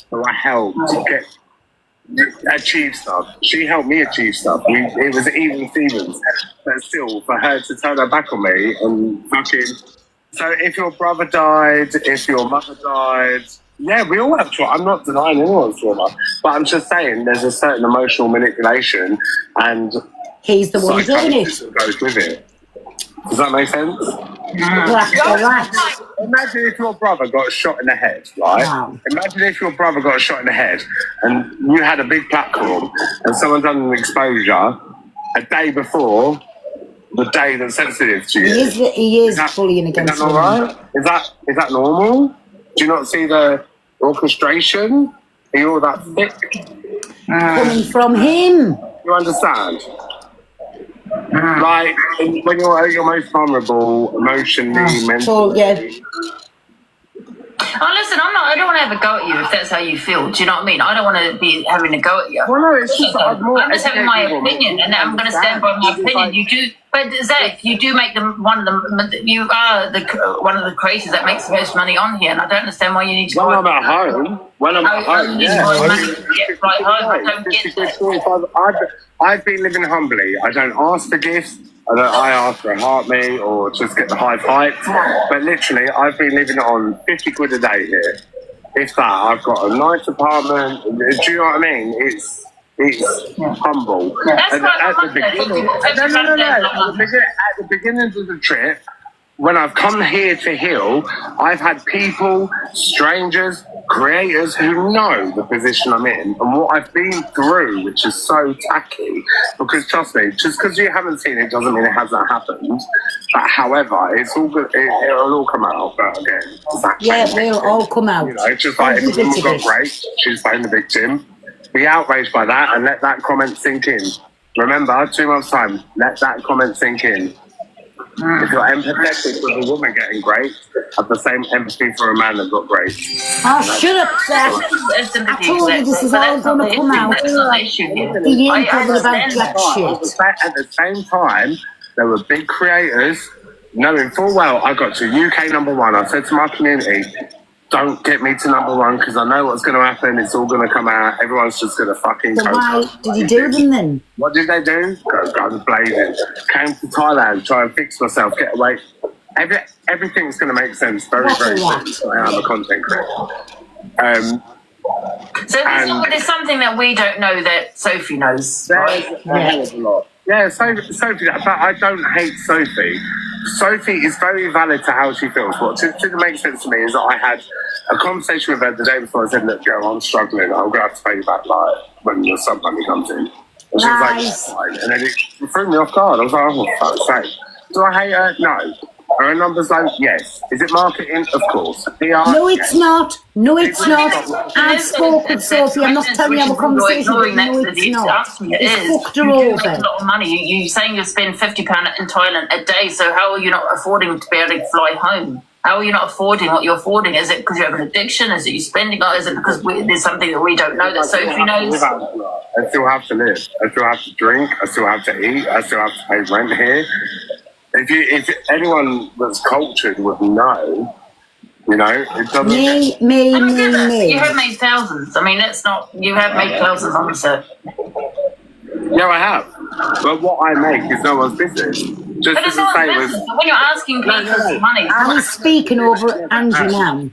who I helped get achieve stuff. She helped me achieve stuff. It was even Stevens, but still, for her to turn her back on me and fucking. So if your brother died, if your mother died, yeah, we all have trauma. I'm not denying anyone's trauma, but I'm just saying there's a certain emotional manipulation, and he's the one doing it. That goes with it. Does that make sense? Right. Imagine if your brother got shot in the head, right? Wow. Imagine if your brother got shot in the head and you had a big platform and someone done an exposure a day before the day that's sensitive to you. He is bullying against Is that all right? Is that normal? Do you not see the orchestration? Are you all that thick? coming from him? You understand? Like, when you're at your most vulnerable, emotionally, mentally. Yeah. Oh, listen, I don't want to have a go at you if that's how you feel. Do you know what I mean? I don't want to be having a go at you. Well, no, it's just I'm just having my opinion, and I'm going to stand by my opinion. You do, but Zach, you do make them one of the. You are one of the creators that makes the most money on here, and I don't understand why you need to. When I'm at home, yeah. I don't get that. I've been living humbly. I don't ask for gifts. I ask for a heart me or just get the high five. But literally, I've been living on 50 quid a day here. If that, I've got a nice apartment. Do you know what I mean? It's humble. That's At the beginning of the trip, when I've come here to heal, I've had people, strangers, creators who know the position I'm in and what I've been through, which is so tacky. Because trust me, just because you haven't seen it doesn't mean it hasn't happened. But however, it's all good. It'll all come out. But again, yeah, they'll all come out. You know, it's just like if a woman got raped, she's playing the victim. Be outraged by that and let that comment sink in. Remember, 2 months' time, let that comment sink in. If you're empathetic with a woman getting raped, have the same empathy for a man that got raped. Oh, shut up, Zach. I told you this is all going to come out. He ain't bothered about black shit. At the same time, there were big creators, knowing full well I got to UK #1. I said to my community, don't get me to #1 because I know what's going to happen. It's all going to come out. Everyone's just going to fucking. So why did you do them then? What did they do? Guns blazing. Came to Thailand, try and fix myself, get away. Everything's going to make sense very soon. I am a content creator. So there's something that we don't know that Sophie knows. There's a hell of a lot. Yeah, Sophie, but I don't hate Sophie. Sophie is very valid to how she feels. What didn't make sense to me is that I had a conversation with her the day before. I said, look, girl, I'm struggling. I'm going to have to pay you back like when your sub money comes in. And she was like, fine. And then it threw me off guard. I was like, oh, for fuck's sake. Do I hate her? No. Are her numbers low? Yes. Is it marketing? Of course. PR? No, it's not. No, it's not. I've spoken with Sophie. I'm not telling you have a conversation. No, it's not. It's fucked her over. You make a lot of money. You're saying you spend £50 in Thailand a day, so how are you not affording to be able to fly home? How are you not affording what you're affording? Is it because you have an addiction? Is it you spending? Or is it because there's something that we don't know that Sophie knows? I still have to live. I still have to drink. I still have to eat. I still have to pay rent here. If anyone that's cultured would know, you know, it doesn't. Me. You have made thousands. I mean, it's not. You have made thousands on the set. Yeah, I have. But what I make is no one's business. Just but it's not business. When you're asking people for money, I'm speaking over Andrew now.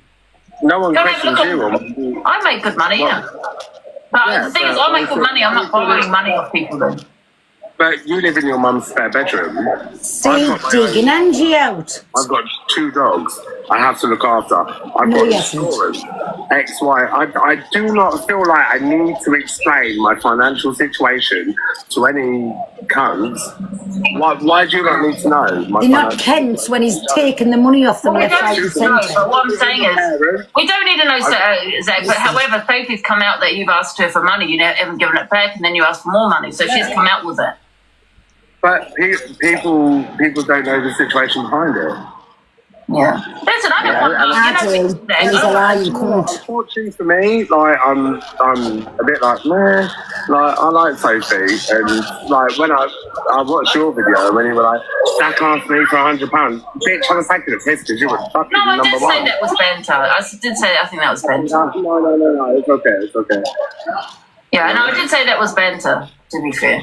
No one questions you. I make good money, yeah. But the thing is, I make good money. I'm not borrowing money off people then. But you live in your mum's spare bedroom. See, digging Angie out. I've got 2 dogs I have to look after. I've got insurance, X, Y. I do not feel like I need to explain my financial situation to any cunts. Why do you not need to know? They're not Kents when he's taking the money off them left, right and centre. But what I'm saying is, we don't need to know, Zach, but however, Sophie's come out that you've asked her for money, you haven't given it back, and then you asked for more money, so she's come out with it. But people don't know the situation behind it. Yeah. Listen, I don't want to. And he's a lying cunt. Unfortunately for me, like I'm a bit like meh. Like I like Sophie, and like when I watched your video when you were like Zach asked me for £100. Bitch, I was taking a piss because you were fucking No, I number did one. say that was banter. I did say I think that was banter. No. It's okay. It's okay. Yeah, no, I did say that was banter, to be fair.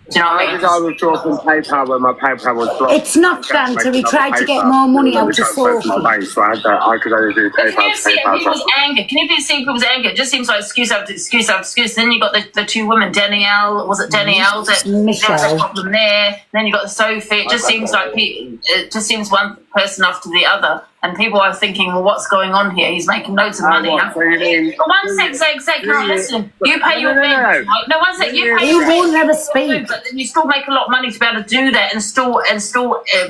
Do you know what I mean? Because I was dropping PayPal when my PayPal was blocked. It's not banter. He tried to get more money out of Sophie. So I could only do But can PayPal you to see PayPal. people's anger? Can you see people's anger? It just seems like excuse after excuse after excuse. Then you got the two women, Danielle. Was it Danielle? That there was a Michelle. problem there. Then you got the Sophie. It just seems like it just seems one person after the other, and people are thinking, well, what's going on here? He's making loads of money. What, so you mean- But one sec. No, listen. You pay your bills. Right? No, one sec. You pay He your won't bills. never speak. But then you still make a lot of money to be able to do that and still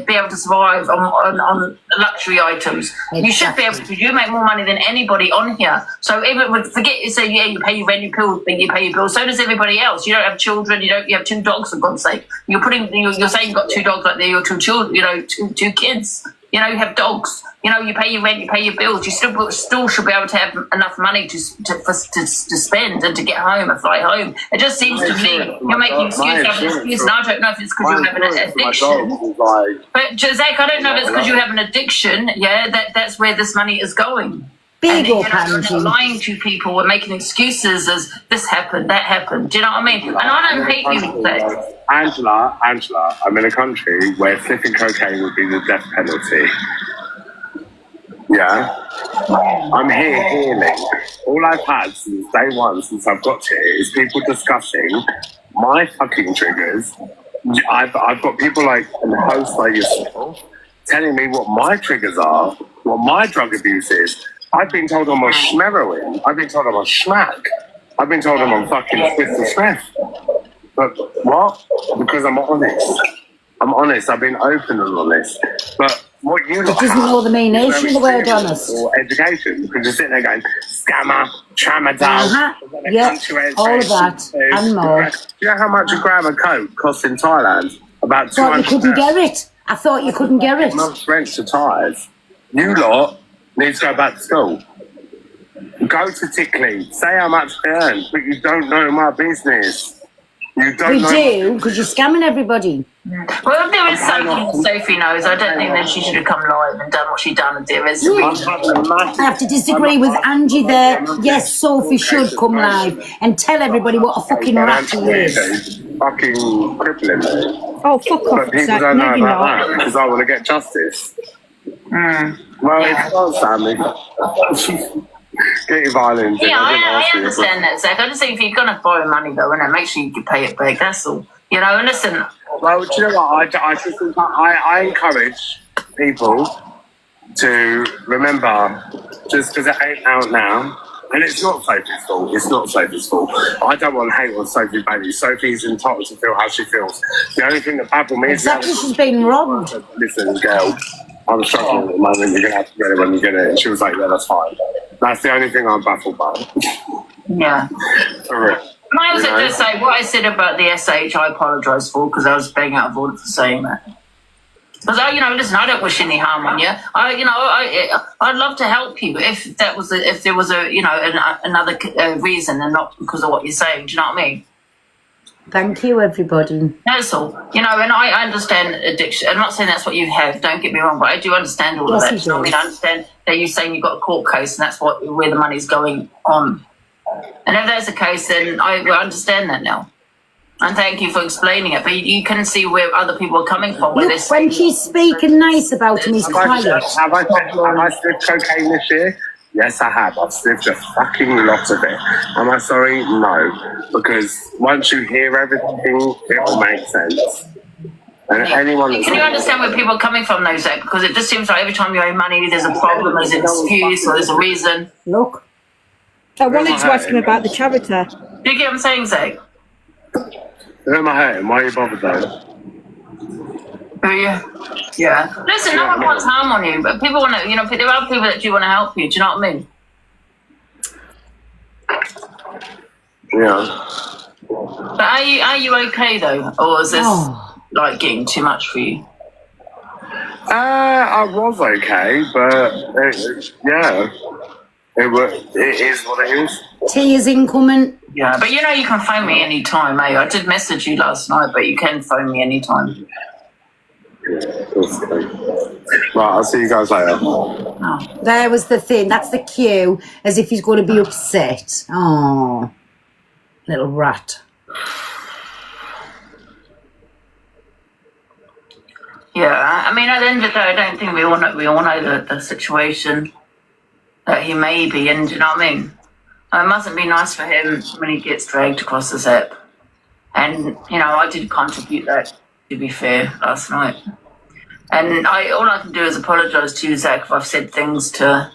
be able to survive on luxury items. You should be able to. You make more money than anybody on here. So even forget you say you pay your rent, you pay your bills. So does everybody else. You don't have children. You have 2 dogs for God's sake. You're saying you've got 2 dogs like they're your 2 children. Two kids. You have dogs. You pay your rent, you pay your bills. You still should be able to have enough money to spend and to get home and fly home. It just seems to me you're making excuse after excuse, and I don't know if it's because you have an addiction. But Zach, I don't know if it's because you have an addiction. Yeah, that's where this money is going. Big And up, you're Angie. lying to people and making excuses as this happened, that happened. Do you know what I mean? And I don't hate you, Zach. Angela, I'm in a country where sniffing cocaine would be the death penalty. Yeah? I'm here healing. All I've had since day one, since I've got here, is people discussing my fucking triggers. I've got people like and hosts like yourself telling me what my triggers are, what my drug abuse is. I've been told I'm on schmeroin. I've been told I'm on schmack. I've been told I'm on fucking Twisted Smith. But what? Because I'm honest. I'm honest. I've been open and honest. But what you It doesn't know the meaning of the word honest. or education, because you're sitting there going, scammer, tramadol, Yeah, all of that and more. Do you know how much a gram of coke costs in Thailand? About Thought you 200 couldn't get it. I thought you couldn't get it. month's rent to Thais. You lot need to go back to school. Go to Tickley, say how much they earn, but you don't know my business. You don't We know. do, because you're scamming everybody. Well, if there is something Sophie knows, I don't think that she should have come live and done what she done. If there is a I'm reason. having a massive- I have to disagree with Angie there. Yes, Sophie should come live and tell everybody what a fucking rat he is. It's fucking crippling me. Oh, fuck off, But people Zach. don't know No, you're about not. that because I want to get justice. Mm. Well, it's not, Sammy. Get your violins in. Yeah, didn't I ask you, understand that, Zach. I just think if you're going to borrow money, though, and make sure you can pay it back, that's all. And listen, but- Well, do you know what? I encourage people to remember, just because it ain't out now, and it's not Sophie's fault. It's not Sophie's fault. I don't want to hate on Sophie Bailey. Sophie's entitled to feel how she feels. The only thing that baffles me is Exactly, she's been robbed. listen, girl, I'm struggling at the moment. You're going to have to get it when you get it. And she was like, yeah, that's fine. That's the only thing I'm baffled by. yeah. For real. Can I also just say what I said about the SH, I apologise for, because I was being out of order for saying that. Because listen, I don't wish any harm on you. I'd love to help you if there was another reason and not because of what you're saying. Do you know what I mean? Thank you, everybody. That's all. And I understand addiction. I'm not saying that's what you have. Don't get me wrong, but I do understand all of Yes, that. you Do you know what I mean? I understand that you're saying you've got a court case, and that's where the money's going on. And if that's the case, then I understand that now. And thank you for explaining it. But you can see where other people are coming from. Where Look, this when she's speaking nice about him, he's quiet. Have I sniffed cocaine this year? Yes, I have. I've sniffed a fucking lot of it. Am I sorry? No. Because once you hear everything, it will make sense. And anyone that's Can you understand where people are coming from, though, Zach? Because it just seems like every time you owe money, there's a problem, there's an excuse, or there's a reason. Look, I wanted to ask him about the charity. Do you get what I'm saying, Zach? Who am I hurting? Why are you bothered though? Yeah. Listen, no one wants harm on you, but people want to, there are people that do want to help you. Do you know what I mean? Yeah. But are you okay though, or is this like getting too much for you? I was okay, but it is what it is. tea is incoming. Yeah, but you can phone me anytime, eh? I did message you last night, but you can phone me anytime. Right, I'll see you guys later. Oh. There was the thing. That's the cue, as if he's going to be upset. Oh, little rat. Yeah, I mean, at the end of the day, I don't think we all know the situation that he may be in. Do you know what I mean? It mustn't be nice for him when he gets dragged across the zip. And you know, I did contribute that, to be fair, last night. And all I can do is apologise to you, Zach, if I've said things to,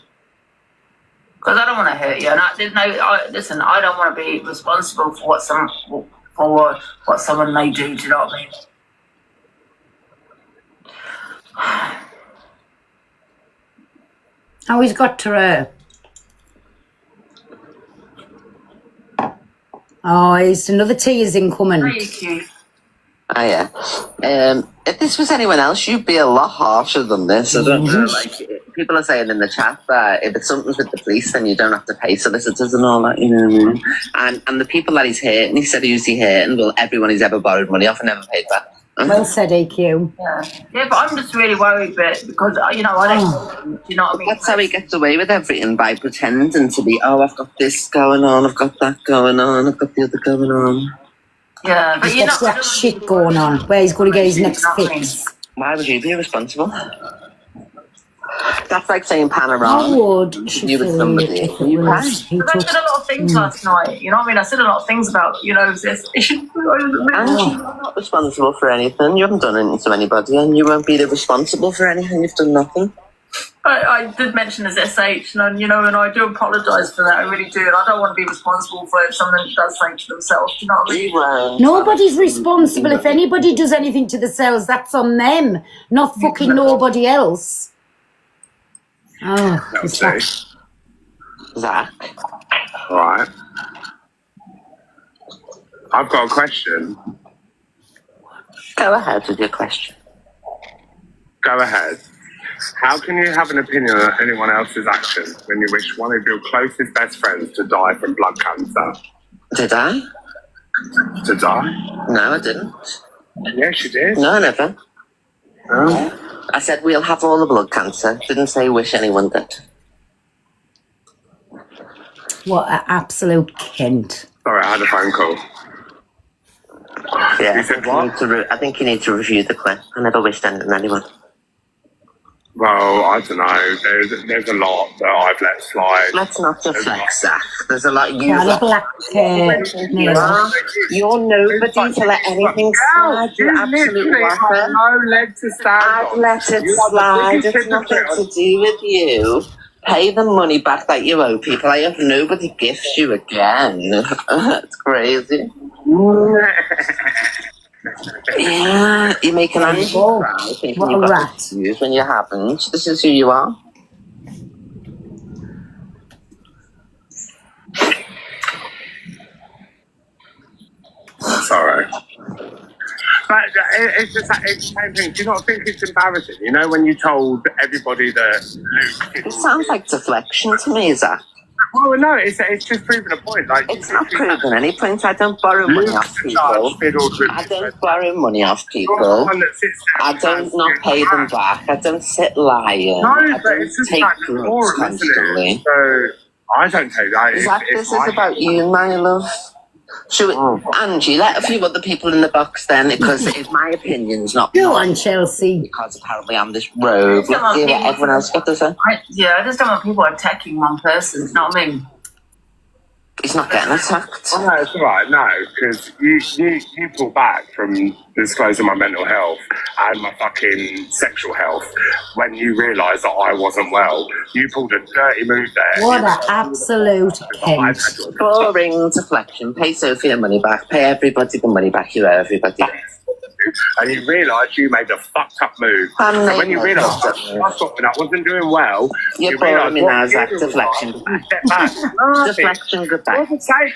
because I don't want to hurt you. And listen, I don't want to be responsible for what someone may do. Do you know what I mean? How he's got to her. Oh, it's another tea is incoming. Thank you. Oh, yeah. If this was anyone else, you'd be a lot harsher than this. I don't know. Like, people are saying in the chat that if it's something with the police, then you don't have to pay solicitors and all that, you know what I mean? And the people that he's hurting, he said who's he hurting? Well, everyone he's ever borrowed money off and never paid back. Well said, AQ. Yeah, but I'm just really worried because, you know, I don't, you know what I mean? That's how he gets away with everything, by pretending to be, oh, I've got this going on, I've got that going on, I've got the other going on. Yeah, but He's got that shit going on, where he's going to get his next fix. Why would you be responsible? That's like saying How panorama. would she You with feel somebody. if it You was he But I took... said a lot of things last night, you know what I mean? I said a lot of things about, you know, this issue. And you're not responsible for anything. You haven't done anything to anybody, and you won't be responsible for anything. You've done nothing. I did mention his SH, and you know, and I do apologise for that. I really do, and I don't want to be responsible for if someone does something to themselves. Do you know what I mean? You won't. Nobody's responsible. If anybody does anything to themselves, that's on them, not fucking nobody else. Oh, it's Okay. Zach. All right. I've got a question. Go ahead with your question. Go ahead. How can you have an opinion on anyone else's action when you wish one of your closest best friends to die from blood cancer? Did I? To die? No, I didn't. Yes, you did. No, I never. Oh. I said we'll have all the blood cancer. Didn't say wish anyone did. what an absolute Kent. Sorry, I had a phone call. Yeah, You said what? I think you need to review the clip. I never wished anything on anyone. Well, I don't know. There's a lot that I've let slide. Let's not deflect, Zach. There's a lot you Yeah, the let. black nail. You're nobody to let anything slide. You're absolute worker. No leg to stand I'd on. let it You are the slide. biggest It's nothing hypocrite. to do with you. Pay the money back that you owe people. I hope nobody gifts you again. It's crazy. Yeah, you're making Angie cry thinking What a you've got rat. excuse when you haven't. This is who you are. Sorry. But it's just it's the same thing. Do you not think it's embarrassing? You know, when you told everybody that Luke... It sounds like deflection to me, Zach. Oh, no, it's just proving a point. Like, It's not proving any point. I don't borrow money off people. I don't borrow money off people. I don't not pay them back. I don't sit lying. No, I but don't it's just take like drugs moral, isn't constantly. it? So, I don't take that. Zach, this is about you, my love. Angie, let a few other people in the box then, because if my opinion's not Go on, Chelsea. because apparently I'm this rogue. Let's hear what everyone else got to say. I just don't want people attacking one person. You know what I mean? He's not getting attacked. Oh, no, it's all right. No, because you pull back from disclosing my mental health and my fucking sexual health when you realised that I wasn't well. You pulled a dirty move there. What an absolute Kent. Boring deflection. Pay Sophie the money back. Pay everybody the money back. You owe everybody. And you realised you made a fucked up move. I'm And when making you a realised fucked up move. when I wasn't doing well, You're you boring realised me what now, you Zach. did was Deflection. you step back. Nothing. Deflection, goodbye.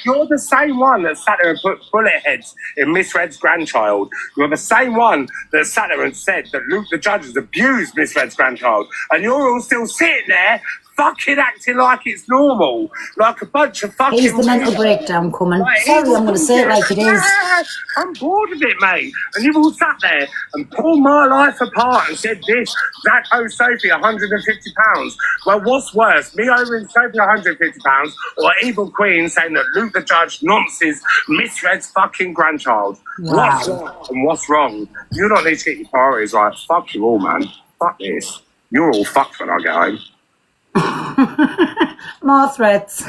You're the same one that sat there and put bullet heads in Miss Red's grandchild. You're the same one that sat there and said that Luke the judge has abused Miss Red's grandchild. And you're all still sitting there fucking acting like it's normal, like a bunch of fucking. Here's the mental breakdown coming. Sorry, I'm going to say it like it is. I'm bored of it, mate. And you've all sat there and pulled my life apart and said this. Zach owes Sophie £150. Well, what's worse, me owing Sophie £150 or Evil Queen saying that Luke the Judge nonsense Miss Red's fucking grandchild? Wow. What's wrong and what's wrong? You don't need to get your priorities right. Fuck you all, man. Fuck this. You're all fucked when I get home. More threats.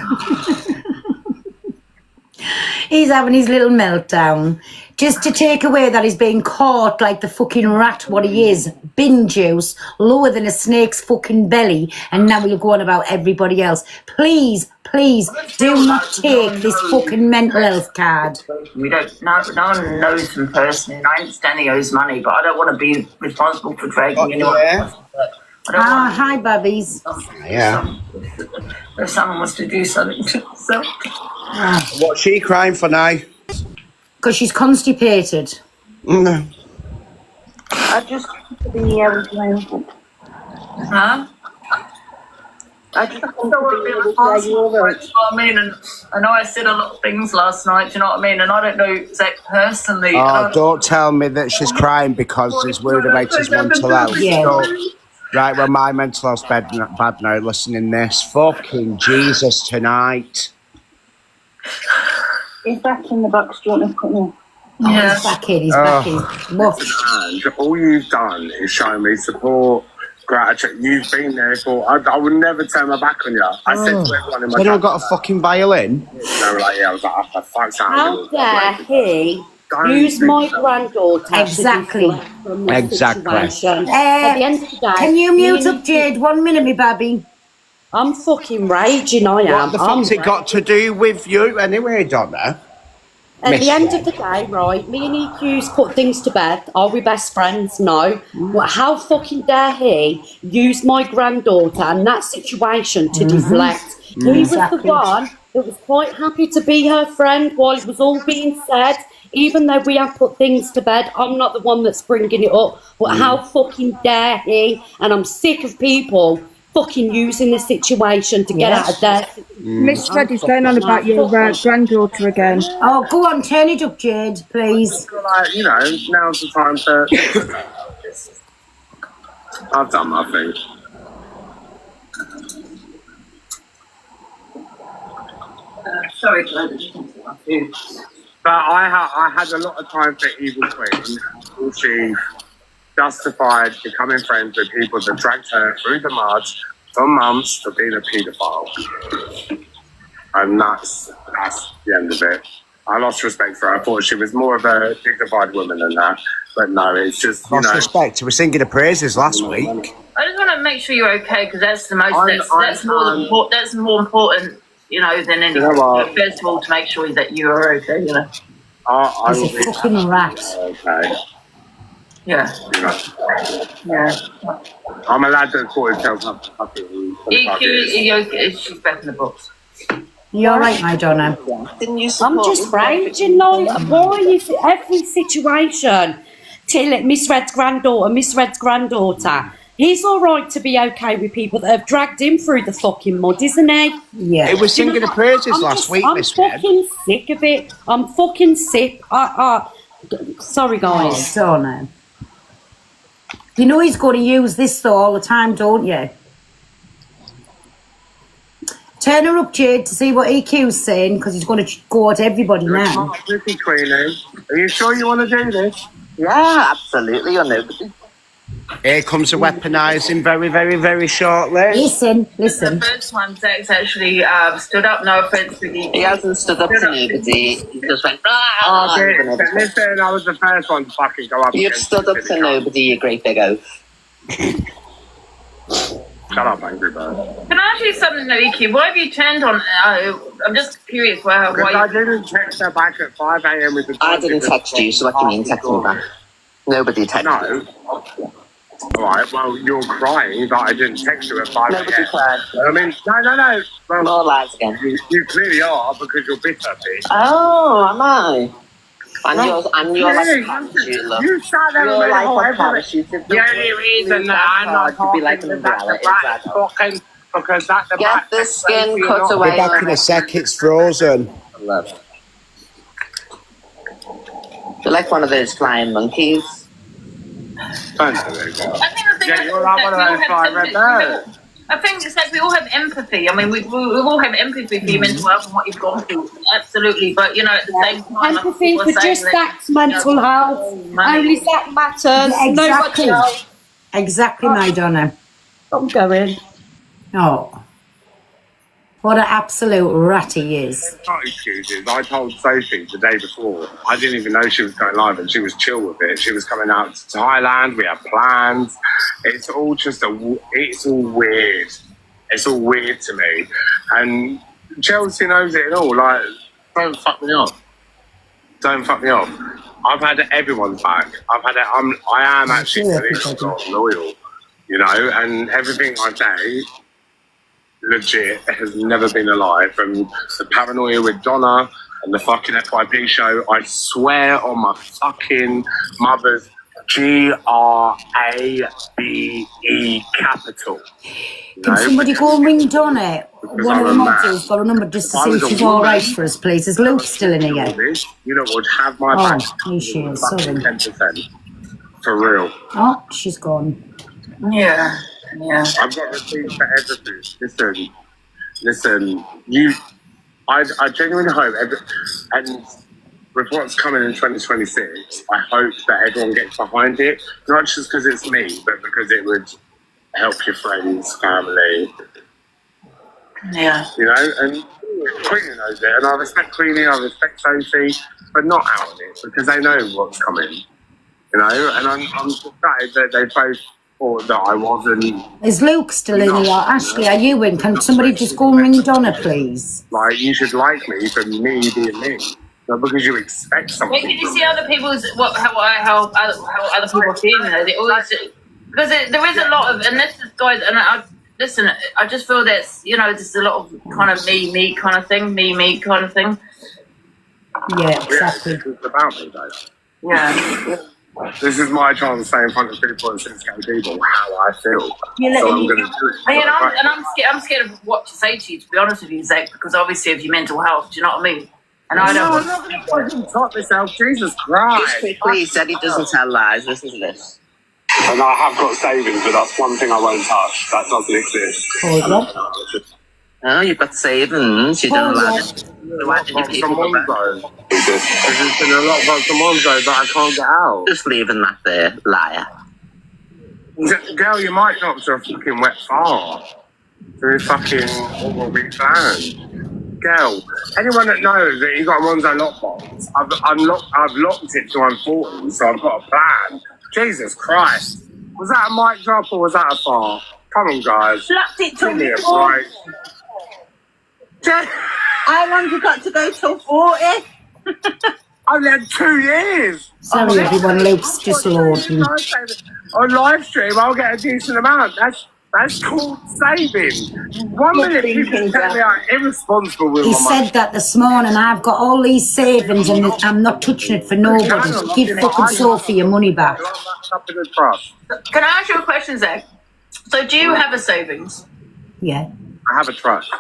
He's having his little meltdown. Just to take away that he's being caught like the fucking rat what he is. Bin juice, lower than a snake's fucking belly. And now he'll go on about everybody else. Please, please, do not take this fucking mental health card. We don't. No one knows him personally, and I understand he owes money, but I don't want to be responsible for dragging anyone. Yeah. Hi, Bubbies. Yeah. If someone wants to do something to himself. What's she crying for now? Because she's constipated. No. I just want to be able to play. Huh? I just want don't want to be to play responsible for it, you know what I mean? And I know I said a lot of things last night, you know what I mean? And I don't know Zach personally. Oh, don't tell me that she's crying because he's worried about his mental health. Yeah. Don't. Right, well, my mental health's bad now listening this. Fucking Jesus tonight. He's back in the box. Do you want to put me? Yeah. He's back in, he's back in. What? And all you've done is show me support, gratitude. You've been there for. I would never turn my back on you. I said to everyone in my They don't class, got a fucking violin. they were like, yeah, I was like, oh, for fuck's sake. How dare he Don't use be- my granddaughter Exactly. to deflect from this Exactly. situation? At the end of the day, Can you mute me up, Jade? 1 minute, me babby. I'm fucking raging, I am. What the fuck's it got to do with you anyway, Donna? At the end Mister. of the day, right, me and EQ's put things to bed. Are we best friends? No. Well, how fucking dare he use my granddaughter and that situation to deflect? He was Exactly. the one that was quite happy to be her friend while it was all being said. Even though we have put things to bed, I'm not the one that's bringing it up. But how fucking dare he? And I'm sick of people fucking using this situation to get out of there. Miss Freddy's going on about your granddaughter again. Oh, go on, turn it up, Jade, please. Like, you know, now's the time to. I've done my thing. Sorry, Glenn. But I had a lot of time for Evil Queen. Until she justified becoming friends with people that dragged her through the mud for months for being a paedophile. And that's the end of it. I lost respect for her. I thought she was more of a dignified woman than that. But no, it's just, you Lost know. respect. We were singing the praises last week. I just want to make sure you're okay because that's the most. That's more important, you know, than anything. You know what? First of all, to make sure that you are okay, you know. I He's will a be fucking rat. okay. Yeah, You know. yeah. I'm a lad that caught himself up to fucking. She's back in the box. You're all right, my Donna. Didn't you I'm support just raging, like, why is every situation till Miss Red's granddaughter? He's all right to be okay with people that have dragged him through the fucking mud, isn't he? Yeah. It was Do you know singing the what? praises last week, I'm Miss Red. fucking sick of it. I'm fucking sick. Sorry, Oh, guys. Donna. You know he's going to use this though all the time, don't you? Turn her up, Jade, to see what EQ's saying, because he's going to go at everybody now. Listen, Queenie, are you sure you want to do this? Yeah, absolutely. You're nobody. Here comes the weaponising very, very, very shortly. Listen. This is the first time Zach's actually stood up. No offense to He hasn't stood up to nobody. He just went, Listen, I was the first one to fucking go up. You've against stood up the to silly nobody, you great big oaf. cunt. Shut up, angry bird. Can I ask you something, though, EQ? Why have you turned on? I'm just curious why Because I you. didn't text her back at 5 a.m. with the. I didn't text you, so what do you mean text me back? Nobody texted you. No. Alright, well, you're crying that I didn't text you at 5 Nobody a.m. cried. I mean, no. Well, More lies again. you clearly are because you're bitter, bitch. Oh, am I? And you're like a You parachute, look. you sat there You're and made a like whole a effort. parachute. The only reason that I'm not You'd be like an talking is that umbrella the rat inside. fucking because that the Get fact the that skin Sophie cut and I- away. Be back in a sec, it's frozen. Love. You're like one of those flying monkeys. Don't do it, girl. I think the thing Yeah, is you're that like one of we all those have flying red sympathy. birds. I think it's like we all have empathy. I mean, we all have empathy for your mental health and what you've gone through. Absolutely. But, you know, at the same time... Empathy like for people are saying just that, Zach's mental you know, health. money. Only Zach matters. Yeah, Nobody exactly. else. Exactly, my Donna. I'm going. Oh. What an absolute rat he is. Not excuses. I told Sophie the day before. I didn't even know she was going live, and she was chill with it. She was coming out to Thailand. We had plans. It's all just it's all weird. It's all weird to me. And Chelsea knows it and all. Like, don't fuck me up. Don't fuck me up. I've had everyone's back. I am actually really loyal, you know, and everything I say legit has never been a lie. From the paranoia with Donna and the fucking FYP show, I swear on my fucking mother's GRABE capital. Can somebody go and ring Donna? One of the mods got a number just to see if she's all right for us, please. Is Luke still in here? You know, would have my Oh, back. here she is. Sorry. 10%. For real. Oh, she's gone. Yeah. I've got receipts for everything. Listen. I genuinely hope, and with what's coming in 2026, I hope that everyone gets behind it, not just because it's me, but because it would help your friends, family, Yeah. you know. And Queenie knows it, and I respect Queenie, I respect Sophie, but not out on it because they know what's coming, you know. And I'm gutted that they both thought that I wasn't. Is Luke still in here? Ashley, are you in? Can somebody just go and ring Donna, please? Like, you should like me for me being me, not because you expect something. Wait, did you from see me. other people's how other people are feeling? Though? They always because there is a lot of, and this is guys, and listen. I just feel that's, you know, there's a lot of kind of me kind of thing, me kind of thing. Yeah, exactly. It's about me, guys. Yeah. This is my chance to say in front of people and scare people how I feel. You're So letting I'm me- going to do it. I'm scared of what to say to you, to be honest with you, Zach, because obviously of your mental health. Do you know what I mean? And I No, don't. I'm not going to fucking top myself. Jesus Christ. Just quickly, he said he doesn't tell lies. Listen to this. And I have got savings, but that's one thing I won't touch. That doesn't exist. Hold on. Oh, you've got savings. You don't lie. Why did you From people some back? Monzo. There's been a lot of some Monzo that I can't get out. Just leaving that there, liar. Girl, you might not to a fucking wet fart. There is fucking what will be planned. Girl, anyone that knows that you got a Monzo lockbox, I've locked it to 140, so I've got a plan. Jesus Christ. Was that a mic drop or was that a fart? Come on, guys. Locked it till Give me a before. break. How long you got to go till 40? I've had 2 years. Sorry, everyone. Luke's just loading. On live stream, I'll get a decent amount. That's called saving. 1 minute people tell me I'm irresponsible with He my money. said that this morning. I've got all these savings and I'm not touching it for nobody. Give fucking Sophie your money back. Up in the trust. Can I ask you a question, Zach? So, do you have a savings? Yeah. I have a trust.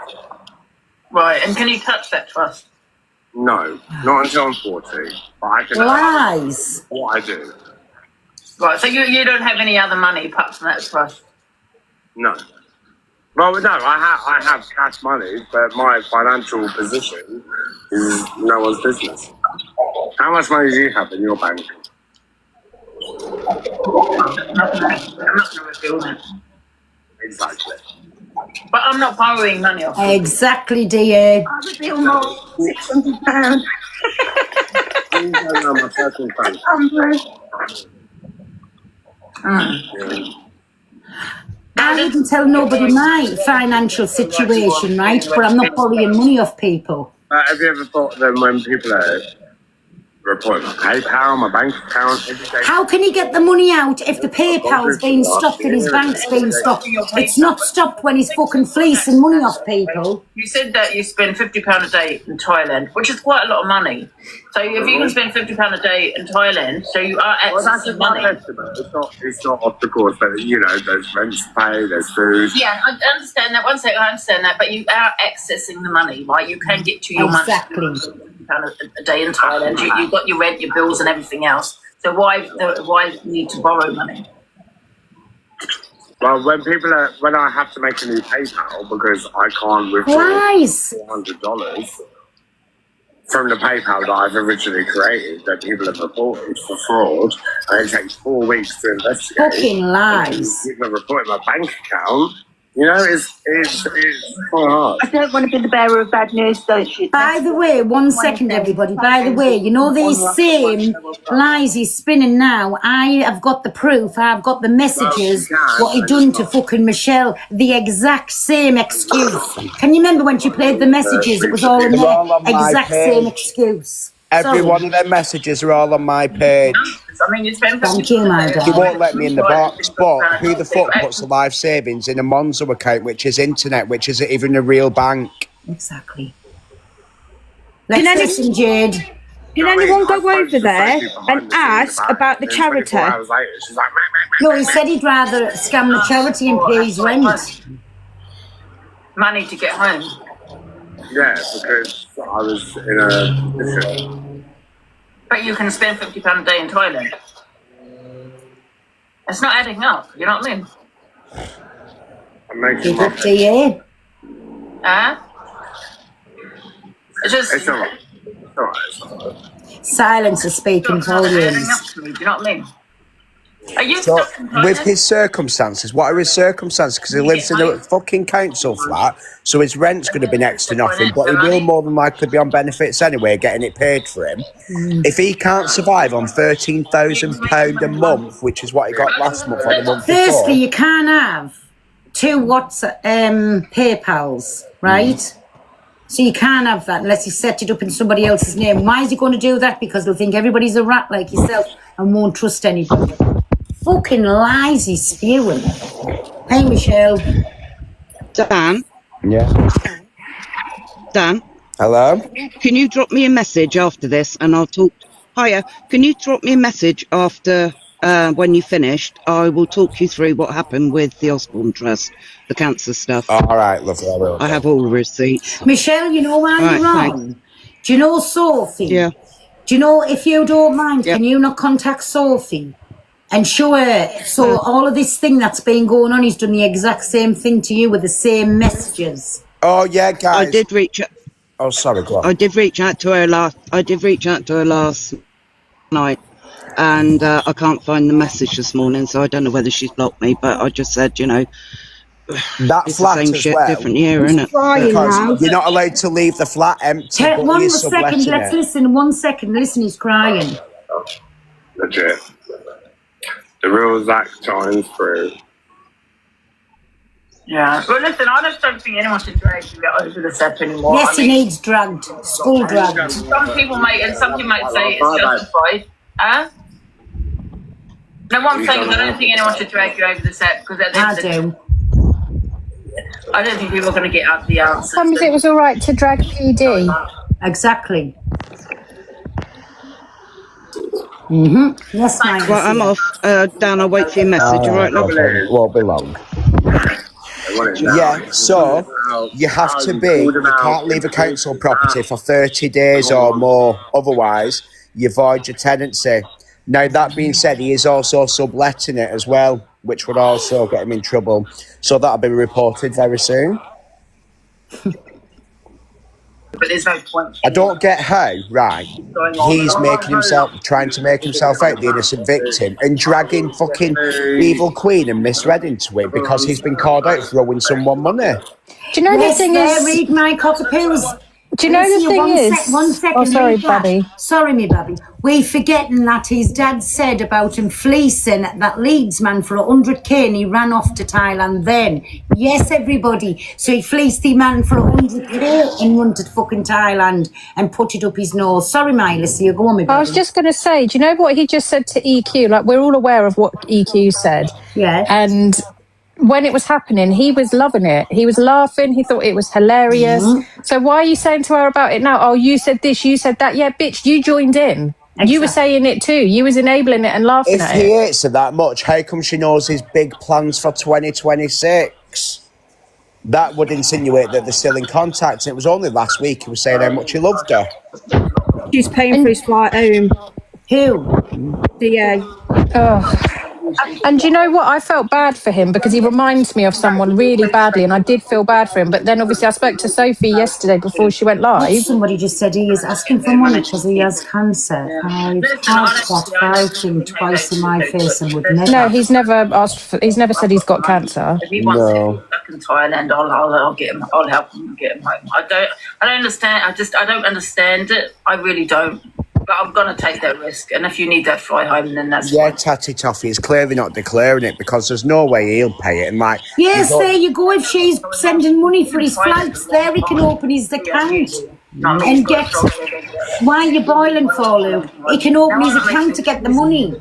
Right, and can you touch that trust? No, not until I'm 40. But I can Lies. what I do. Right, so you don't have any other money apart from that trust? No. Well, no, I have cash money, but my financial position is no one's business. How much money do you have in your bank? I'm not going to reveal that. Exactly. But I'm not borrowing money off you. Exactly, dear. I would be almost £600. You don't know my personal bank. I wouldn't tell nobody my financial situation, right? But I'm not borrowing money off people. Have you ever thought of them when people are report my PayPal, my bank account, everything. How can he get the money out if the PayPal's been stopped and his bank's been stopped? It's not stopped when he's fucking fleecing money off people. You said that you spend £50 a day in Thailand, which is quite a lot of money. So if you can spend £50 a day in Thailand, so you are accessing money. It's not off the course, but you know, there's rent to pay, there's food. Yeah, I understand that. One second, I understand that, but you are accessing the money, right? You can get to your Exactly. money. £50 a day in Thailand. You've got your rent, your bills, and everything else. So why need to borrow money? Well, when I have to make a new PayPal because I can't withdraw Lies. $400 from the PayPal that I've originally created that people have reported for fraud, and it takes 4 weeks to investigate. Fucking lies. People have reported my bank account. You know, it's quite hard. I don't want to be the bearer of bad news, don't you? By the way, 1 second, everybody. By the way, you know these same lies he's spinning now. I have got the proof. I've got the messages. What he done to fucking Michelle. The exact same excuse. Can you remember when she played the messages? It was all in They're all there. on my Exact page. same excuse. Every Sorry. one of their messages are all on my page. I mean, you spend Thank you, my You darling. won't let me in the box, but who the fuck puts the life savings in a Monzo account, which is internet, which isn't even a real bank? Exactly. Let's Can any- listen, Jade. Can anyone go over there and ask about the charity? Hours later, she's like, No, he said he'd rather scam the charity and pay his rent. money to get home. yeah, because I was in a position. But you can spend £50 a day in Thailand. It's not adding up. You know what I mean? I'm making Keep up money. to you. Huh? It's just It's alright. It's alright. It's alright. Silence is speaking it's not adding volumes. up to me. Do you know what I mean? Are you So, stuck in Thailand? with his circumstances, what are his circumstances? Because he lives in a fucking council flat, so his rent's going to be next to nothing, but he will more than likely be on benefits anyway, getting it paid for him. If he can't survive on £13,000 a month, which is what he got last month or the month Firstly, before, you can't have two PayPals, right? So you can't have that unless you set it up in somebody else's name. Why is he going to do that? Because they'll think everybody's a rat like yourself and won't trust anybody. Fucking lies he's spewing. Hey, Michelle. Dan, yeah. Dan, Hello? can you drop me a message after this and I'll talk? Hiya, can you drop me a message after when you finished? I will talk you through what happened with the Osborne Trust, the cancer stuff. All right, lovely. I will. I have all the receipts. Michelle, you know why Right, you're wrong? Do you know Sophie? Yeah. Do you know, if you don't mind, Yeah. can you not contact Sophie and show her? So all of this thing that's been going on, he's done the exact same thing to you with the same messages. Oh, yeah, guys. I did reach. Oh, sorry, go on. I did reach out to her last. I did reach out to her last night, and I can't find the message this morning, so I don't know whether she's blocked me. But I just said, you know, That it's the flat same as shit, well. different year, isn't it? Crying now. Because you're not allowed to leave the flat empty, but One you're second, subletting let's it. listen. 1 second, listen, he's crying. Legit. The rules act shines through. Yeah. Well, listen, I just don't think anyone should drag you over the step anymore. Yes, I he mean, needs dragged, school dragged. some people might say it's justified. Huh? No, what I'm saying is I don't think anyone should drag you over the set because at the I end of the do. I don't think people are going to get out the answers. Sometimes it was all right to drag PD. Exactly. Yes, my Right, I'm off. Dan, I'll wait for your message. All right, love. Won't be long. Yeah, so you have to be, you can't leave a council property for 30 days or more, otherwise you void your tenancy. Now, that being said, he is also subletting it as well, which would also get him in trouble. So that'll be reported very soon. But there's no point. I don't get how, right, he's trying to make himself out the innocent victim and dragging fucking Evil Queen and Miss Red into it because he's been called out for owing someone money. Do you know the Yes, thing there, is, read my cockapills. Do you know the thing is? One second. Oh, sorry, Rita. Babby. Sorry, me Babby. We forgetting that his dad said about him fleecing that Leeds man for 100k and he ran off to Thailand then. Yes, everybody. So he fleeced the man for 100k and went to fucking Thailand and put it up his nose. Sorry, Miley, so you go on, me I was Babby. just going to say, do you know what he just said to EQ? Like, we're all aware of what EQ said. Yeah. And when it was happening, he was loving it. He was laughing. He thought it was hilarious. So why are you saying to her about it now? Oh, you said this, you said that. Yeah, bitch, you joined in. You were saying it too. You was enabling it and laughing If at he it. hates her that much, how come she knows his big plans for 2026? That would insinuate that they're still in contact. And it was only last week he was saying how much he loved her. She's paying for his flight home. Who? DA. Oh. And do you know what? I felt bad for him because he reminds me of someone really badly, and I did feel bad for him. But then obviously I spoke to Sophie yesterday before she went live. Somebody just said he is asking for money because he has cancer. I've had that fighting twice in my face and would never. No, he's never asked for, he's never said he's got cancer. If he wants to go back in Thailand, I'll get him. I'll help him get him home. I don't understand. I don't understand it. I really don't. But I'm gonna take that risk. And if you need that fly home, then that's fine. Tatty Toffee is clearly not declaring it because there's no way he'll pay it. And like, Yes, there you go. If she's sending money for his flights, there he can open his account and get. Why are you boiling for, Luke? He can open his account to get the money.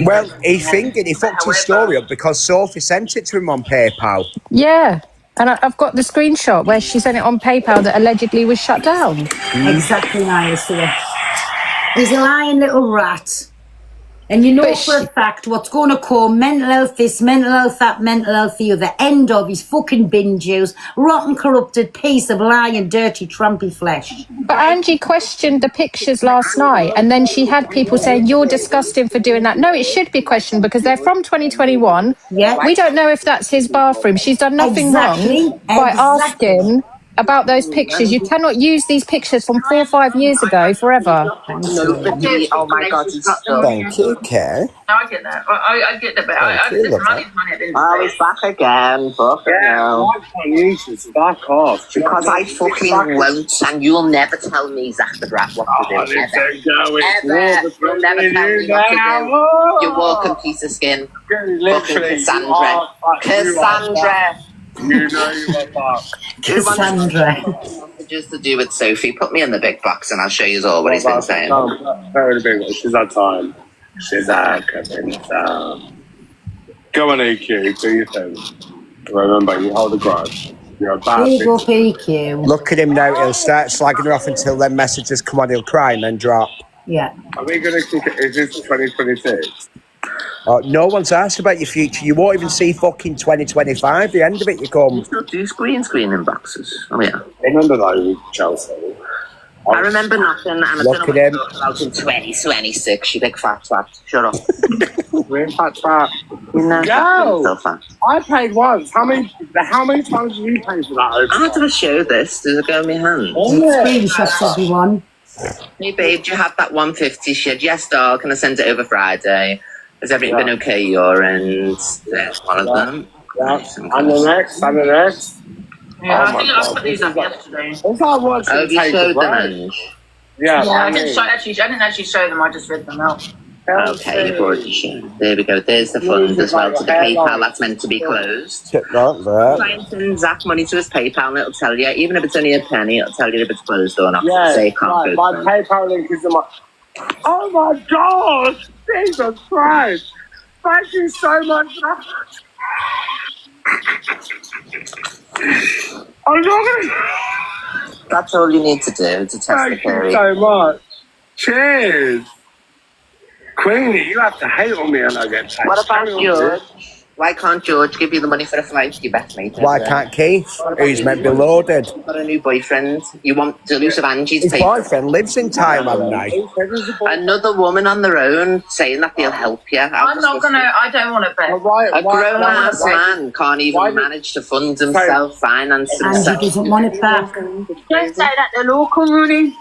Well, he's thinking he fucked his story up because Sophie sent it to him on PayPal. Yeah. And I've got the screenshot where she sent it on PayPal that allegedly was shut down. Exactly, Niles. He's a lying little rat. And you know for a fact what's going to come, mental health this, mental health that, mental health the other. End of his fucking bin juice, rotten, corrupted piece of lying, dirty, trumpy flesh. But Angie questioned the pictures last night, and then she had people saying, you're disgusting for doing that. No, it should be questioned because they're from 2021. Yeah. We don't know if that's his bathroom. She's done nothing wrong by asking about those pictures. You cannot use these pictures from 4 or 5 years ago forever. Nobody, oh my God, he's still. Thank you, Kay. No, I get that. I get that. But money's money at the end of the Oh, day. he's back again. Fucking hell. Back off. Because I fucking won't, and you'll never tell me, Zach the Brat, what to do. Ever. You'll never tell me what to do. You walking piece of skin. Fucking Cassandra. Cassandra. You know you are fuck. Cassandra. Just to do with Sophie, put me in the big box and I'll show you all what he's been saying. Very big. She's had time. She's had time. Go on, EQ. Do your thing. Remember, you hold a grudge. You're a bad Big up bitch. EQ. Look at him now. He'll start slagging her off until them messages come on. He'll cry and then drop. Yeah. Are we going to kick it? Is this 2026? No one's asked about your future. You won't even see fucking 2025. The end of it, you come. Still do screening boxes. Oh yeah. Remember those, Chelsea? I remember nothing, and I Look don't at know him. what to talk about in 2026. You big fat twat. Shut up. We're fat fat. You know, Go! so fat. I paid once. How many times did you pay for that? How did I show this? Does it go in my hand? Screenshots, everyone. Hey babe, do you have that 150? She said, yes, dog. Can I send it over Friday? Has everything been okay your end? There's one of them. Yeah. And the next, and the next. Yeah, Oh I my think I God. put these up yesterday. What's that watch? Oh, you showed them, Ange? Yeah, I didn't actually show them. I just read them out. Okay, you've already shown. There we go. There's the funds as well to the PayPal. That's meant to be closed. Check that there. Try and send Zach money to his PayPal and it'll tell you, even if it's only a penny, it'll tell you if it's closed or not. Yeah, Say it can't right, go my through. PayPal link is in my... Oh my God! Jesus Christ! Thank you so much for that. I'm not gonna... That's all you need to do to test the Thank you theory. so much. Cheers! Queenie, you have to hate on me and I get taxed. What about George? Why can't George give you the money for a flight? You bet me. Why can't Keith, who's meant to be loaded? You've got a new boyfriend. You want delusive Angie's His paper. boyfriend lives in Thailand now. Another woman on their own saying that they'll help you. I'm not gonna. I don't want to bet. A grown-ass man can't even manage to fund himself, finance And he himself. doesn't want it back. Don't say that to local, Rudy.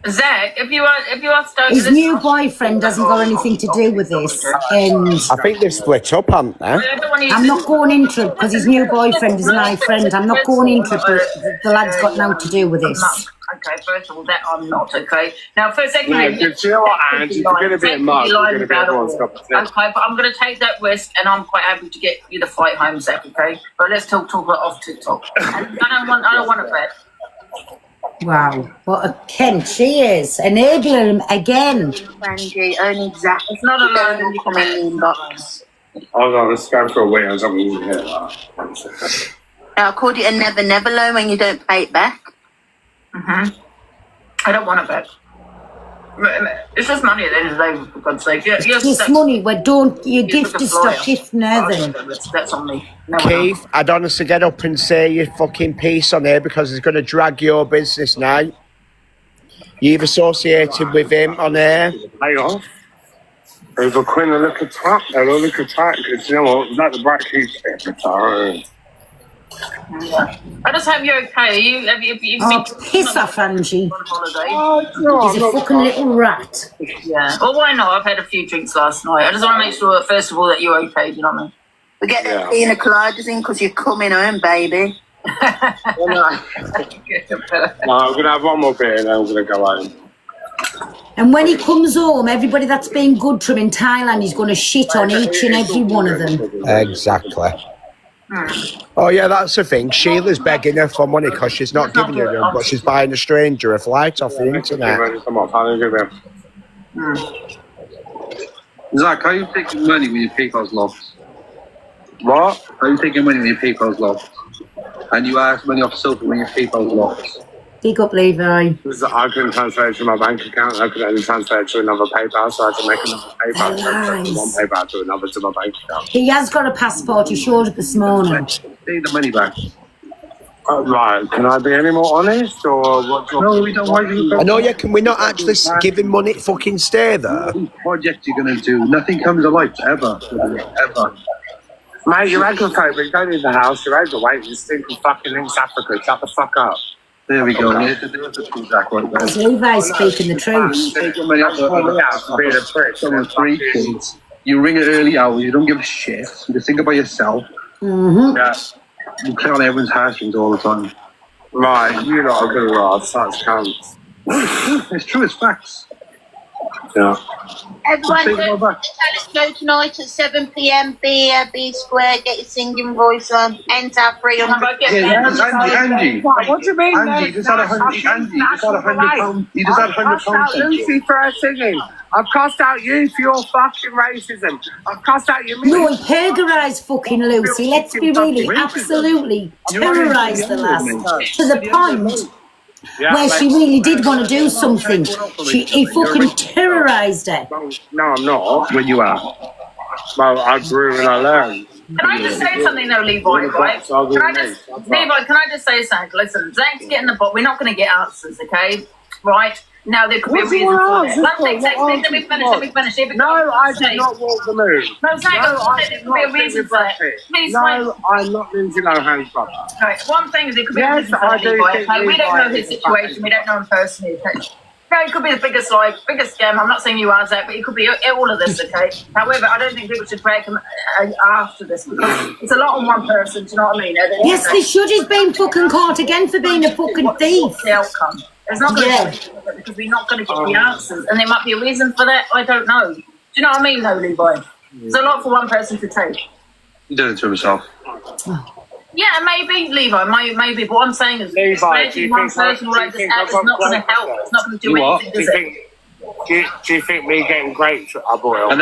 Zach, if you are stoked, His new boyfriend hasn't got anything to do with this, and I think they've split up, haven't they? I'm not going into it because his new boyfriend is my friend. I'm not going into it, but the lad's got nothing to do with this. Okay, first of all, that I'm not, okay? Now, first, secondly, Yeah, you know what, Ange? You're going to be a mug. You're going to be everyone's cup of tea. Okay, but I'm going to take that risk, and I'm quite happy to get you the flight home, Zach, okay? But let's talk off TikTok. I don't want to bet. Wow, what a Kent she is. Enabling him again. Angie, only Zach. It's not a loan will come in the inbox. Hold on, let's go for a wait. I don't even hear that. I called it a never loan when you don't pay it back. I don't want to bet. It's just money at the end of the day, for God's sake. It's money. Your gift is stop gifting her then. That's on me. No, Keith, I'd honestly get up and say your fucking piece on here because he's going to drag your business now. You've associated with him on air. Lay off. Over Quinn, a look attack. A look attack. You know what? That the Black Keith attack. Yeah. I just hope you're okay. Have you piss off, Angie. On holiday? He's a fucking little rat. Yeah. Well, why not? I've had a few drinks last night. I just want to make sure, first of all, that you're okay. Do you know what I mean? We get that pina coladas in because you're coming home, baby. No, I'm going to have one more beer and then I'm going to go home. And when he comes home, everybody that's been good to him in Thailand is going to shit on each and every one of them. Exactly. Oh yeah, that's the thing. Sheila's begging her for money because she's not giving her them, but she's buying a stranger a flight off the internet. Come on, I'll give him. Zach, how are you taking money when your PayPal's locked? What? How are you taking money when your PayPal's locked? And you ask money off Sophie when your PayPal's locked? Big up, Levi. I couldn't transfer it to my bank account. I could only transfer it to another PayPal, so I had to make another PayPal transfer from one PayPal to another to my bank account. He has got a passport. He showed it this morning. Pay the money back. Right, can I be any more honest, or what? No, we don't want you. I know, yeah, can we not actually give him money to fucking stay there? What project you're going to do? Nothing comes alive, ever. Ever. Mate, you're aggravated. You don't need the house. You're overweight. You stink of fucking East Africa. Shut the fuck up. There we go. There's the true Zach right there. It's Levi speaking the truth. Take your money out of someone's free kids. You ring at early hours. You don't give a shit. You just think about yourself. Yeah. You play on everyone's heartstrings all the time. Right, you're not a good rod. Such cunts. It's true. It's facts. Yeah. Everyone, don't tell us go tonight at 7 p.m. B Square. Get your singing voice on. Enter 300. Angie. What do you mean? Angie, you just had £100. You just had £100. Lucy for her singing. I've cussed out you for your fucking racism. I've cussed out you. No, he terrorised fucking Lucy. Let's be really, absolutely terrorised the lass to the point where she really did want to do something. He fucking terrorised her. No, I'm not. When you are. Well, I grew and I learned. Can I just say something though, Levi? Right? Levi, can I just say something? Listen, Zach's getting the bot. We're not going to get answers, okay? Right? Now there could be a reason for it. Let me finish. No, I did not walk the moon. No, Zach, there could be a reason for it. Please, no, I'm not Lindsay Lohan's brother. Right, one thing is it could be a reason for it, Levi. Okay? We don't know his situation. We don't know him personally. Okay? Okay, it could be the biggest lie, biggest scam. I'm not saying you are, Zach, but it could be all of this, okay? However, I don't think people should drag him after this because it's a lot on one person, do you know what I mean? Yes, they should. He's been fucking caught again for being a fucking thief. The outcome. It's not going to be because we're not going to get the answers. And there might be a reason for that. I don't know. Do you know what I mean, though, Levi? It's a lot for one person to take. He did it to himself. Yeah, maybe, Levi, maybe. But what I'm saying is, Levi, one person like this app is not going to help. It's not going to do anything, is it? Do you think me getting grapes are boiled?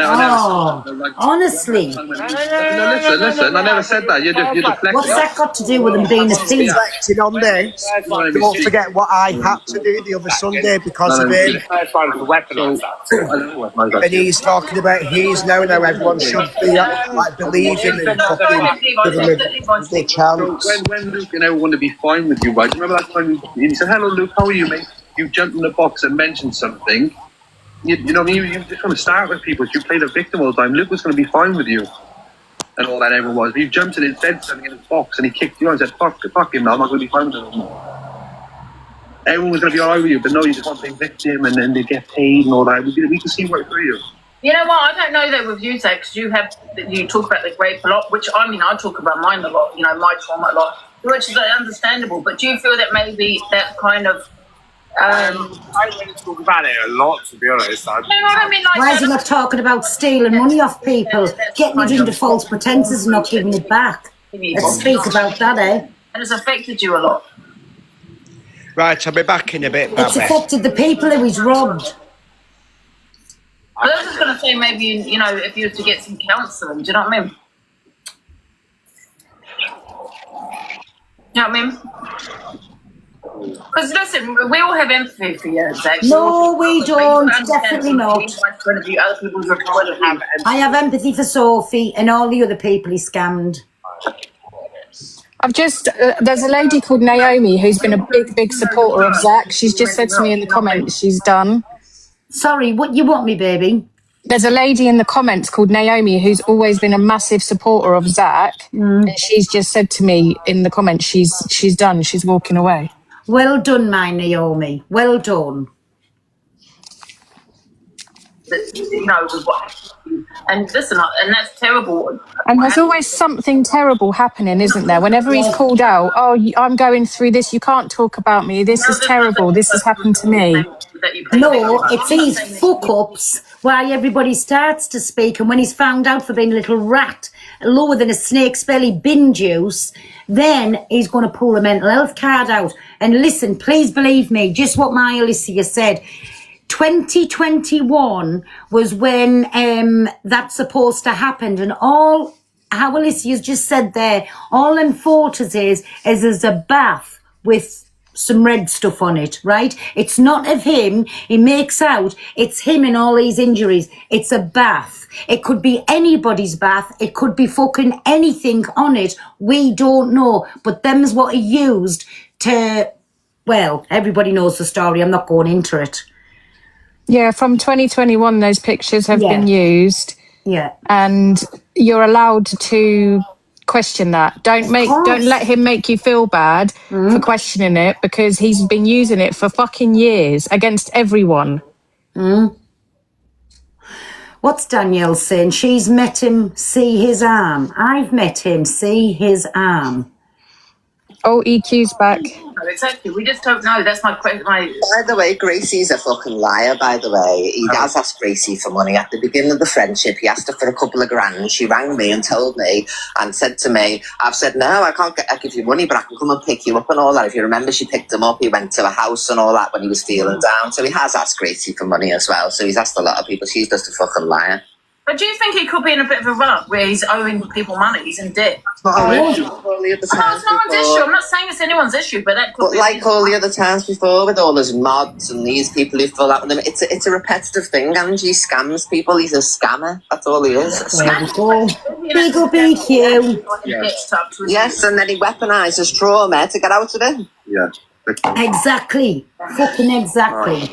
Honestly. No, listen. I never said that. You're deflecting. What's that got to do with him being a thief? Reflecting on this, don't forget what I had to do the other Sunday because of him. And he's talking about he's now everyone should be like believing in fucking giving him a chance. When Luke and everyone to be fine with you, right? Remember that time he said, "Hello, Luke, how are you, mate?" You jumped in the box and mentioned something. You know, you just want to start with people. You play the victim all the time. Luke was going to be fine with you, and all that everyone was. But you jumped in and said something in his box, and he kicked you out and said, "Fuck him, I'm not going to be fine with him anymore." everyone was going to be all right with you, but no, you just want to play victim and then they get paid and all that. We can see right through you. You know what? I don't know that with you, Zach, because you talk about the rape a lot, which I mean, I talk about mine a lot, you know, my trauma a lot, which is understandable. But do you feel that maybe that kind of I don't really talk about it a lot, to be honest. you know what I mean? Like, Why is he not talking about stealing money off people, getting it into false pretences and not giving it back? Let's speak about that, eh? And it's affected you a lot. Right, I'll be back in a bit, It's Babby. affected the people who he's robbed. I was just going to say maybe, you know, if you were to get some counselling, do you know what I mean? You know what I mean? Because listen, we all have empathy for you, Zach. No, we don't. Definitely not. Other people's have I have empathy for Sophie and all the other people he scammed. I've just, there's a lady called Naomi who's been a big supporter of Zach. She's just said to me in the comments she's done. Sorry, what you want me, baby? There's a lady in the comments called Naomi who's always been a massive supporter of Zach. And she's just said to me in the comments she's done, she's walking away. Well done, my Naomi. Well done. You know, with what, and listen, and that's terrible. And there's always something terrible happening, isn't there? Whenever he's called out, oh, I'm going through this, you can't talk about me, this is terrible, this has happened to me. No, it's these fuck-ups why everybody starts to speak, and when he's found out for being a little rat, lower than a snake's belly bin juice, then he's going to pull the mental health card out. And listen, please believe me, just what my Alicia said, 2021 was when that's supposed to happen, and all how Alicia's just said there, all them photos is there's a bath with some red stuff on it, right? It's not of him. He makes out it's him in all these injuries. It's a bath. It could be anybody's bath. It could be fucking anything on it. We don't know. But them's what he used to, well, everybody knows the story. I'm not going into it. Yeah, from 2021, those pictures have been used. Yeah. And you're allowed to question that. Don't let him make you feel bad for questioning it, because he's been using it for fucking years against everyone. What's Danielle saying? She's met him, see his arm. I've met him, see his arm. Oh, EQ's back. Exactly. We just don't know. That's my question. By the way, Gracie's a fucking liar, by the way. He has asked Gracie for money. At the beginning of the friendship, he asked her for a couple of grand. She rang me and told me and said to me, I've said, no, I can't give you money, but I can come and pick you up and all that. If you remember, she picked him up. He went to a house and all that when he was feeling down. So he has asked Gracie for money as well. So he's asked a lot of people. She's just a fucking liar. But do you think he could be in a bit of a rut where he's owing people money? He's in debt. It's not our issue. All the other It's times no one's before. issue. I'm not saying it's anyone's issue, but that could But be. like all the other times before, with all those mods and these people who fall out with them, it's a repetitive thing. Angie scams people. He's a scammer. That's all he is. There we go. Big up EQ. Yes, and then he weaponises trauma to get out of it. Yeah. Exactly. Fucking exactly.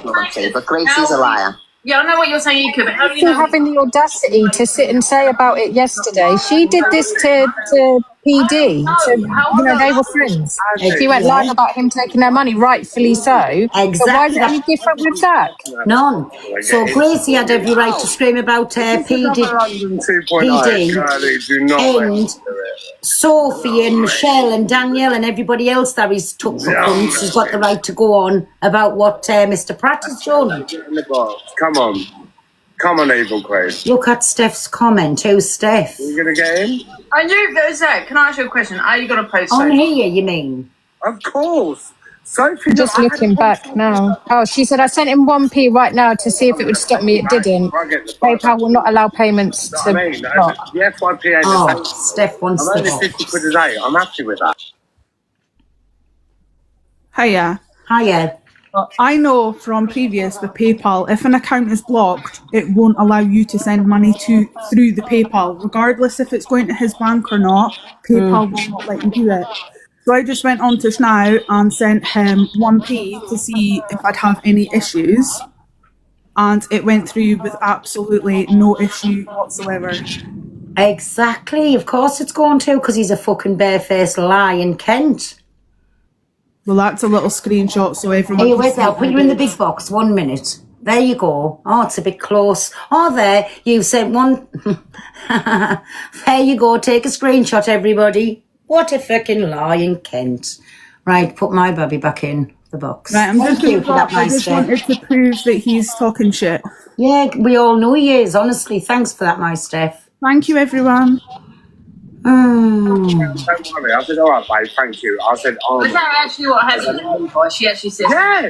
But Gracie's a liar. Yeah, I know what you're saying, EQ, but how do you For know? having the audacity to sit and say about it yesterday. She did this to PD. So, you know, they were friends. She went lying about him taking their money, rightfully so. Exactly. So why is it any different with Zach? None. So Gracie had every right to scream about PD. And Sophie and Michelle and Danielle and everybody else that he's took for cunts has got the right to go on about what Mr. Pratt has done. Come on, Evil Grace. Look at Steph's comment. Who's Steph? You gonna get in? And you, Zach, can I ask you a question? Are you going to post On it? here, you mean? Of course. Sophie, Just looking back now. Oh, she said, I sent him 1p right now to see if it would stop me. It didn't. PayPal will not allow payments to block. the FYPA. Oh, Steph wants I'm only the 50 quid a day. I'm happy with that. Hiya. Hiya. I know from previous with PayPal, if an account is blocked, it won't allow you to send money through the PayPal, regardless if it's going to his bank or not. PayPal will not let you do it. So I just went on to Snow and sent him 1p to see if I'd have any issues, and it went through with absolutely no issue whatsoever. Exactly. Of course it's going to, because he's a fucking barefaced lie in Kent. Well, that's a little screenshot, so everyone. Hey, can wait see there, I'll put you in the big it. box. 1 minute. There you go. Oh, it's a bit close. Oh, there. You sent one. There you go. Take a screenshot, everybody. What a fucking lying Kent. Right, put my baby back in the box. Right, I'm Thank just you for that, I my just Steph. wanted to prove that he's talking shit. Yeah, we all know he is, honestly. Thanks for that, my Steph. Thank you, everyone. Don't worry, I said, all right, babe, thank you. I said, oh, Was that actually what happened? She actually said, yeah, I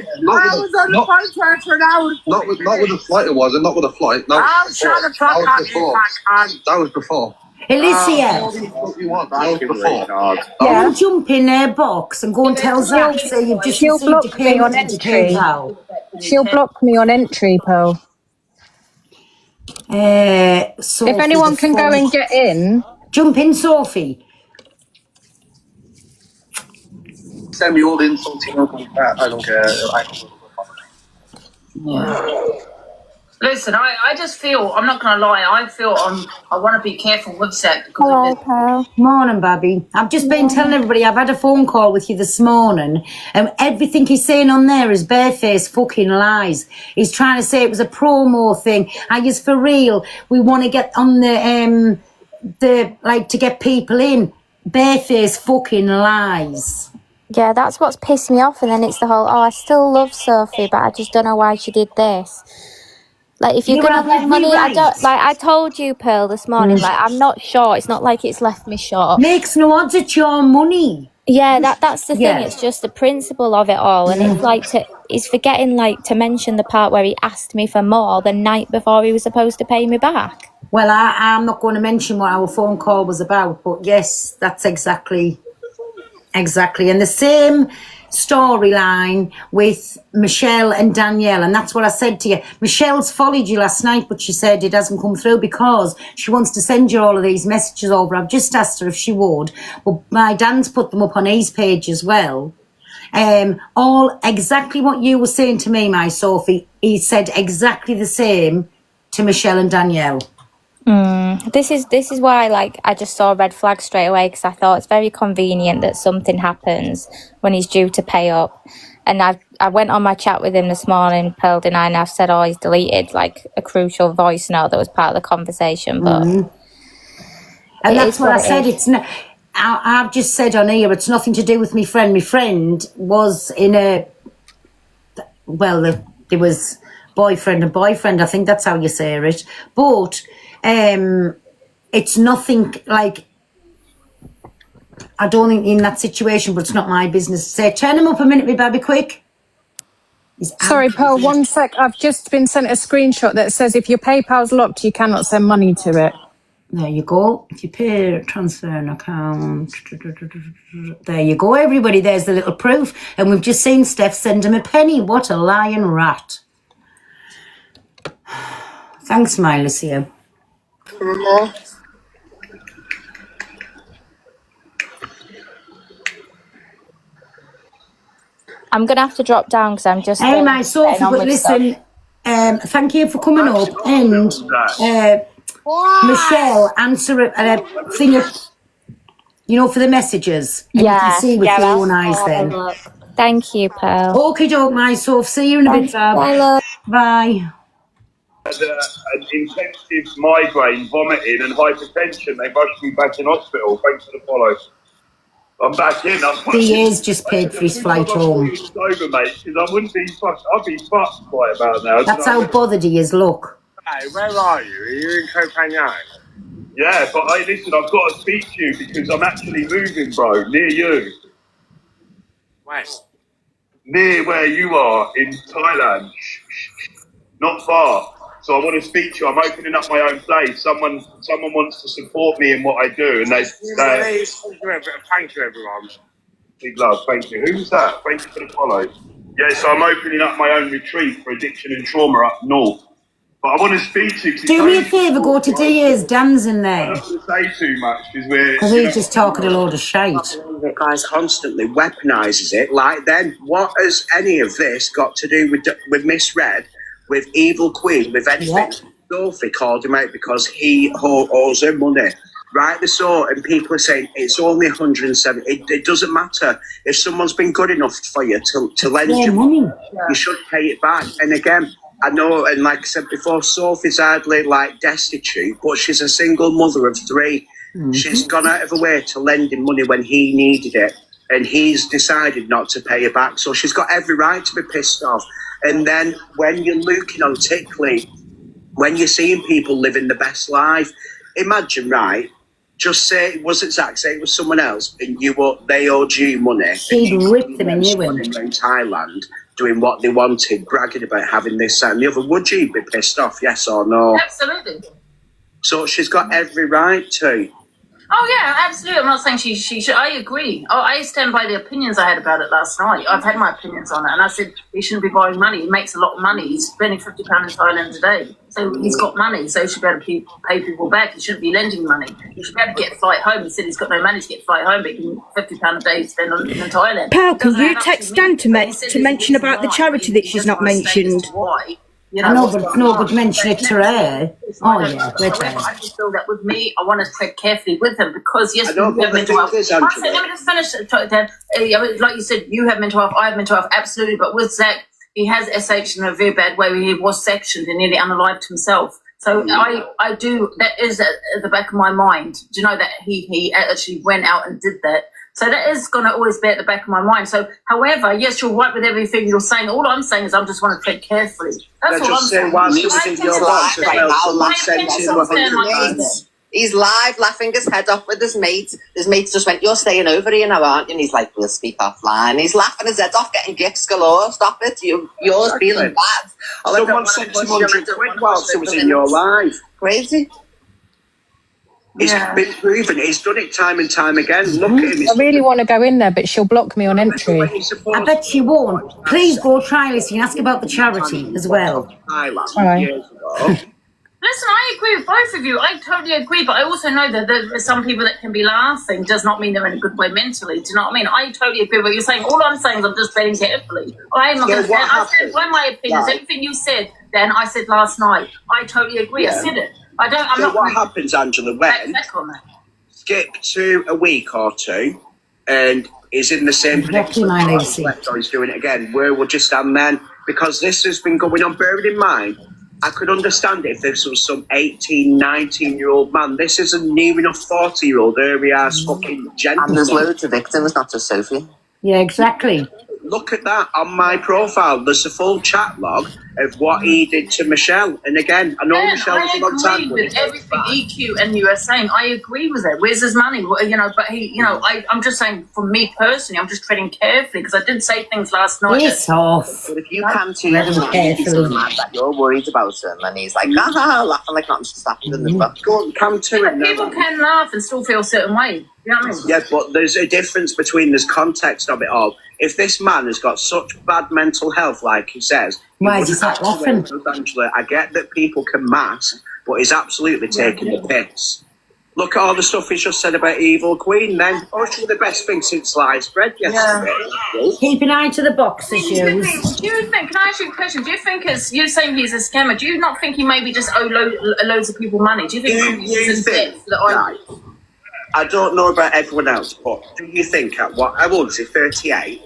was on the phone to her for an hour. Not with the flight, it wasn't. Not with the flight. No, I was trying to talk that out was you before. back, That was before. Alicia, What you want? That was Fucking before. retard. can you jump in their box and go and tell Zach, say you've just She'll received a block me on payment into entry. PayPal? She'll block me on entry, Pearl. Sophie, If anyone the can go phone- and get in, Jump in, Sophie. Send me all the insults you know. I don't care. listen, I just feel, I'm not going to lie, I feel I want to be careful with Zach because of this. Pearl. Morning, Babby. I've just been telling everybody I've had a phone call with you this morning, and everything he's saying on there is barefaced fucking lies. He's trying to say it was a promo thing. I guess for real, we want to get on the like to get people in. Barefaced fucking lies. Yeah, that's what's pissed me off. And then it's the whole, I still love Sophie, but I just don't know why she did this. Like, if you're You gonna have lose every money, I right. don't. Like, I told you, Pearl, this morning. Like, I'm not sure. It's not like it's left me short. Makes no odds. It's your money. Yeah, that's the thing. Yeah. It's just the principle of it all, and it's like he's forgetting like to mention the part where he asked me for more the night before he was supposed to pay me back. Well, I'm not going to mention what our phone call was about, but yes, that's exactly. And the same storyline with Michelle and Danielle, and that's what I said to you. Michelle's followed you last night, but she said it hasn't come through because she wants to send you all of these messages over. I've just asked her if she would, but my Dan's put them up on his page as well. All exactly what you were saying to me, my Sophie. He said exactly the same to Michelle and Danielle. This is why, like, I just saw a red flag straight away because I thought it's very convenient that something happens when he's due to pay up. And I went on my chat with him this morning, Pearl and I've said, he's deleted like a crucial voice note that was part of the conversation. But and that's what I said. It's not. I've just said on here, it's nothing to do with my friend. My friend was in a. Well, there was boyfriend and boyfriend. I think that's how you say it. But. It's nothing like I don't think in that situation, but it's not my business to say. Turn him up a minute, me baby, quick. sorry, Pearl, 1 sec. I've just been sent a screenshot that says if your PayPal's locked, you cannot send money to it. There you go. If you pay, transfer an account. There you go, everybody. There's the little proof. And we've just seen Steph send him a penny. What a lying rat. Thanks, my Lucia. I'm gonna have to drop down because I'm just. Hey, my Sophie, but listen, thank you for coming up. And Michelle, answer a thing of, for the messages. And you can see with your own eyes then. Thank you, Pearl. Okie doke, my Sophie. See you in a bit, Fab. Bye, love. Bye. Had an intensive migraine, vomiting, and hypertension. They rushed me back in hospital. Thanks for the follow. I'm back in. He is just paid for his flight home. It's over, mate, because I wouldn't be fucked. I'd be fucked by about now. That's how bothered he is. Look. Hey, where are you? Are you in Copenhagen? Yeah, but hey, listen, I've got to speak to you because I'm actually moving, bro, near you. Where? Near where you are in Thailand. Not far. So I want to speak to you. I'm opening up my own place. Someone wants to support me in what I do, and Thank you, everyone. Big love, thank you. Who's that? Thank you for the follow. Yeah, so I'm opening up my own retreat for addiction and trauma up north. But I want to speak to you. Do me a favour, go to DA's. Dan's in there. I don't want to say too much because he's just talking a load of shite. The guys constantly weaponises it. Like, then what has any of this got to do with Miss Red, with Evil Queen, with anything? What? Sophie called him out because he owes her money. rightly so, and people are saying it's only 170. It doesn't matter. If someone's been good enough for you to lend you money, you should pay it back. And again, I know, and like I said before, Sophie's hardly like destitute, but she's a single mother of 3. She's gone out of her way to lend him money when he needed it, and he's decided not to pay her back. So she's got every right to be pissed off. And then when you're looking on Tickley, when you're seeing people living the best life, imagine, right? Just say it wasn't Zach, say it was someone else, and they owed you money. She'd rip them and you went. In Thailand, doing what they wanted, bragging about having this, that, and the other. Would you be pissed off? Yes or no? Absolutely. So she's got every right to. Oh yeah, absolutely. I'm not saying she should. I agree. Oh, I stand by the opinions I had about it last night. I've had my opinions on it, and I said he shouldn't be borrowing money. He makes a lot of money. He's spending £50 in Thailand a day, so he's got money. So he should be able to pay people back. He shouldn't be lending money. He should be able to get a flight home. He said he's got no money to get a flight home, but he can £50 a day to spend in Thailand. Pearl, can you text Dan to mention about the charity that she's not mentioned? Why? You I know, but it's no good mention it to her. Oh, yeah, However, I just feel that with me, I want to tread carefully with him because, yes, I know, you have mental health. let Let me just finish, Dan. Like you said, you have mental health, I have mental health, absolutely. But with Zach, he has SH in a very bad way where he was sectioned and nearly unalived himself. So I do, that is at the back of my mind. Do you know that he actually went out and did that? So that is going to always be at the back of my mind. So, however, yes, you're right with everything you're saying. All I'm saying is I just want to tread carefully. That's all I'm saying. Whilst he was in your box as well, he's live laughing his head off with his mate. His mate just went, "You're staying over here now, aren't you?" And he's like, "We'll speak offline." He's laughing his head off, getting gifts galore. Stop it. Yours feeling bad. Someone sent him £100 whilst he was in your life. Crazy. It's been proven. He's done it time and time again. Look at him. I really want to go in there, but she'll block me on entry. I bet she won't. Please go try this. You can ask about the charity as well. Years ago. Listen, I agree with both of you. I totally agree, but I also know that there's some people that can be laughing does not mean they're in a good way mentally. Do you know what I mean? I totally agree with what you're saying. All I'm saying is I'm just treading carefully. I am not going to stand. I said by my opinions. Right. Everything you said, Dan, I said last night. I totally agree. I said it. I'm not. What happens, Angela, when skip to a week or two and is in the same predicament or he's doing it again, where would you stand then? Because this has been going on. Bearing in mind, I could understand it if this was some 18, 19-year-old man. This is a near enough 40-year-old early-ass fucking gentleman. And there's loads of victims, not just Sophie. Yeah, exactly. Look at that on my profile. There's a full chat log of what he did to Michelle. And again, I know Michelle was a long time. I agree with everything EQ and you are saying. I agree with it. Where's his money? Well, but he, I'm just saying, for me personally, I'm just treading carefully because I did say things last night. Piss off. But if you come to him that you're worried about him and he's like, laughing like nothing's happened in the book. Go on, come to him. People can laugh and still feel a certain way. You know what I mean? Yeah, but there's a difference between this context of it all. If this man has got such bad mental health, like he says, why is he start laughing? Angela, I get that people can mask, but he's absolutely taking the piss. Look at all the stuff he's just said about Evil Queen then. Oh, she's the best thing since sliced bread yesterday. Yeah. Keep an eye to the boxer shoes. Do you think, can I ask you a question? Do you think, as you're saying he's a scammer, do you not think he maybe just owe loads of people money? Do you think he's in debt? Right. I don't know about everyone else, but do you think at what, how old is he, 38?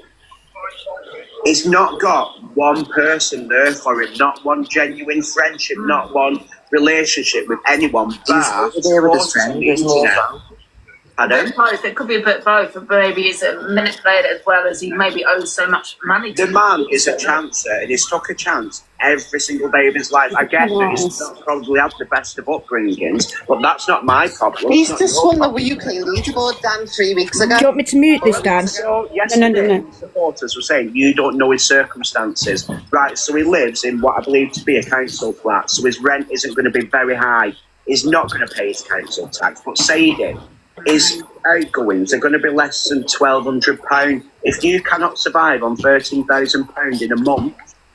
He's not got one person there for him, not one genuine friendship, not one relationship with anyone. He's there with his friend. Both. It could be a bit both, but maybe he's manipulated as well as he maybe owes so much money to the man is a chancer and he's took a chance every single day of his life. I get that he's not probably had the best of upbringings, but that's not my problem. He's just won the UK leaderboard, Dan, 3 weeks ago. Do you want me to mute this, Dan? So yesterday, supporters were saying you don't know his circumstances. Right, so he lives in what I believe to be a council flat, so his rent isn't going to be very high. He's not going to pay his council tax, but say he did. His outgoings are going to be less than £1,200. If you cannot survive on £13,000 in a month,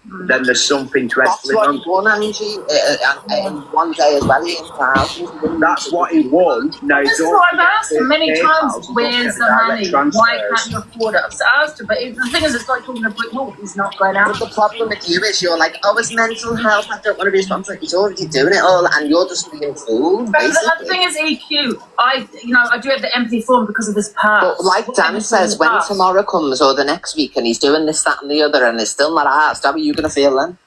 then there's something dreadful That's what on. he won, Angie, in one day as well. He in thousands. That's what he won. Now, This is don't what I've asked him forget many PayPal times. to Where's get the money? direct Why transfers. can't you afford it? I've asked him, but the thing is, it's like talking to brick wall. He's not going out. But the problem with you is you're like, oh, it's mental health. I don't want to be responsible. He's already doing it all, and you're just being fooled. But the Basically. thing is, EQ. I do have the empathy for him because of his past. But like Dan says, when tomorrow comes or the next week, and he's doing this, that, and the other, and it's still not asked, how are you going to feel then?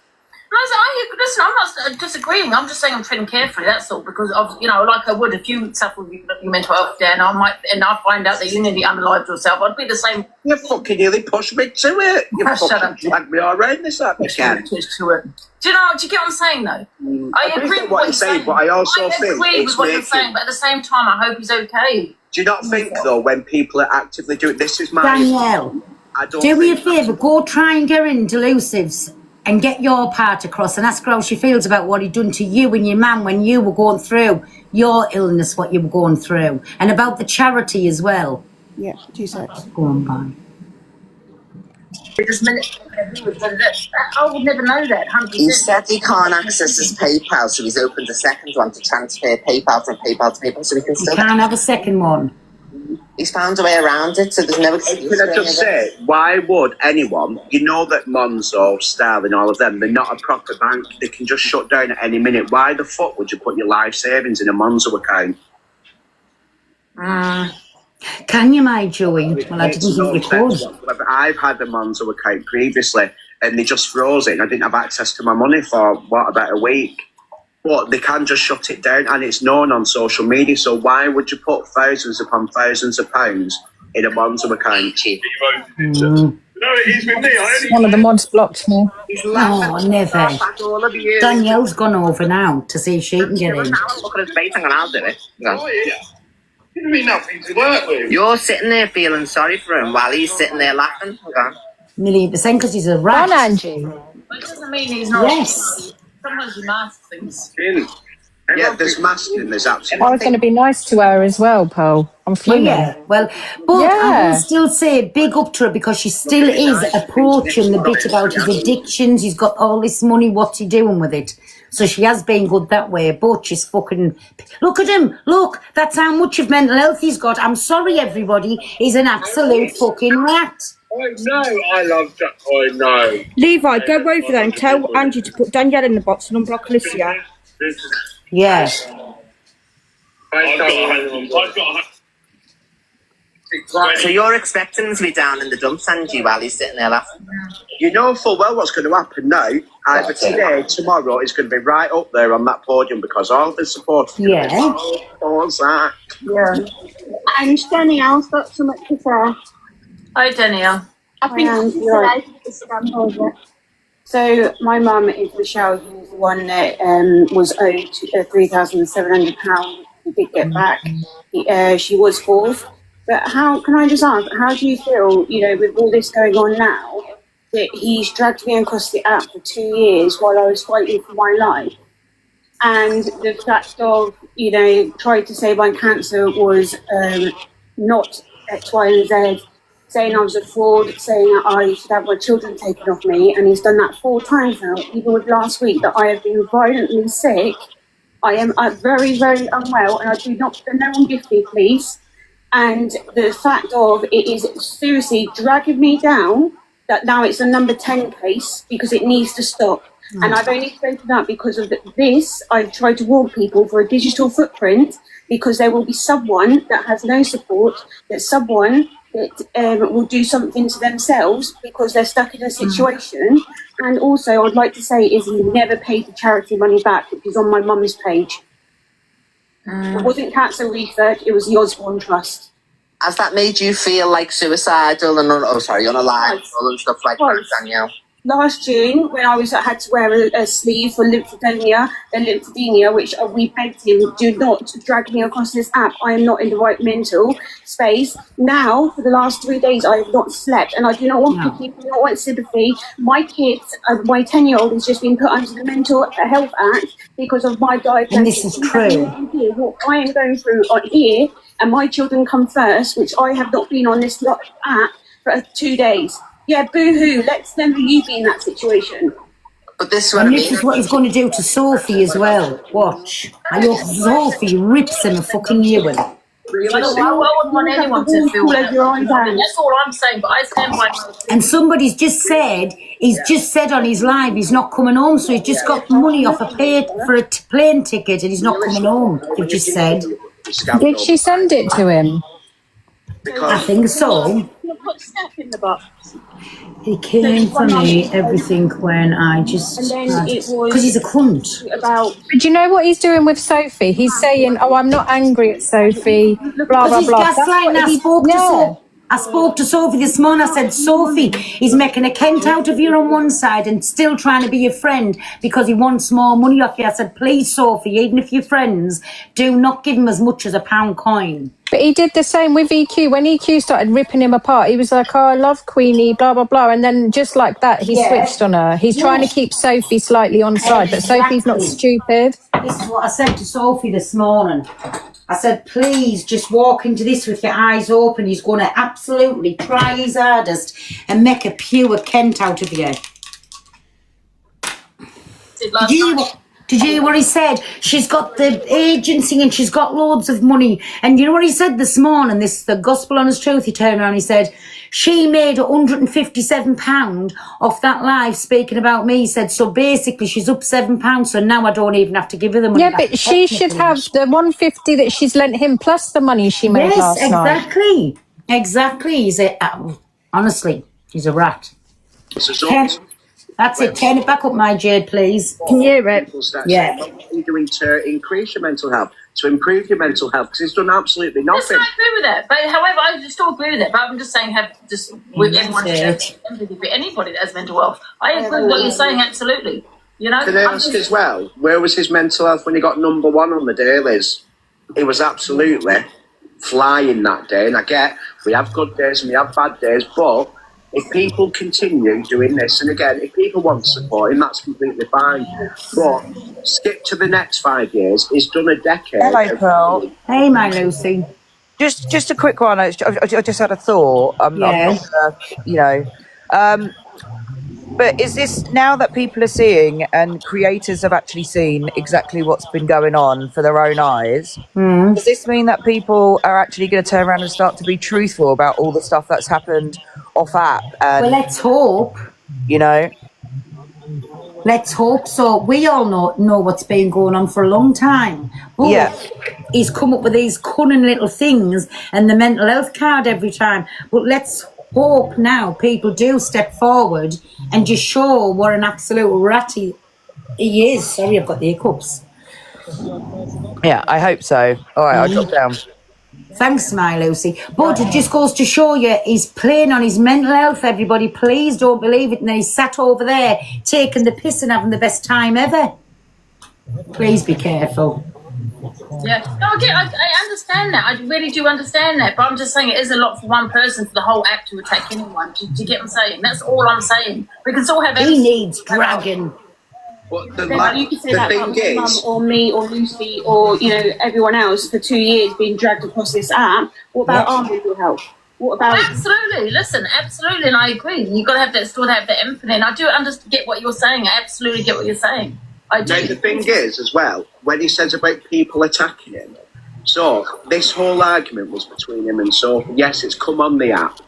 Listen, I'm not disagreeing. I'm just saying I'm treading carefully. That's all, because of like I would if you suffer with your mental health, Dan. I find out that you nearly unalived yourself. I'd be the same. You fucking nearly pushed me to it. You Shut up. fucking dragged me around this up again. To it. Do you get what I'm saying though? I agree with what you're saying, but I also think agree it's with what you're making. saying, but at the same time, I hope he's okay. Do you not think though, when people are actively doing this is my Danielle, I don't do me a think- favour, go try and get in Delusives and get your part across and ask her how she feels about what he'd done to you and your mum when you were going through your illness, what you were going through, and about the charity as well. Yeah, 2 seconds. Go on, bye. I would never know that. 100%. He said he can't access his PayPal, so he's opened a second one to transfer PayPal from PayPal to PayPal, so he can You still. can't have a second one. He's found a way around it, so there's no excuse. Can I just say, why would anyone, that Monzo, Sterling, all of them, they're not a proper bank. They can just shut down at any minute. Why the fuck would you put your life savings in a Monzo account? Can you, my Joey? Well, I didn't think you could. I've had a Monzo account previously, and they just froze it, and I didn't have access to my money for, about a week. But they can just shut it down, and it's known on social media, so why would you put thousands upon thousands of pounds in a Monzo account? No, it is with me. One of the mods blocked me. No, never. Danielle's gone over now to see if she can get in. Look at his face, hang on, I'll do it. Hang on. Oh, yeah. Give me nothing to work with. You're sitting there feeling sorry for him while he's sitting there laughing. Hang on. 1,000,000% because he's a rat. Go on, Angie. But it doesn't mean he's not. Yes. Sometimes you mask things. Yeah, there's masking, there's I absolutely. was going to be nice to her as well, Paul. I'm Well, fuming. yeah. Well, but I Yeah. will still say big up to her because she still is approaching the bit about his addictions. He's got all this money. What's he doing with it? So she has been good that way, but she's fucking... Look at him. Look, that's how much of mental health he's got. I'm sorry, everybody. He's an absolute fucking rat. I know I love Jack. I know. Levi, go over there and tell Angie to put Danielle in the box and unblock Alicia. Yeah. I've got So you're expecting him to be down in the dumps, Angie, while he's sitting there laughing? You know full well what's going to happen now. Either today, tomorrow, is going to be right up there on that podium because all the support. Yeah. That. Yeah. And Danielle's got so much to say. Hi, Danielle. I think she's related to scam over. So my mum is Michelle, who's the one that was owed £3,700. We did get back. She was fourth. But how can I just ask? How do you feel? With all this going on now, that he's dragged me across the app for 2 years while I was fighting for my life, and the fact of tried to say my cancer was not X, Y, and Z. Saying I was a fraud, saying that I should have my children taken off me, and he's done that 4 times now. Even with last week, that I have been violently sick. I am very, very unwell, and I do not. No one gift me, please. And the fact of it is seriously dragging me down. That now it's a number 10 case because it needs to stop. And I've only spoken up because of this. I've tried to warn people for a digital footprint because there will be someone that has no support. That someone that will do something to themselves because they're stuck in a situation. And also, I'd like to say is he never paid the charity money back, which is on my mum's page. It wasn't Cancer Research, it was the Osborne Trust. Has that made you feel like suicidal and unalive and stuff like that, Danielle? Last June, when I had to wear a sleeve for lymphedema, which we begged him, do not drag me across this app. I am not in the right mental space. Now, for the last 3 days, I have not slept, and I do not want pity, I do not want sympathy. My kids, my 10-year-old has just been put under the Mental Health Act because of my diagnosis. And this is true. What I am going through on here, and my children come first, which I have not been on this app for 2 days. Yeah, boo-hoo. Let's never you be in that situation. But this is what And I this mean. is what he's going to do to Sophie as well. Watch. I hope Sophie rips him a fucking year with it. I wouldn't want anyone to feel that. That's all I'm saying, but I stand by my. And somebody's just said, he's just said on his live he's not coming home, so he's just got money off for a plane ticket and he's not coming home, they've just said. Did she send it to him? I think so. Put stuff in the box. He came for me everything when I just... And then it was... Because he's a cunt. About... Do you know what he's doing with Sophie? He's saying, oh, I'm not angry at Sophie, blah, blah, Because he's blah. That's gaslighting. what I spoke to Sophie this morning. I said, Sophie, he's making a Kent out of you on one side and still trying to be your friend because he wants more money off you. I said, please, Sophie, even if you're friends, do not give him as much as a pound coin. But he did the same with EQ. When EQ started ripping him apart, he was like, oh, I love Queenie, blah, blah, blah. And then just like that, he switched on her. He's trying to keep Sophie slightly on side, but Sophie's not stupid. This is what I said to Sophie this morning. I said, please just walk into this with your eyes open. He's going to absolutely try his hardest and make a pure Kent out of you. Did you hear what he said? She's got the agency and she's got loads of money. And you know what he said this morning? This the Gospel Honest Truth. He turned around and he said, she made £157 off that live speaking about me. He said, so basically she's up £7, so now I don't even have to give her the money. Yeah, but she should have the 150 that she's lent him plus the money she made last night. Exactly. Exactly. He's honestly, he's a rat. That's it. Turn it back up, my Jade, please. Can you hear it? Yeah. What are you doing to increase your mental health, to improve your mental health? Because he's done absolutely nothing. Yes, I agree with that. But however, I still agree with that. But I'm just saying, with everyone who has empathy for anybody that has mental health. I agree with what you're saying, absolutely. You know. Can I ask as well, where was his mental health when he got number one on the dailies? He was absolutely flying that day. And I get we have good days and we have bad days, but if people continue doing this, and again, if people want to support him, that's completely fine. But skip to the next 5 years. He's done a decade. Hello, Pearl. Hey, my Lucy. Just a quick one. I just had a thought. I'm not gonna, but is this now that people are seeing and creators have actually seen exactly what's been going on for their own eyes? Does this mean that people are actually going to turn around and start to be truthful about all the stuff that's happened off app? And, well, let's hope. You know. Let's hope so. We all know what's been going on for a long time. But he's come up with these cunning little things and the mental health card every time. But let's hope now people do step forward and just show what an absolute rat he is. Sorry, I've got the hiccups. Yeah, I hope so. All right, I'll drop down. Thanks, my Lucy. But it just goes to show you he's playing on his mental health, everybody. Please don't believe it. And then he's sat over there taking the piss and having the best time ever. Please be careful. Yeah, no, I understand that. I really do understand that. But I'm just saying it is a lot for one person for the whole app to attack anyone. Do you get what I'm saying? That's all I'm saying. We can still have. He needs dragging. Well, you could say that about my mum or me or Lucy or everyone else for 2 years being dragged across this app. What about our mental health? What about? Absolutely, listen, absolutely, and I agree. You've got to have that, still have that empathy. And I do get what you're saying. I absolutely get what you're saying. I do. Now, the thing is, as well, when he says about people attacking him, so this whole argument was between him and Sophie. Yes, it's come on the app.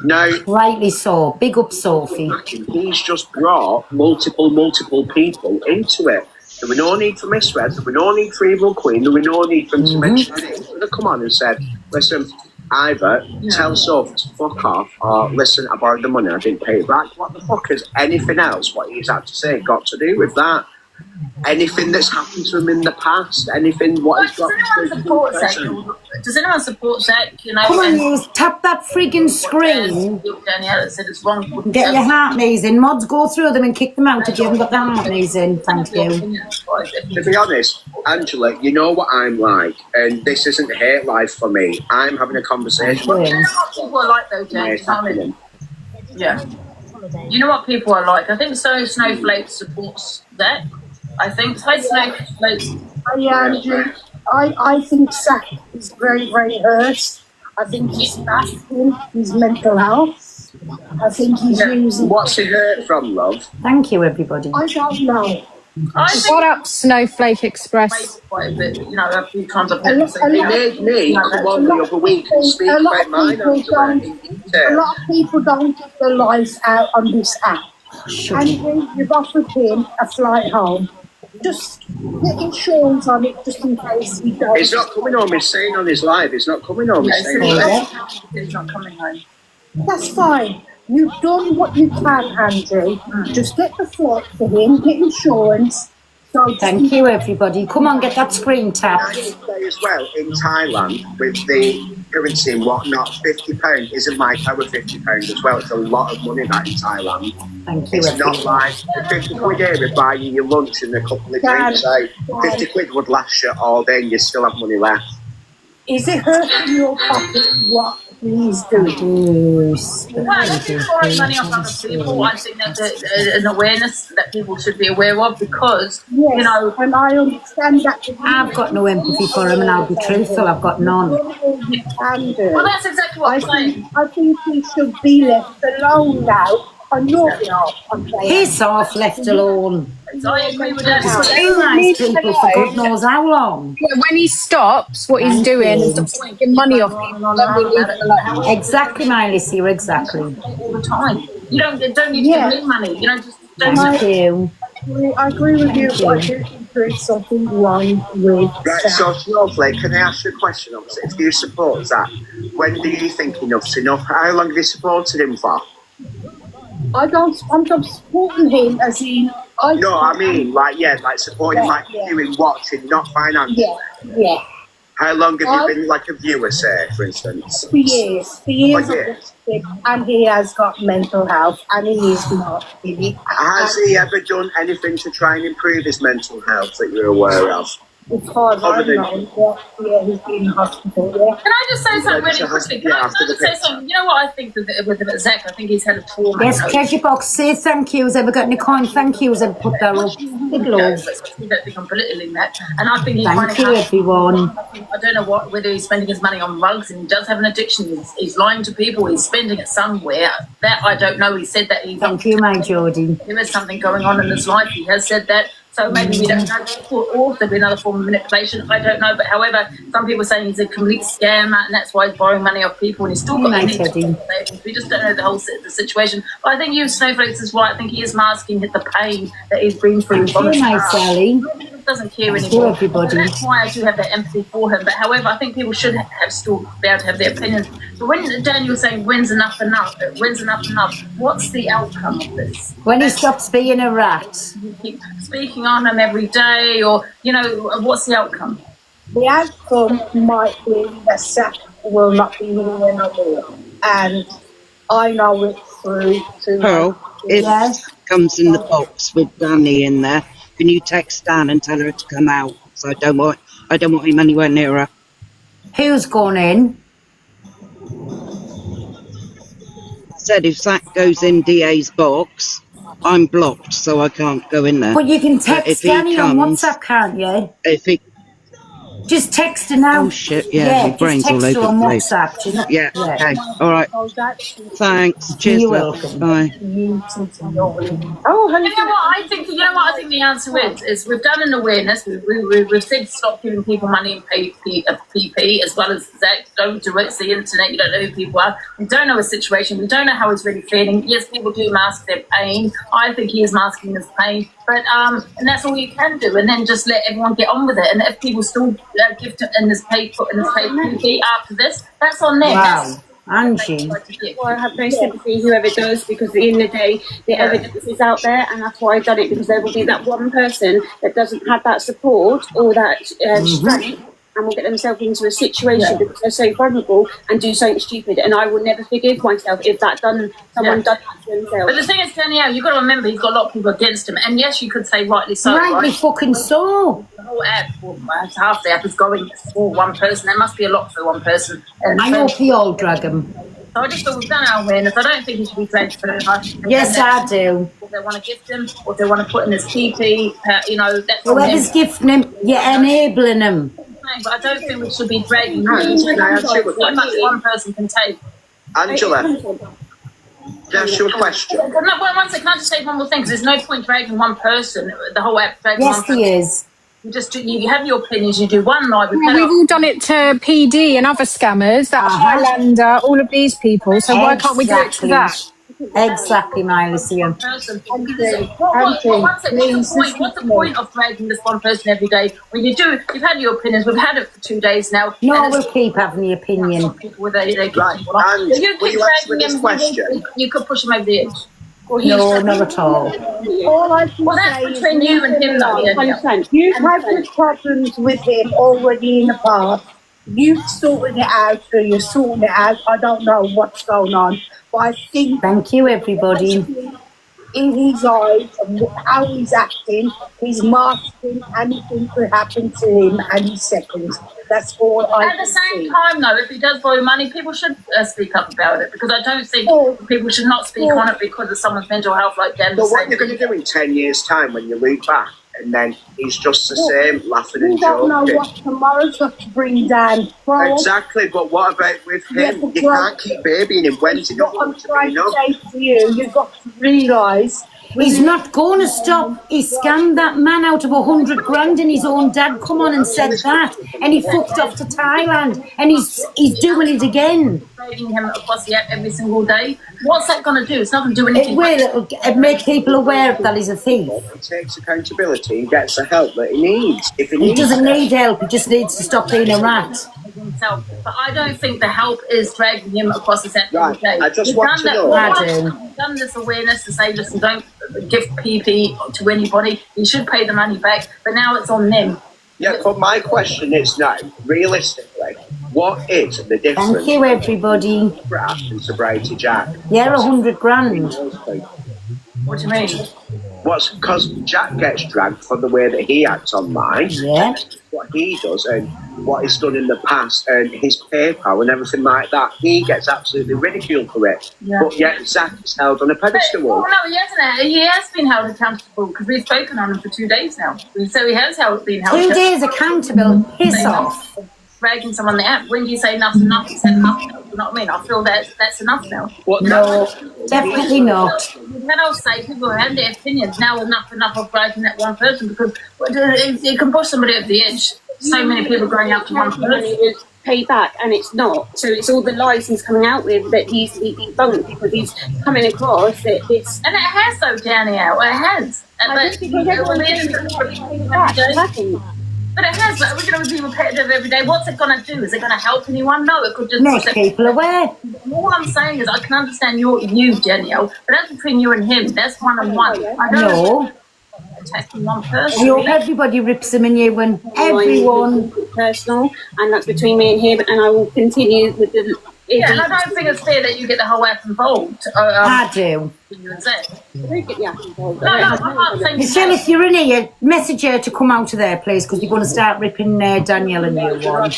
Now, rightly so. Big up, Sophie. He's just brought multiple people into it. There was no need for Miss Red. There was no need for Evil Queen. There was no need for him to mention it. He could have come on and said, listen, either tell Sophie to fuck off or listen, I borrowed the money, I didn't pay it back. What the fuck has anything else, what he's had to say, got to do with that? Anything that's happened to him in the past, anything what he's got to do. Does anyone support Zach? Come on, you tap that friggin' screen. Daniela said it's wrong. Get your heart knees in. Mods, go through them and kick them out if you haven't got the heart knees in. Thank you. To be honest, Angela, you know what I'm like, and this isn't hate life for me. I'm having a conversation with you. People are like though, James. Yeah. You know what people are like? I think Snowflake supports that. I think Snowflake. Yeah, Andrew. I think Zach is very, very hurt. I think he's battling his mental health. I think he's using. What's it hurt from, love? Thank you, everybody. I don't know. What up, Snowflake Express? Quite a bit, you know, a few times I've A had lot- to a say, lot- Made me come on the other week and speak A lot about of mine. people don't. A Angela. lot of people don't get their lives out on this app. Andrew, you've offered him a flight home. Just get insurance on it, just in case he does. It's not coming home. He's saying on his live. It's not coming home. He's saying it's not coming home. That's fine. You've done what you can, Andrew. Just get the flight for him, get insurance. So Thank you, everybody. Come on, get that screen tapped. Say as well in Thailand with the currency and whatnot, £50 isn't my power £50 as well. It's a lot of money that in Thailand. Thank you, It's not like the 50 quid here with buying you lunch and a couple of drinks. So 50 quid would last you all day and you still have money left. Is it hurting your pocket what he's doing? Well, I think borrowing money off other people, I think that's an awareness that people should be aware of because, Yes, you know. and I understand that. I've got no empathy for him, and I'll be truthful. I've got none. Andrew, Well, that's exactly what I'm saying. I think he should be left alone now on your behalf. I'm saying. Piss off, left alone. I agree with that. Too nice people for God knows how long. Yeah, when he stops what he's doing and stops taking money off people, then we leave it alone. Exactly, my Lissy, exactly. All the time. You don't need to give me money. You know, just don't. Thank you. I agree with you, but I do think there is something wrong with Right, that. so Snowflake, can I ask you a question? Obviously, if you support that, when do you think enough's enough? How long have you supported him for? I'm not supporting him as in. No, I mean, like supporting, doing watching, not financially. Yeah. How long have you been like a viewer, say, for instance? For years. For years. For years. And he has got mental health, and he is not really. Has he ever done anything to try and improve his mental health that you're aware of? As far as I know, yeah, he's been in hospital, yeah. Can I just say something really quickly? Can I just say something? You know what I think with Zach? I think he's had a trauma. Yes, Treasure Box, say thank yous. Ever got any coin? Thank yous. Ever put that up? Big love. I don't think I'm belittling that. And I think he's Thank you, everyone. I don't know whether he's spending his money on rugs and he does have an addiction. He's lying to people. He's spending it somewhere. That I don't know. He said that he. Thank you, my Geordie. There is something going on in his life. He has said that. So maybe we don't know, or there'll be another form of manipulation. I don't know. But however, some people are saying he's a complete scammer, and that's why he's borrowing money off people, and he's still got money. We just don't know the situation. But I think you, Snowflakes, is right. I think he is masking the pain that he's been through. Thank you, my Sally. He doesn't care Thank you, anymore. everybody. And that's why I do have that empathy for him. But however, I think people should have still be able to have their opinions. But when Daniel's saying when's enough, what's the outcome of this? When he stops being a rat. You keep speaking on him every day, or what's the outcome? The outcome might be that Zach will not be here no more, and I know it through. Pearl, if comes in the box with Danny in there, can you text Dan and tell her to come out? So I don't want him anywhere near her. Who's gone in? Said if Zach goes in DA's box, I'm blocked, so I can't go in there. But you can But text if he Danny on comes- WhatsApp, can't you? If he, Just text her now. oh shit, yeah, my brain's just all text over her on the place. WhatsApp. Do you know? Yeah, okay, all right. Thanks. Cheers, You're love. welcome. Bye. Oh, you know what I think? The answer is we've done an awareness. We've said stop giving people money in PP, as well as Zach. Don't do it. It's the internet. You don't know who people are. We don't know his situation. We don't know how he's really feeling. Yes, people do mask their pain. I think he is masking his pain. But and that's all you can do. And then just let everyone get on with it. And if people still give to in this PP after this, that's on them. Wow. Angie. Well, I have no sympathy whoever does, because at the end of the day the evidence is out there, and that's why I've done it, because there will be that one person that doesn't have that support or that strength and will get themselves into a situation because they're so vulnerable and do something stupid, and I will never forgive myself if someone done that to themselves. But the thing is, Danielle, you've got to remember he's got a lot of people against him, and yes, you could say rightly so. Rightly right? fucking so. The whole app, half the app is going for one person. There must be a lot for one person. And I hope they all drag him. So I just thought we've done our awareness. I don't think he should be dragged further. Yes, I do. If they want to gift him, or if they want to put in his TP, that's on Whoever's them. gifting him, you're enabling him. But I don't think we should be dragging him. Angela, So much one person can take. Angela, Can I ask you a question? Well, no, well, one second, can I just say one more thing? Because there's no point dragging one person, the whole app dragging one Yes, person. he is. You have your opinions, you do one night. Well, we've all done it to PD and other scammers, that Highlander, all of these people. So why can't we do it to that? Exactly, my Lucia. What's the point of dragging this one person every day when you've had your opinions, we've had it for 2 days now. No, we'll keep having the opinion. Right, and will you answer this question? You could push him over the edge. No, not at all. All I can that's say between you and him, though. You've had the problems with him already in the past. You've sorted it out, so you're sorting it out. I don't know what's going on, but I think. Thank you, everybody. In his eyes and how he's acting, he's masking anything could happen to him and his seconds. That's all I At the same time, though, if he does borrow money, people should speak up about it, because I don't think people should not speak on it because of someone's mental health like that. But what you're going to do in 10 years' time when you look back, and then he's just the same, laughing and You don't know joking. what tomorrow's got to bring down. Well, Exactly, but what about with him? You can't keep babying him. When's it not I'm going to trying be to enough? say to you, you've got to realise. He's not going to stop. He scammed that man out of 100 grand, and his own dad come on and said that, and he fucked off to Thailand, and he's doing it again. Dragging him across the app every single day. What's that going to do? It's not going to do anything. It will. It'll make people aware that he's a thief. He takes accountability and gets the help that he needs. If he He needs doesn't it. need help. He just needs to stop being a rat. Himself. But I don't think the help is dragging him across the app every day. I just You've want done to know. You've done this awareness to say, listen, don't give PP to anybody. You should pay the money back. But now it's on them. Yeah, but my question is now, realistically, what is the difference? Thank you, everybody. Rat and sobriety Jack? Yeah, 100 grand. What do you mean? What's because Jack gets dragged for the way that he acts online. Yeah. What he does and what he's done in the past and his PayPal and everything like that, he gets absolutely ridiculed for it. Yeah. But yet Zach is held on a pedestal. Well, no, he hasn't. He has been held accountable because we've spoken on him for 2 days now. So he has been held 2 days accountable. Piss off. Dragging someone on the app. When you say enough's enough, you said enough. You know what I mean? I feel that's enough now. No, definitely not. Then I'll say people have their opinions. Now enough of dragging that one person, because it can push somebody over the edge. So many people going after one person. Pay back, and it's not. So it's all the lies he's coming out with that he's debunked, because he's coming across that it's. And it has, though, Danny, out. It has. But it has, but we're going to be repetitive every day. What's it going to do? Is it going to help anyone? No, it could just make people aware. All I'm saying is I can understand you, Danielle, but that's between you and him. That's one-on-one. I don't No. attacking one person. I hope everybody rips him and you and everyone. Personal, and that's between me and him, and I will continue with the. Yeah, and I don't think it's fair that you get the whole app involved. I do. You and Zach. I don't get the app involved. No, I'm not saying Michelle, if you're in here, message her to come out of there, please, because you're going to start ripping Danielle and you one.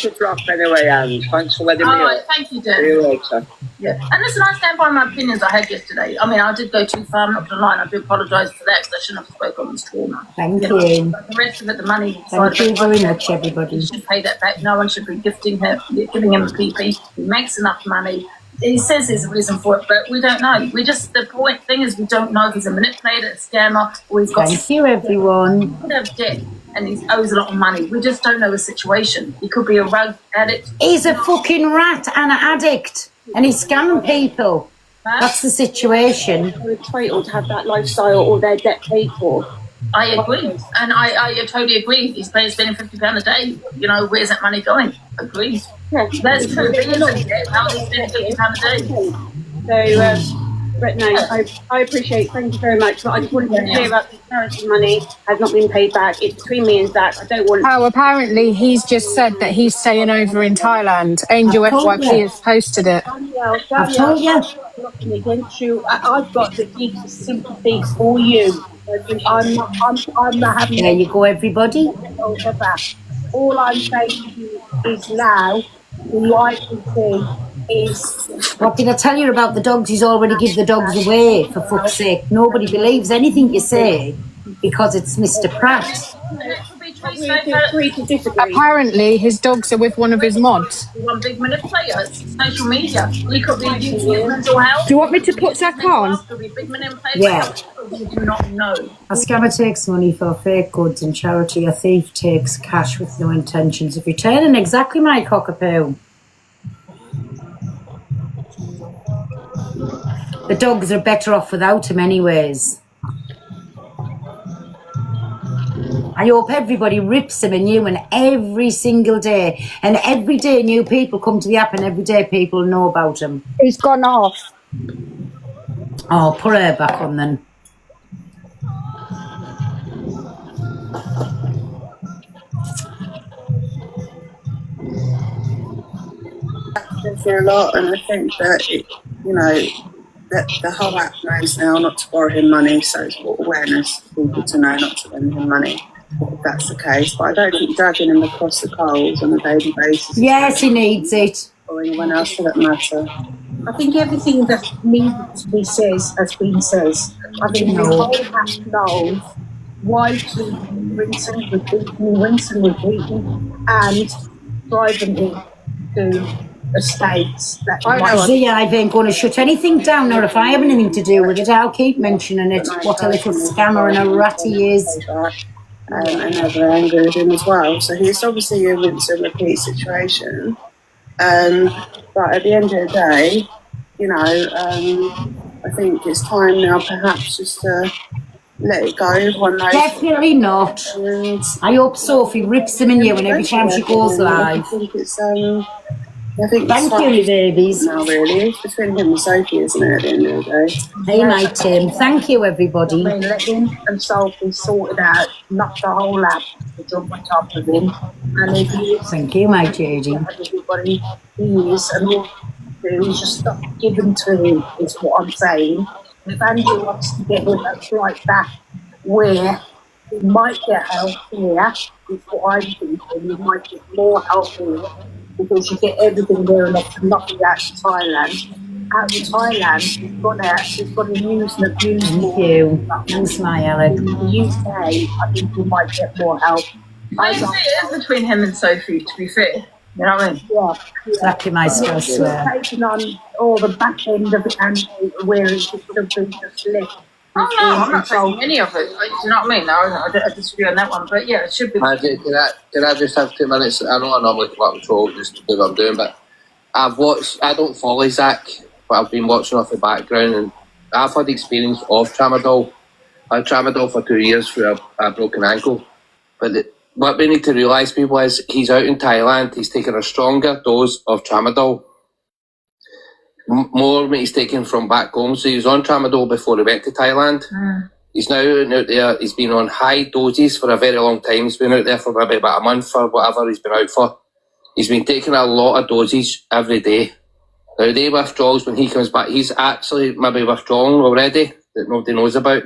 Anyway, Ange, thanks for letting me All know. right, thank you, See you Dad. later. Yeah, and listen, I stand by my opinions I had yesterday. I mean, I did go too far. I'm not going to lie. And I do apologise for that, because I shouldn't have spoken on this trauma. Thank know, you. but the rest of it, the money. Thank you very much, everybody. He should pay that back. No one should be giving him the PP. He makes enough money. He says there's a reason for it, but we don't know. The thing is, we don't know if he's a manipulator, a scammer, or he's got. Thank you, everyone. He could have debt and he owes a lot of money. We just don't know the situation. He could be a rug addict. He's a fucking rat and an addict, and he's scamming people. That's the situation. They're entitled to have that lifestyle or their debt paid for. I agree, and I totally agree. He's spending £50 a day. You know, where's that money going? Agreed. Yeah, that's true. He is in debt. How is he spending £50 a day? So, but no, I appreciate. Thank you very much. But I just wanted to clear up the charity money has not been paid back. It's between me and Zach. I don't want. Oh, apparently he's just said that he's staying over in Thailand. Angel FYP has posted it. I've told you. Nothing against you. I've got the deepest sympathy for you. I'm not having. There you go, everybody. All I'm saying to you is now, the likely thing is. What did I tell you about the dogs? He's already give the dogs away, for fuck's sake. Nobody believes anything you say because it's Mr. Pratt. That could be Agree to disagree. Apparently, his dogs are with one of his mods. One big manipulator. It's social media. He could be using his mental health. Do you want me to put Zach on? Could be a big manipulator. Yeah. You do not know. A scammer takes money for fake goods and charity. A thief takes cash with no intentions of returning. Exactly, my cockapoo. The dogs are better off without him anyways. I hope everybody rips him a new one every single day. And every day new people come to the app and every day people know about him. He's gone off. Oh, put her back on then. For a lot, and I think that that the whole app knows now not to borrow him money, so it's awareness for people to know not to lend him money if that's the case. But I don't think dragging him across the coals on a daily basis. Yes, he needs it. Or anyone else for that matter. I think everything that needed to be said has been said. I think the whole app knows why to Winston was beaten and driving him to estates. That I ain't going to shut anything down, or if I have anything to do with it, I'll keep mentioning it. What a little scammer and a rat he is. And they're angry with him as well. So he's obviously a rinse and repeat situation. But at the end of the day, I think it's time now perhaps just to let it go. Everyone knows. Definitely not. I hope Sophie rips him in you and every time she goes live. Thank you, babies. No, really. It's between him and Sophie, isn't it, at the end of the day? Hey, my Tim. Thank you, everybody. I mean, let him and Sophie sort it out, not the whole app to jump on top of him. And if he is, thank you, my Judy. Everybody he is, and all he do is just stop giving to him, is what I'm saying. If Andrew wants to get him like that, where he might get help here, is what I'm thinking. He might get more help here. Because you get everything there enough to knock you out to Thailand. Out of Thailand, you've got to use and abuse more. Thank you. Thanks, my Alec. In the UK, I think you might get more help. I see it is between him and Sophie, to be fair. You know what I mean? Yeah. Exactly my stress. He's taking on all the back end of it and where it should have been just left. Oh no, I'm not taking any of it. Do you know what I mean? I disagree on that one, but yeah, it should be. Can I just have 2 minutes? I know I normally come up with trouble just to do what I'm doing, but I don't follow Zach, but I've been watching off the background, and I've had experience of Tramadol. I had Tramadol for 2 years through a broken ankle, but what we need to realise, people, is he's out in Thailand. He's taking a stronger dose of Tramadol. More than he's taken from back home. So he was on Tramadol before he went to Thailand. He's now out there. He's been on high doses for a very long time. He's been out there for maybe about a month or whatever he's been out for. He's been taking a lot of doses every day. Now, the withdrawals, when he comes back, he's actually maybe withdrawn already that nobody knows about.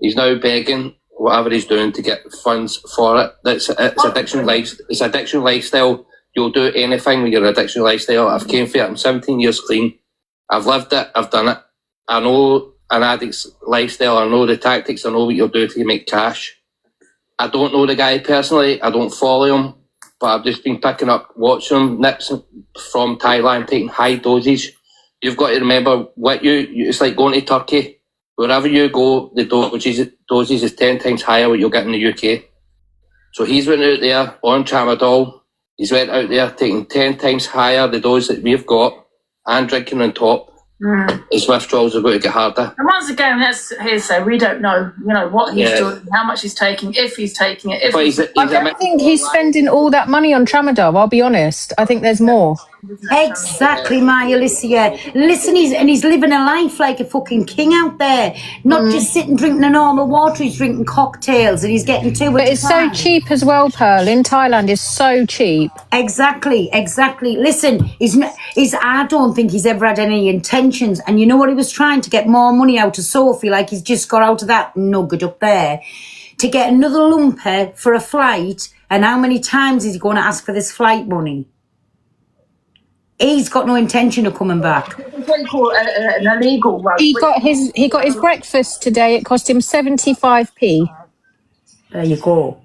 He's now begging whatever he's doing to get funds for it. It's addiction lifestyle. You'll do anything with your addiction lifestyle. I've came for it. I'm 17 years clean. I've lived it. I've done it. I know an addict's lifestyle. I know the tactics. I know what you'll do to make cash. I don't know the guy personally. I don't follow him. But I've just been picking up, watching him, nips from Thailand, taking high doses. You've got to remember, it's like going to Turkey. Wherever you go, the doses is 10 times higher what you'll get in the UK. So he's went out there on Tramadol. He's went out there taking 10 times higher the dose that we've got and drinking on top. His withdrawals are going to get harder. And once again, that's hearsay. We don't know, what he's doing, how much he's taking, if he's taking it. I don't think he's spending all that money on Tramadol, I'll be honest. I think there's more. Exactly, my Alicia. Listen, he's living a life like a fucking king out there. Not just sitting drinking a normal water, he's drinking cocktails and he's getting to it. But it's so cheap as well, Pearl. In Thailand, it's so cheap. Exactly. Listen, I don't think he's ever had any intentions. And you know what? He was trying to get more money out of Sophie, like he's just got out of that nugget up there, to get another lumper for a flight. And how many times is he going to ask for this flight money? He's got no intention of coming back. An illegal one. He got his breakfast today. It cost him 75p. There you go.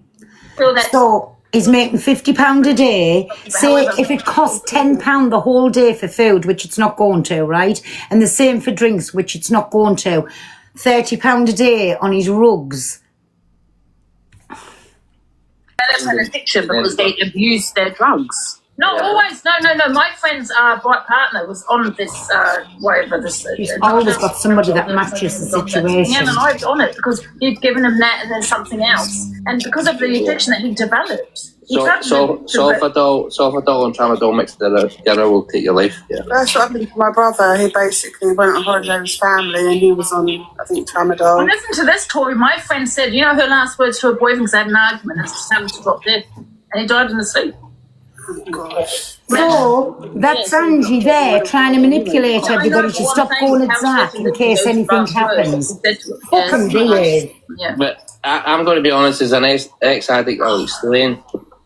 feel that. So he's making £50 a day. Say if it costs £10 the whole day for food, which it's not going to, right? And the same for drinks, which it's not going to. £30 a day on his rugs. That's an addiction because they abuse their drugs. No, always. No. My friend's bright partner was on this, whatever this. He's always got somebody that matches the situation. Yeah, and I was on it because he'd given him that and then something else. And because of the addiction that he developed. Sulfadol and tramadol mixed together will take your life. Yeah. That's what happened to my brother. He basically went on holiday with his family and he was on, I think, tramadol. Well, listen to this, Tori. My friend said, you know her last words to her boyfriend because they had an argument and just happened to drop dead. And he died in his sleep. So that's Angie there trying to manipulate everybody to stop going at Zach in case anything happens. Fucking behave. But I'm going to be honest, as an ex-addict, I'll explain.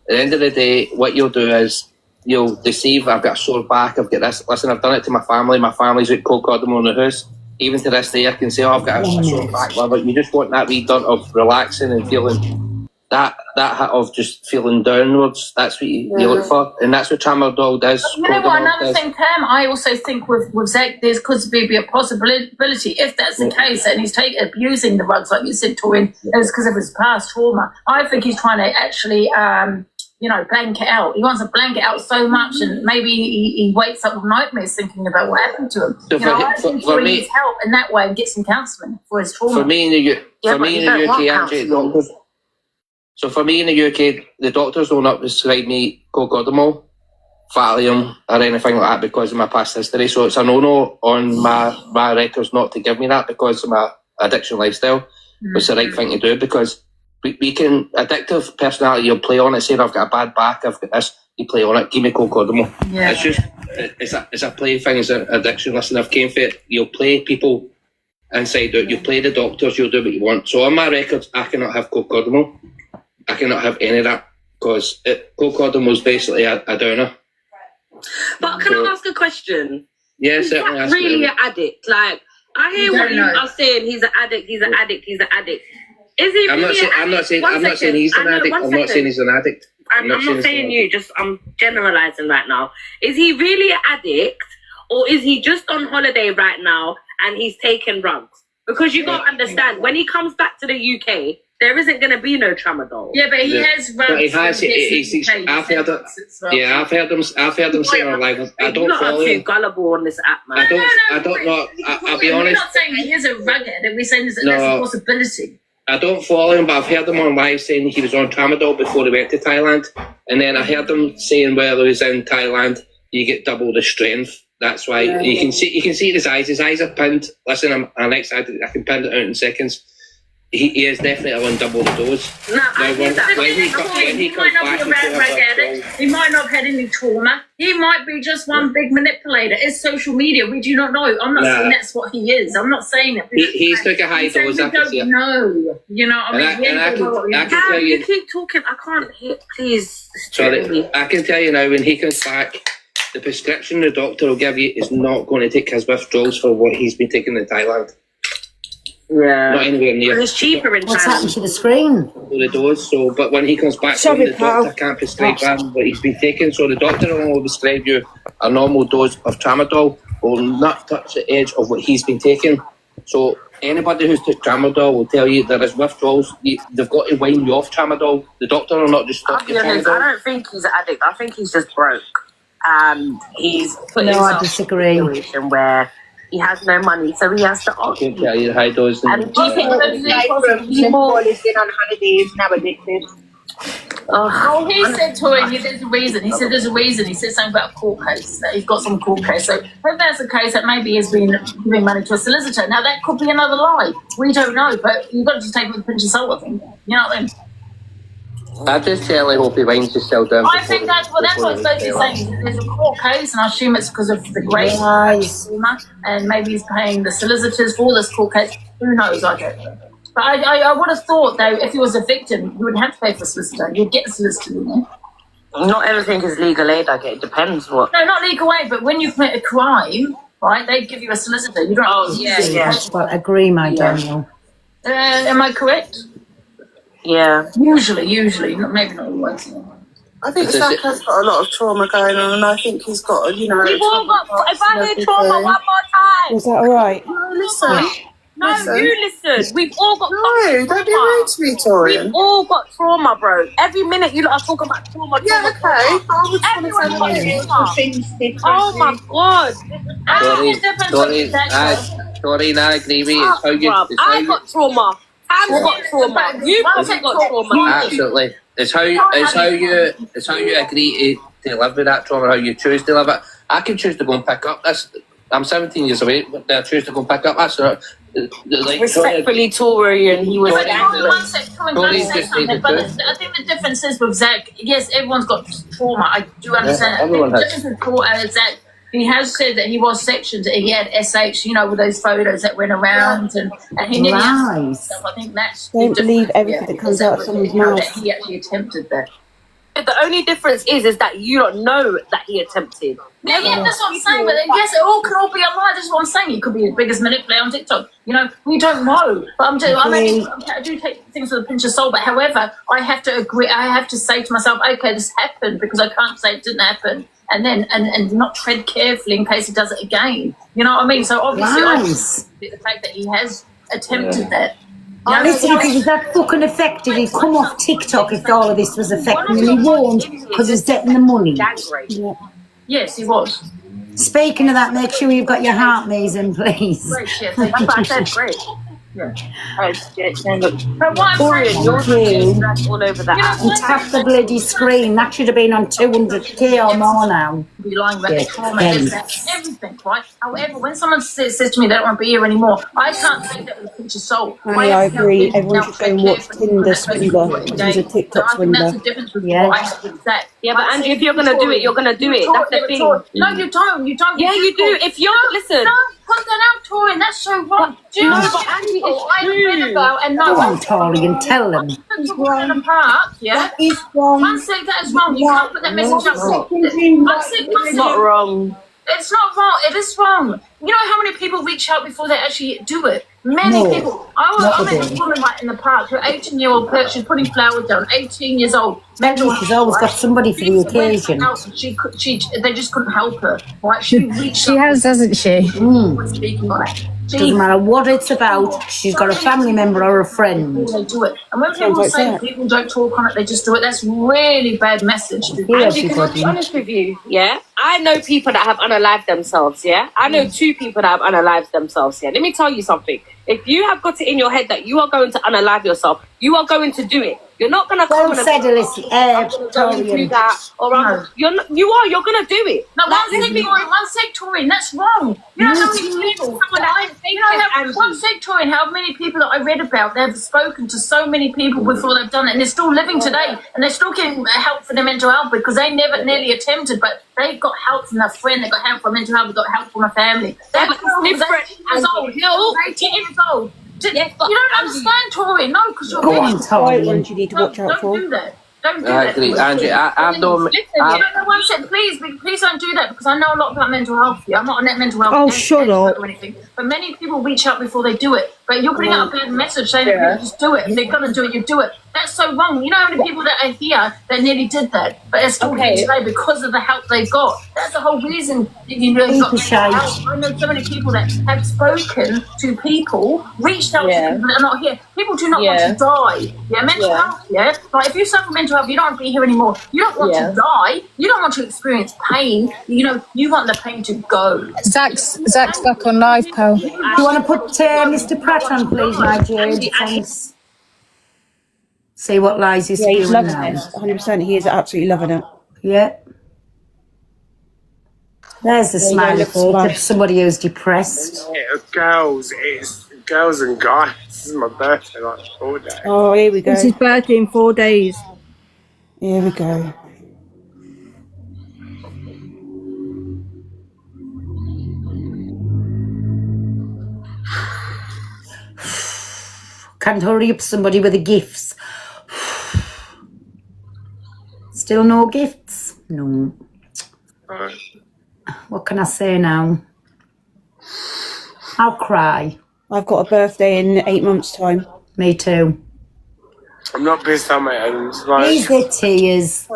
At the end of the day, what you'll do is you'll deceive. I've got a sore back. I've got this. Listen, I've done it to my family. My family's at Cocodamo in the house. Even to this day, I can say, "Oh, I've got a sore back." But you just want that wee done of relaxing and feeling that of just feeling downwards. That's what you look for, and that's what tramadol does. You know what? Another thing, Pam. I also think with Zach, there could be a possibility if that's the case, and he's abusing the drugs, like you said, Tori, is because of his past trauma. I think he's trying to actually. Blank it out. He wants to blank it out so much, and maybe he wakes up with nightmares thinking about what happened to him. So I think he needs help in that way and get some counselling for his trauma. For me in the UK, So for me in the UK, the doctors will not prescribe me Cocodamo, Valium, or anything like that because of my past history. So it's a no-no on my records not to give me that because of my addiction lifestyle. It's the right thing to do because we can, addictive personality, you'll play on it, saying I've got a bad back, I've got this, you play on it, give me Cocodamo. Yeah. It's just, it's a play thing, it's an addiction. Listen, I've came for it, you'll play people inside out, you play the doctors, you'll do what you want. So on my records, I cannot have Cocodamo. I cannot have any of that because Cocodamo is basically a downer. But can I ask a question? Yeah, is certainly. that really an addict? Like, I hear what you are saying. He's an addict. He's an addict. He's an addict. Is he? I'm not saying he's an addict. I'm not saying he's an addict. I'm not saying you. Just I'm generalizing right now. Is he really an addict, or is he just on holiday right now and he's taking drugs? Because you got to understand, when he comes back to the UK, there isn't going to be no tramadol. Yeah, but he has runs. But he has. I've heard it. Yeah, I've heard him saying on live. I don't follow him. Too gullible on this app, man. I don't know. I'll be honest. We're not saying he is a rugged, and we're saying that's a possibility. I don't follow him, but I've heard him on live saying he was on tramadol before he went to Thailand, and then I heard him saying while he was in Thailand, you get double the strength. That's why you can see in his eyes. His eyes are pinned. Listen, I'm an ex-addict. I can pin it out in seconds. He is definitely on double the dose. No, he might not be a rag addict. He might not have had any trauma. He might be just one big manipulator. It's social media. We do not know. I'm not saying that's what he is. I'm not saying that. He's took a high dose. We don't know. You know what I mean? I can tell you. You keep talking. I can't hear. Please. Sorry. I can tell you now, when he comes back, the prescription the doctor will give you is not going to take his withdrawals for what he's been taking in Thailand. Yeah. Not anywhere near. It's cheaper in Thailand. What's happened to the screen? The dose. So, but when he comes back, the doctor can't prescribe him what he's been taking. So the doctor will only prescribe you a normal dose of tramadol, will not touch the edge of what he's been taking. So anybody who's took tramadol will tell you there is withdrawals. They've got to wind you off tramadol. The doctor will not just stop your tramadol. I don't think he's an addict. I think he's just broke. He's put I disagree. In a situation where he has no money, so he has to opt. I can tell you high dose. And do you think people has been on holidays now addicted? Oh, he said to him, there's a reason. He said there's a reason. He said something about a court case, that he's got some court case. So if that's the case, that maybe he's been giving money to a solicitor. Now that could be another lie. We don't know, but you've got to just take it with a pinch of salt, I think. You know what I mean? I just certainly hope he winds himself down. I think that's what Sophie's saying. There's a court case, and I assume it's because of the great trauma, and maybe he's paying the solicitors for this court case. Who knows? I don't know. But I would have thought, though, if he was a victim, you wouldn't have to pay for a solicitor. You'd get a solicitor in there. Not everything is legal aid, I get. It depends what. No, not legal aid, but when you commit a crime, right, they give you a solicitor. You don't But agree, my Daniel. Am I correct? Yeah. Usually, maybe not always. I think Zach has got a lot of trauma going on, and I think he's got, We've all got. If I hear trauma one more time. Was that all right? No, listen. No, you listen. We've all got. No, don't be rude to me, Torian. We've all got trauma, bro. Every minute you lot are talking about trauma. Yeah, okay. Everyone's got trauma. Oh my god. Doreen, I agree with you. It's how you. It's how I you got trauma. I've got trauma. You've probably got trauma. absolutely. It's how you agree to live with that trauma. How you choose to live it. I can choose to go and pick up this. I'm 17 years away, but I choose to go and pick up. That's not. Like, Respectfully, Torian, he was. I think the difference is with Zach. Yes, everyone's got trauma. I do understand. Yeah, everyone the has. difference with Zach. He has said that he was sectioned. He had SH, with those photos that went around, and he nearly Lies. stuff. I think that's. Don't the believe difference, everything that comes out of someone's that mouth. He actually attempted that. The only difference is that you don't know that he attempted. Yeah, that's what I'm saying. But yes, it all can all be a lie. That's what I'm saying. He could be the biggest manipulator on TikTok. We don't know. But I do take things with a pinch of salt. But however, I have to agree. I have to say to myself, okay, this happened, because I can't say it didn't happen, and then and not tread carefully in case he does it again. You know what I mean? So obviously, Lies. the fact that he has attempted that. Listen, if he was that fucking effective, he'd come off TikTok if all of this was affecting him. He won't, because he's getting the money. Yes, he was. Speaking of that, make sure you've got your heart maze in, please. Great, yes. That's what I said. Great. Yeah. But what I'm Torian, you're Thank you. all over that. And tap the bloody screen. That should have been on 200k or more now. Be lying about Yeah, the trauma, thanks. that's everything, right? However, when someone says to me they don't want to be here anymore, I can't take that with a pinch of salt. I agree. Everyone should go and watch Tinder Swindler. He's a TikTok I think that's swindler. the difference with Yeah. what I have with that. Yeah, but Andrew, if you're gonna do it, you're gonna do it. That's the thing. No, you don't. You don't. Yeah, you do. If you're listen. No, put that out, Tori. That's so wrong. Do you No, know but what Andy, it's I read true. about and Go no. on, Tori, and tell them. In the park, yeah. That is wrong. One sec, that is wrong. You can't put that message out. It's not wrong. It's not wrong. It is wrong. You know how many people reach out before they actually do it? Many No, people. I not met with this woman right in the park, her 18-year-old person, she's putting flowers down, 18 years old. Mental She's always got somebody for the occasion. They just couldn't help her. Right? She reached She has, hasn't she? speaking on it. Doesn't matter what it's about, she's got a family member or a friend. They do it. And when people like say that. people don't talk on it, they just do it, that's really bad message. Hear Angie, can I be everybody. honest with you? Yeah, I know people that have unalived themselves. Yeah, I know 2 people that have unalived themselves. Yeah, let me tell you something. If you have got it in your head that you are going to unalive yourself, you are going to do it. You're not going to come Well and said, Alicia. do that, or you're going to do it. No, one sectorian, that's wrong. You know how many people, one sectorian, how many people that I read about, they've spoken to so many people before they've done it, and they're still living today, and they're still getting help for their mental health because they never nearly attempted, but they got help from their friend, they got help from mental health, they got help from a family. Yeah, but it's different. 18 years old. You don't understand, Tori. No, because you're Go on, rich. Tori. Right ones you need to watch out Don't for. do that. Don't do I that. agree, Andrew. I've done. One second, please don't do that because I know a lot about mental health here. I'm not a net mental health Oh, shut up. or anything, but many people reach out before they do it. But you're putting out a bad message saying that people just do it. If they're gonna do it, you do it. That's so wrong. You know how many people that are here that nearly did that, but they're still here today because of the help they got. That's the whole reason that you got mental health. I know so many people that have spoken to people, reached out to people that are not here. People do not want to die. Yeah, mental health. Yeah, like if you suffer mental health, you don't want to be here anymore. You don't want to die. You don't want to experience pain. You want the pain to go. Zach's back on live, pal. Do you want to put Mr. Pratt on, please, my dear? Thanks. See what lies he's Yeah, he's spewing loving now. it. 100%. He is absolutely loving it. Yeah. There's the There you go, smiley look, face smile. of somebody who's depressed. It's girls and guys. This is my birthday, like 4 days. Oh, here we go. It's his birthday in 4 days. Here we go. Can't hurry up somebody with the gifts. Still no gifts? No. What can I say now? I'll cry. I've got a birthday in 8 months' time. Me too. I'm not pissed at my Adams. Like, He's the tears.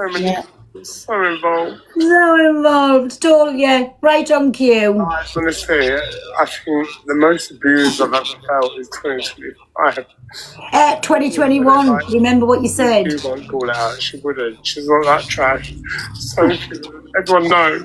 So involved. So involved, told you. Right on cue. Honestly, I think the most abused I've ever felt is 2025. 2021. Remember what you said. She won't call it out. She wouldn't. She's not that trash. So everyone knows.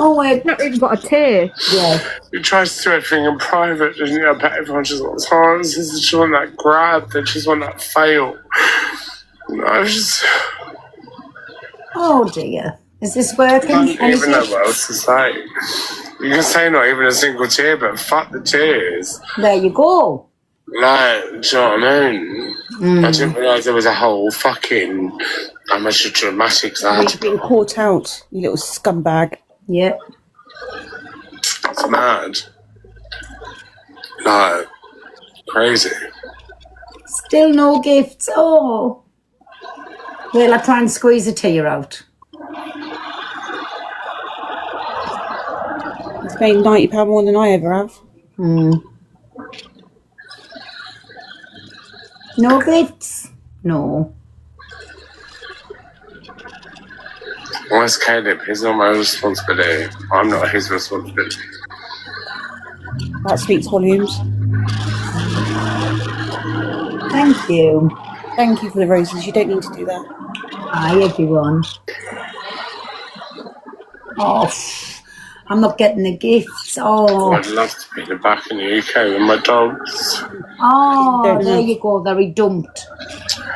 Oh, I've not even got a tear. Yeah. He tries to do everything in private, doesn't he? I bet everyone just wants answers. They just want that grab. They just want that fail. I just... Oh dear. Is this working? I don't even know what else to say. You can say not even a single tear, but fuck the tears. There you go. Like, do you know what I mean? I didn't realise there was a whole fucking amateur dramatics that You've been caught out, you little scumbag. Yep. It's mad. Like, crazy. Still no gifts. Oh. Well, I try and squeeze a tear out. It's paid £90 more than I ever have. No gifts? No. Where's Caleb? He's not my responsibility. I'm not his responsibility. That speaks volumes. Thank you. Thank you for the roses. You don't need to do that. Hi, everyone. Oh, I'm not getting the gifts. Oh. I'd love to be back in the UK with my dogs. Oh, there you go. Very dumped.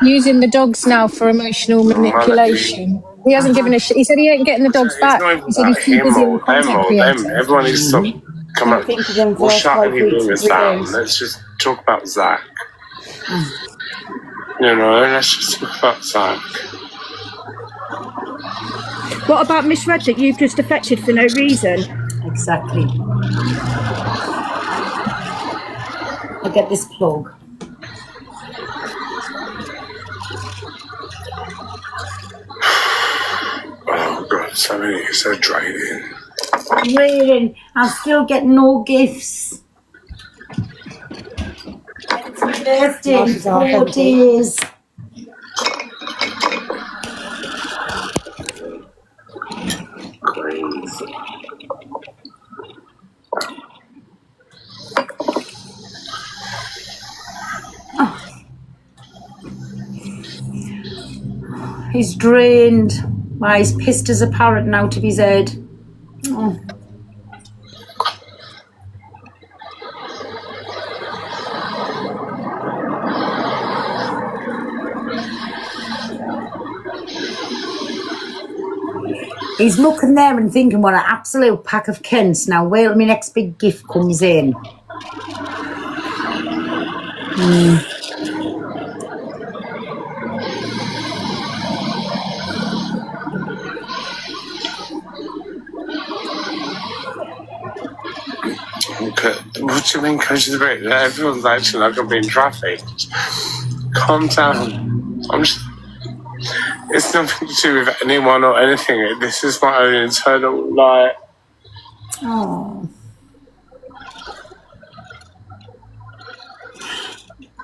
Using the dogs now for emotional manipulation. He hasn't given a shit. He said he ain't getting the dogs back. He said he's too busy with content creators. Everyone needs to come up. We'll shut any rumours down. Let's just talk about Zach. You know, let's just talk about Zach. What about misread that you've just affected for no reason? Exactly. I'll get this plug. Oh God, so draining. Really, I'm still getting no gifts. It's my birthday, 4 days. Crazy. He's drained. Why, he's pissed as a parrot and out of his head. Oh. He's looking there and thinking, what an absolute pack of Kents. Now, wait till my next big gift comes in. Okay. What do you mean, coach of the break? Everyone's acting like I'm being trafficked. Calm down. I'm just... It's nothing to do with anyone or anything. This is my own internal, like... Oh.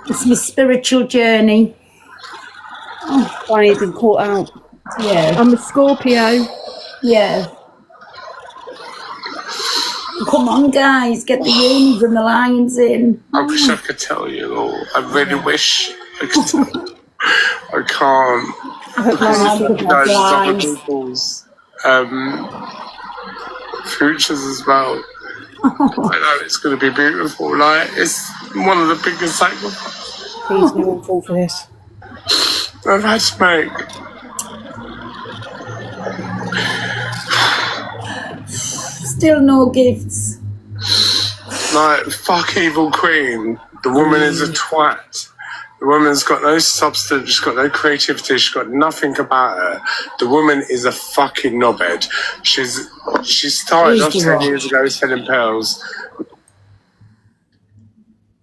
It's my spiritual journey. Oh, finally been caught out. Yeah. I'm a Scorpio. Yeah. Come on, guys, get the Unis and the Lions in. I wish I could tell you all. I really wish I could tell you. I can't. Because you guys other people's futures as well. I know it's going to be beautiful. Like, it's one of the biggest sacrifices. Please, no one fall for this. I've had to make. Still no gifts. Like, fuck Evil Queen. The woman is a twat. The woman's got no substance, she's got no creativity, she's got nothing about her. The woman is a fucking knobhead. She started off 10 years ago selling pearls.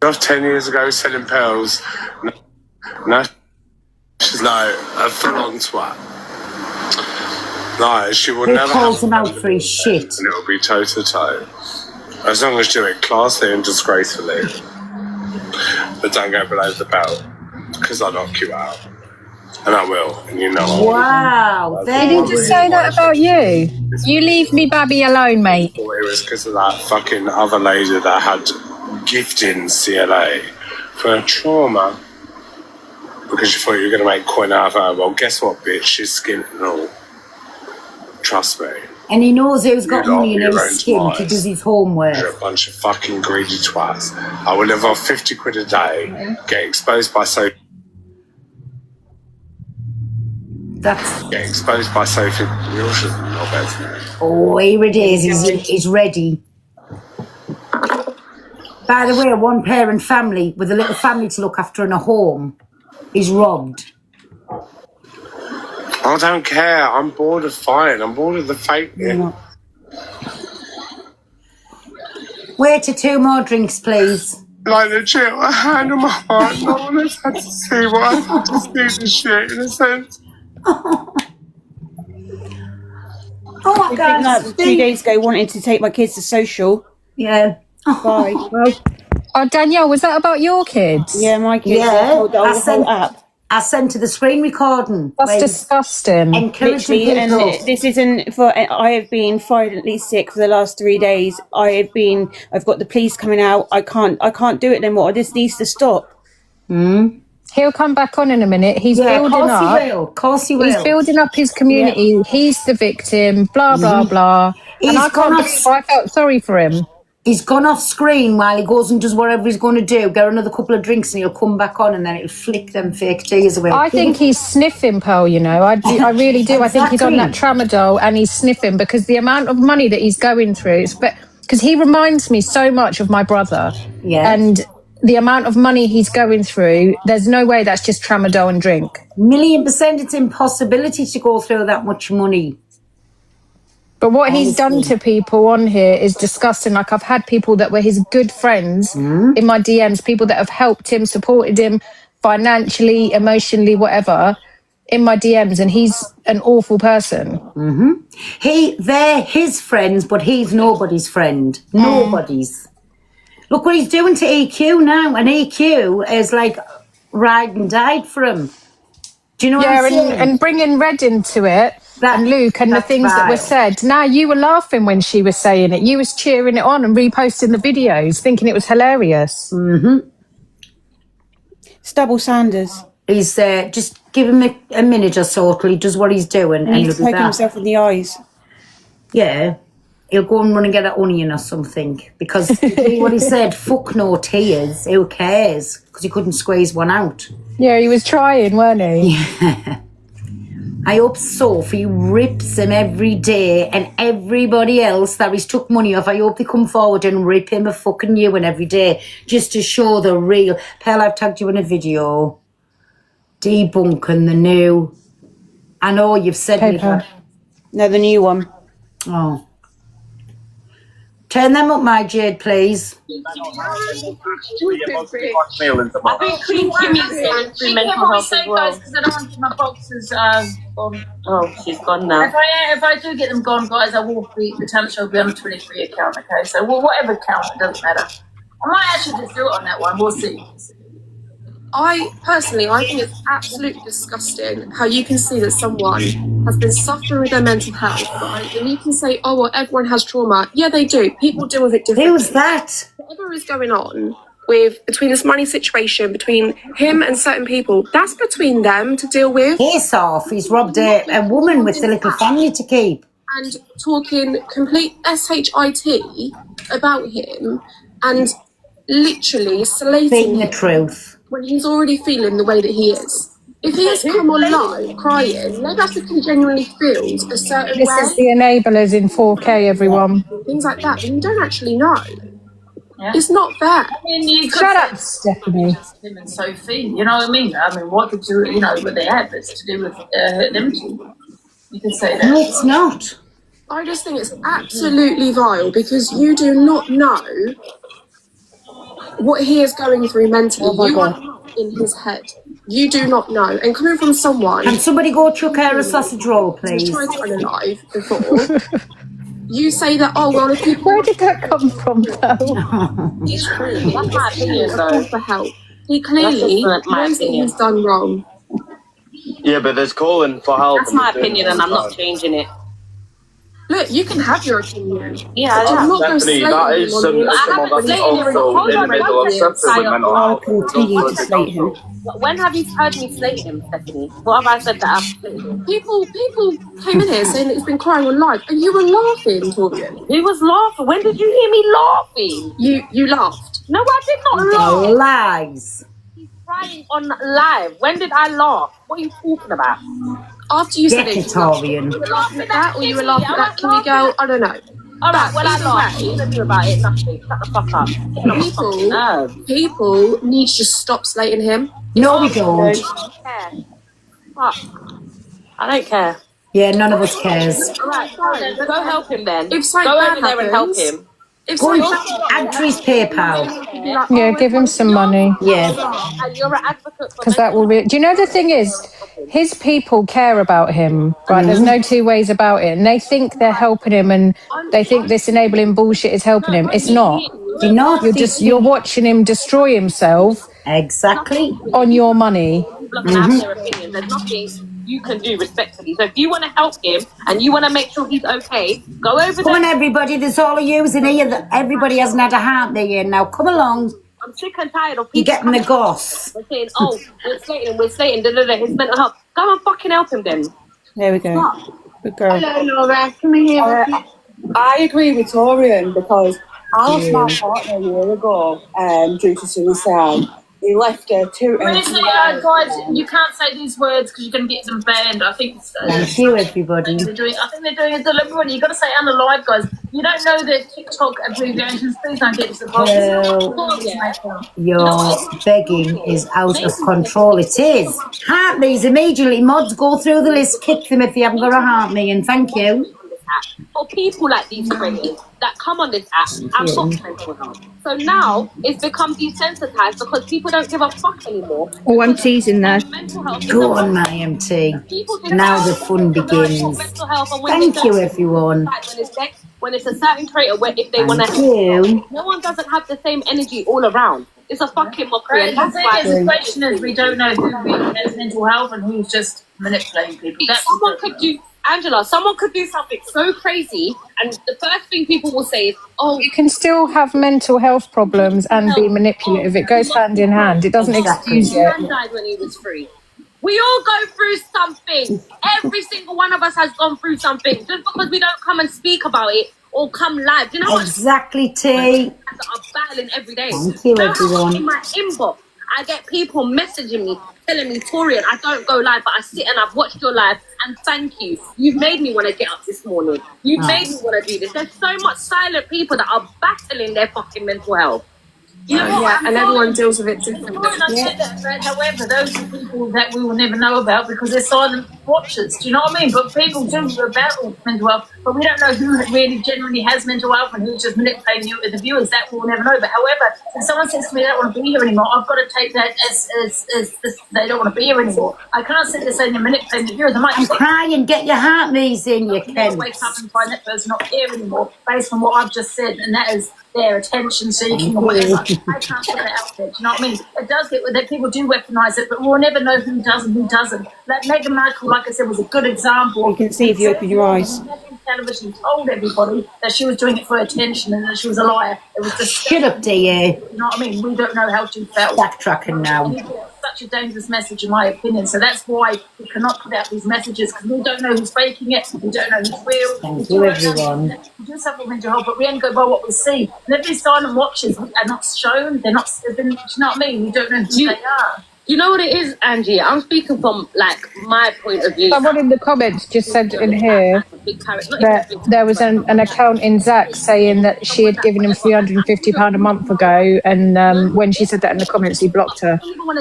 Off 10 years ago selling pearls. Now she's like a full-on twat. Like, she will Who never calls have him out for his shit? and it'll be toe to toe. As long as you do it classily and disgracefully. But don't go below the belt, because I'll knock you out. And I will, and you know I will. Wow. Did he just say that about you? You leave me babby alone, mate. It was because of that fucking other lady that had gifting CLA for trauma. Because you thought you were going to make coin out of her. Well, guess what, bitch? She's skin and all. Trust me. And he knows who's got You lot money in your his own skin. He demise. does his homework. You're a bunch of fucking greedy twats. I will live off 50 quid a day, get exposed by Sophie. Get exposed by Sophie. You all should know better. Oh, here it is. He's ready. By the way, a one-parent family with a little family to look after in a home is robbed. I don't care. I'm bored of fighting. I'm bored of the fakeness. Wait to 2 more drinks, please. Like legit, a hand on my heart. No one has had to see what I've had to see this shit, in a sense. Oh my I God. think that 2 days ago wanted to take my kids to social. Yeah. Bye. Oh, Danielle, was that about your kids? Yeah, my kids. Yeah, The whole app. I sent her the screen recording. That's disgusting. Encouraging Literally, and people. this isn't for. I have been violently sick for the last 3 days. I've got the police coming out. I can't do it anymore. This needs to stop. He'll come back on in a minute. He's building up. Of course he will. He's building up his community. He's the victim. Blah blah blah. And I can't believe I felt sorry for him. He's gone off screen while he goes and does whatever he's going to do. Get another couple of drinks and he'll come back on and then it'll flick them fake tears away. I think he's sniffing, Pearl, you know. I really do. I think he's on that tramadol and he's sniffing because the amount of money that he's going through, because he reminds me so much of my brother. Yeah. And the amount of money he's going through, there's no way that's just tramadol and drink. 1,000,000% it's impossibility to go through that much money. But what he's done to people on here is disgusting. Like, I've had people that were his good friends in my DMs, people that have helped him, supported him financially, emotionally, whatever, in my DMs, and he's an awful person. They're his friends, but he's nobody's friend. Nobody's. Look what he's doing to EQ now, and EQ is like ride and died for him. Do you know what I'm saying? And bringing Red into it, and Luke, and the things that were said. Now, you were laughing when she was saying it. You was cheering it on and reposting the videos, thinking it was hilarious. Stubble Sanders. He's just give him a minute or so till he does what he's doing. And he's he'll be poking back. himself in the eyes. Yeah. He'll go and run and get an onion or something. Because what he said, fuck no tears, who cares? Because he couldn't squeeze one out. Yeah, he was trying, weren't he? Yeah. I hope Sophie rips him every day, and everybody else that he's took money off, I hope they come forward and rip him a fucking new one every day, just to show the real. Pearl, I've tagged you in a video debunking the new. I know you've said it. No, the new one. Oh. Turn them up, my Jade, please. I think Queen Kimmy's going through mental health as well. Because I don't want my boxes gone. Oh, she's gone now. If I do get them gone, guys, I will be, the talent show will be on the 23 account, okay? So, whatever account, it doesn't matter. I might actually just do it on that one. We'll see. I think it's absolutely disgusting how you can see that someone has been suffering with their mental health, right? And you can say, oh, well, everyone has trauma. Yeah, they do. People deal with it differently. Who's that? Whatever is going on between this money situation, between him and certain people, that's between them to deal with. Piss off. He's robbed a woman with a little family to keep. And talking complete shit about him and literally slating Speaking the him truth. when he's already feeling the way that he is. If he has come online crying, maybe that's because he genuinely feels a certain This way. is the enablers in 4K, everyone. Things like that, and you don't actually know. It's not fair. I mean, you could Shut up, Stephanie. him and Sophie, you know what I mean? What did what they had that's to do with them two. You could say that. No, it's not. I just think it's absolutely vile because you do not know what he is going through mentally. You are not in his head. You do not know. And coming from someone... Can somebody go chuck her a sausage roll, please? Who's tried to unalive before. you say that, oh, well, if people... Where did that come from, though? It's true. That's my opinion, though. For help. He clearly knows that he's done wrong. Yeah, but there's calling for help. That's my opinion, and I'm not changing it. Look, you can have your opinion. Yeah, I'm not going to Stephanie, slate that him is on someone you. that's also in the middle of suffering with mental I'll health. continue to slate him. When have you heard me slate him, Stephanie? What have I said that I've slated him? People came in here saying that he's been crying on live, and you were laughing, Torian. Who was laughing? When did you hear me laughing? You laughed. No, I did not laugh. Lies. He's crying on live. When did I laugh? What are you talking about? After you said Get it, it, Torian. you were laughing at that, or you were laughing at that Kimmy girl? I don't know. All right, well, I either laughed. way, What are you about it? Nothing. Shut the fuck up. People need to just stop slating him. No, we don't. Fuck. I don't care. Yeah, none of us cares. All right, fine. Go help him then. If something Go bad over there and help happens- him. If Go and something- add to his PayPal. Yeah, give him some money. Yeah. And you're an advocate for Because that will be. Do you know the thing is, his people care about him, right? There's no two ways about it, and they think they're helping him, and they think this enabling bullshit is helping him. It's not. You're not. You're watching him destroy himself. Exactly. On your money. People are going to have their opinions. There's nothing you can do respectfully. So if you want to help him and you want to make sure he's okay, go over Come on, there. everybody. There's all of yous in here. Everybody hasn't had a heart there yet. Now, come along. I'm sick and tired of people. You're getting the goss. We're saying, oh, we're slating, his mental health. Go and fucking help him then. There we go. Good girl. Hello, Laura. Can we hear you? I agree with Torian because I lost my partner a year ago due to suicide. He left her two. Honestly, guys, you can't say these words because you're going to get them banned. I think. Thank you, everybody. I think they're doing it deliberately. You've got to say unalive, guys. You don't know the TikTok abbreviations. Please don't get us involved. Your begging is out of control. It is. Heart me's immediately. Mods, go through the list. Kick them if you haven't got a heart me, and thank you. For people like these creators that come on this app and book mental health. So now it's become desensitized because people don't give a fuck anymore. Oh, I'm teasing there. Go on, my MT. Now the fun begins. Thank you, everyone. When it's a certain creator where if they want to Thank you. no one doesn't have the same energy all around. It's a fucking mockery. And The that's thing why is, the question is, we don't know who really has mental health and who's just manipulating people. That's someone could do, Angela, someone could do something so crazy, and the first thing people will say is, oh, You can still have mental health problems and be manipulative. It goes hand in hand. It doesn't excuse my it. man died when he was free. We all go through something. Every single one of us has gone through something. Just because we don't come and speak about it or come live. Do you know what? Exactly, T. Are battling every day. Thank you, everyone. In my inbox, I get people messaging me, telling me, Torian, I don't go live, but I sit and I've watched your live, and thank you. You've made me want to get up this morning. You've made me want to do this. There's so much silent people that are battling their fucking mental health. You know what? And everyone deals with it differently. However, those are people that we will never know about because they're silent watchers. Do you know what I mean? But people do battle mental health, but we don't know who really genuinely has mental health and who's just manipulating you, the viewers. That we'll never know. But however, if someone says to me they don't want to be here anymore, I've got to take that as they don't want to be here anymore. I can't sit there saying they're manipulating the viewers. I might I'm crying. Get your heart me's in, you can. wake up and find that person not here anymore based on what I've just said, and that is their attention seeking or whatever. I can't put it out there. Do you know what I mean? It does get that people do weaponize it, but we'll never know who does and who doesn't. Like Meghan Markle, like I said, was a good example. You can see if you open your eyes. Television told everybody that she was doing it for attention and that she was a liar. It was just Shut up, dear. you know what I mean? We don't know how she felt. Backtracking now. Such a dangerous message, in my opinion. So that's why we cannot put out these messages because we don't know who's faking it. We don't know who's real. Thank you, everyone. We do suffer mental health, but we only go by what we see. And if these silent watchers are not shown, they're not. Do you know what I mean? We don't know who they are. You know what it is, Angie? I'm speaking from like my point of view. Someone in the comments just said in here that there was an account in Zach saying that she had given him £350 a month ago, and when she said that in the comments, he blocked her.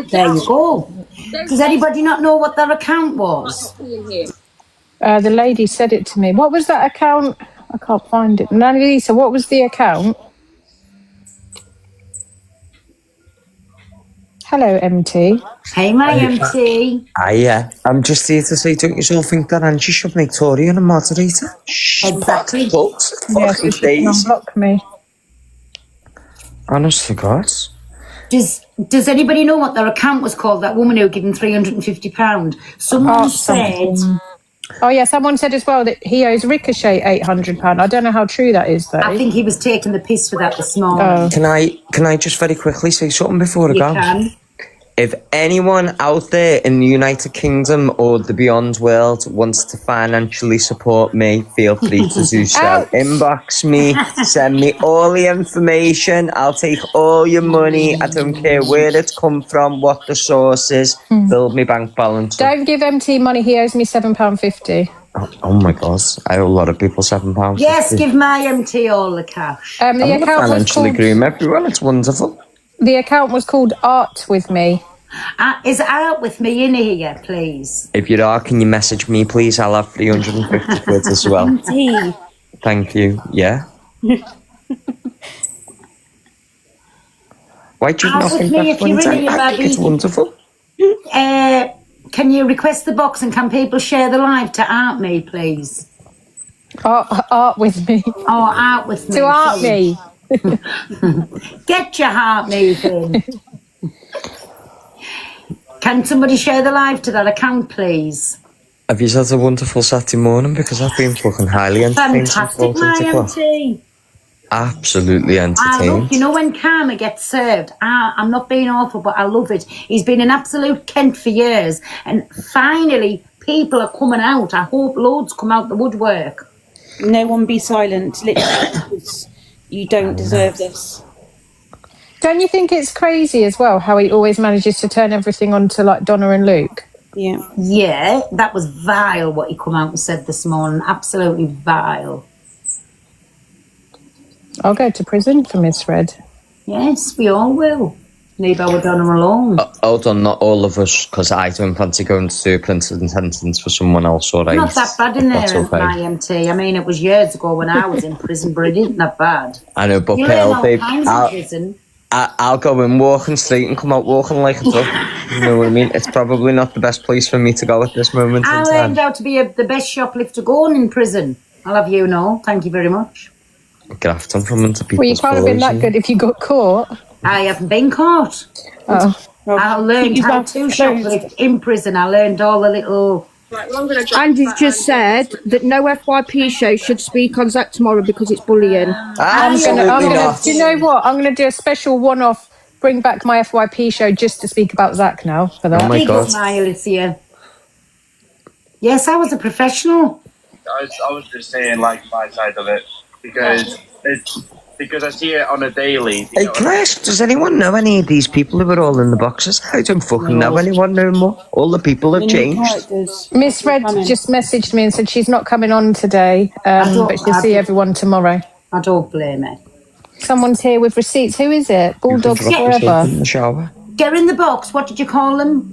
There you go. Does anybody not know what their account was? The lady said it to me. What was that account? I can't find it. Lisa, what was the account? Hello, MT. Hey, my MT. I'm just here to say, don't you all think that Angie should make Torian a moderator? Exactly. Yes, you should unblock me. Honest to God. Does anybody know what their account was called? That woman who gave him £350. Someone said. Oh yeah, someone said as well that he owes Ricochet £800. I don't know how true that is though. I think he was taking the piss for that this morning. Can I just very quickly say something before I You go? can. If anyone out there in the United Kingdom or the Beyond World wants to financially support me, feel free to do so. Ouch. Inbox me, send me all the information. I'll take all your money. I don't care where it's come from, what the source is. Build me bank balance. Don't give MT money. He owes me £7.50. Oh my God, I owe a lot of people £7. Yes, give my MT all the cash. The I'm gonna account was financially called. groom everyone. It's wonderful. The account was called Art with Me. Is Art with me in here, please? If you are, can you message me, please? I'll have 350 quid as well. MT. Thank you. Yeah. Why do you Art not with think me that's if you're in funny? here, I think it's baby. wonderful. Can you request the box and can people share the live to Art me, please? Art with me. Oh, Art with me. To Art me. Get your heart moving. Can somebody share the live to that account, please? Have you had a wonderful Saturday morning? Because I've been fucking highly entertained. Fantastic, my MT. Absolutely I entertained. love, you know, when karma gets served, I'm not being awful, but I love it. He's been an absolute Kent for years, and finally, people are coming out. I hope loads come out the woodwork. No one be silent, literally, because you don't deserve this. Don't you think it's crazy as well how he always manages to turn everything onto like Donna and Luke? Yeah. Yeah, that was vile what he come out and said this morning. Absolutely vile. I'll go to prison for misread. Yes, we all will. Leave our Donna alone. Hold on, not all of us, because I don't fancy going to do a printed sentence for someone else, all right? Not that bad in That's there, okay. my MT. I mean, it was years ago when I was in prison, but it isn't that bad. I know, but You learn Pearl, all babe, kinds in prison. I'll go in walking straight and come out walking like a duck. You know what I mean? It's probably not the best place for me to go at this moment I in time. learned how to be the best shoplifter going in prison. I'll have you know. Thank you very much. Grafting from into people's Well, you can't have been that floors, good if you got caught. I haven't been caught. Oh. I learned how to shoplift in prison. I learned all the little... Andy's just said that no FYP show should speak on Zach tomorrow because it's bullying. I'm gonna, do you know what? I'm going to do a special one-off, bring back my FYP show just to speak about Zach now for that. Big up, my Alicia. Yes, I was a professional. I was just saying, like, my side of it, because I see it on a daily. Hey, can I ask, does anyone know any of these people who are all in the boxes? I don't fucking know anyone no more. All the people have changed. Miss Red just messaged me and said she's not coming on today, but she'll see everyone tomorrow. I don't blame her. Someone's here with receipts. Who is it? Bulldogs Forever. In the shower. Get her in the box. What did you call them?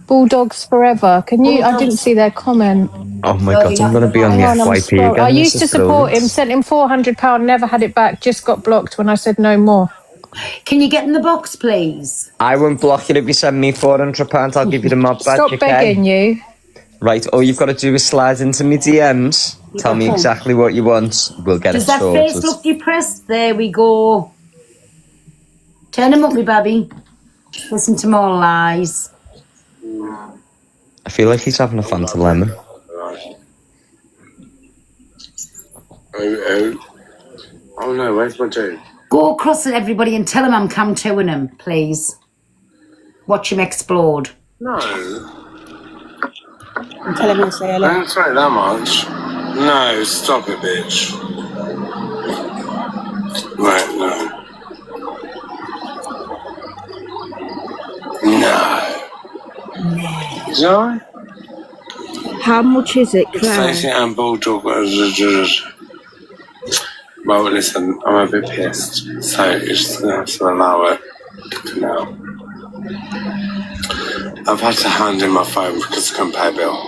Bulldogs Forever. Can you? I didn't see their comment. Oh my God, I'm going to be on the Hang on, I'm FYP scrolling. again. I This used to is support brilliant. him, sent him £400, never had it back, just got blocked when I said no more. Can you get in the box, please? I won't block you if you send me £400. I'll give you the mod badge. Stop begging you. Right, all you've got to do is slide into me DMs. Tell me exactly what you want. We'll get Does it that sorted. face look depressed? There we go. Turn him up, me baby. Listen to more lies. I feel like he's having a Fanta lemon. Oh no, where's my dude? Go across at everybody and tell him I'm Cam Towing him, please. Watch him explode. No. And tell him I say hello. I don't swear that much. No, stop it, bitch. Right, no. No. Is that right? How much is it, Claire? Stacey and Bulldog. Well, listen, I'm a bit pissed, so you're just gonna have to allow it now. I've had to hand in my phone because I couldn't pay a bill.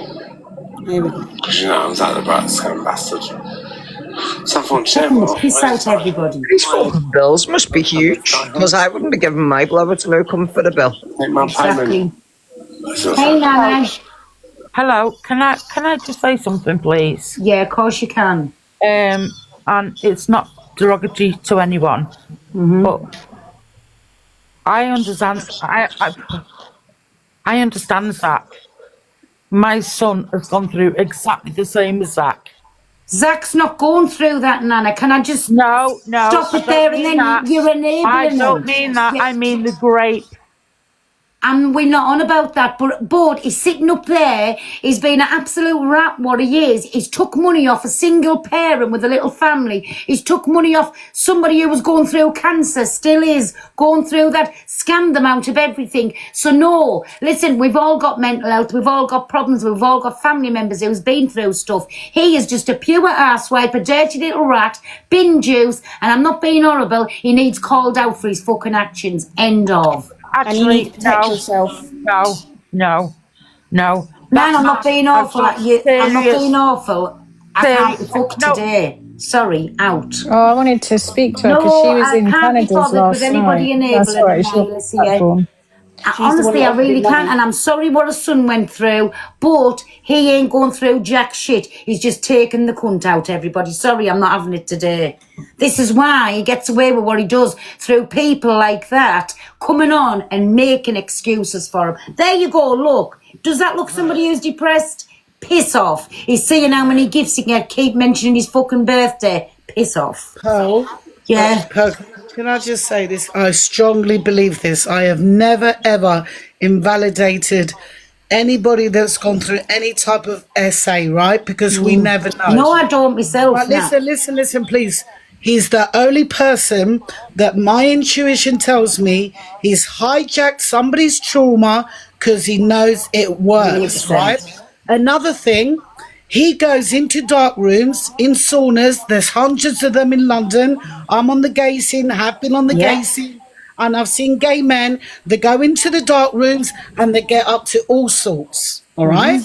Because you know, I was at the brat scam bastard. Someone Piss out everybody. These fucking bills must be huge, because I wouldn't be giving my blower to no comfort a bill. Exactly. Hey, Nana. Hello, can I just say something, please? Yeah, of course you can. And it's not derogatory to anyone, but I understand. I understand Zach. My son has gone through exactly the same as Zach. Zach's not going through that, Nana. Can I just stop it there and then you're enabling I don't him? mean that. I mean the grape. And we're not on about that, but he's sitting up there, he's been an absolute rat, what he is. He's took money off a single parent with a little family. He's took money off somebody who was going through cancer, still is, going through that, scammed them out of everything. So no, listen, we've all got mental health, we've all got problems, we've all got family members who's been through stuff. He is just a pure arsewipe, a dirty little rat, bin juice, and I'm not being horrible, he needs called out for his fucking actions. End of. Actually, no. Man, I'm not being awful at you. I'm not being awful. I'm out the fuck today. Sorry, out. Oh, I wanted to speak to her because she was in Canada's last with anybody night. That's all right. enabling Honestly, I really can't, and I'm sorry what her son went through, but he ain't going through jack shit. He's just taking the cunt out, everybody. Sorry, I'm not having it today. This is why he gets away with what he does, through people like that coming on and making excuses for him. There you go, look. Does that look somebody who's depressed? Piss off. He's seeing how many gifts he can keep mentioning his fucking birthday. Piss off. Pearl? Yeah? Pearl, can I just say this? I strongly believe this. I have never, ever invalidated anybody that's gone through any type of essay, right? Because we never know. No, I don't myself. Right, now. listen, please. He's the only person that my intuition tells me he's hijacked somebody's trauma because he knows it works, 100%. right? Another thing, he goes into dark rooms, in saunas. There's hundreds of them in London. I'm on the gay scene, have been on the gay scene. And I've seen gay men that go into the dark rooms and they get up to all sorts, all right?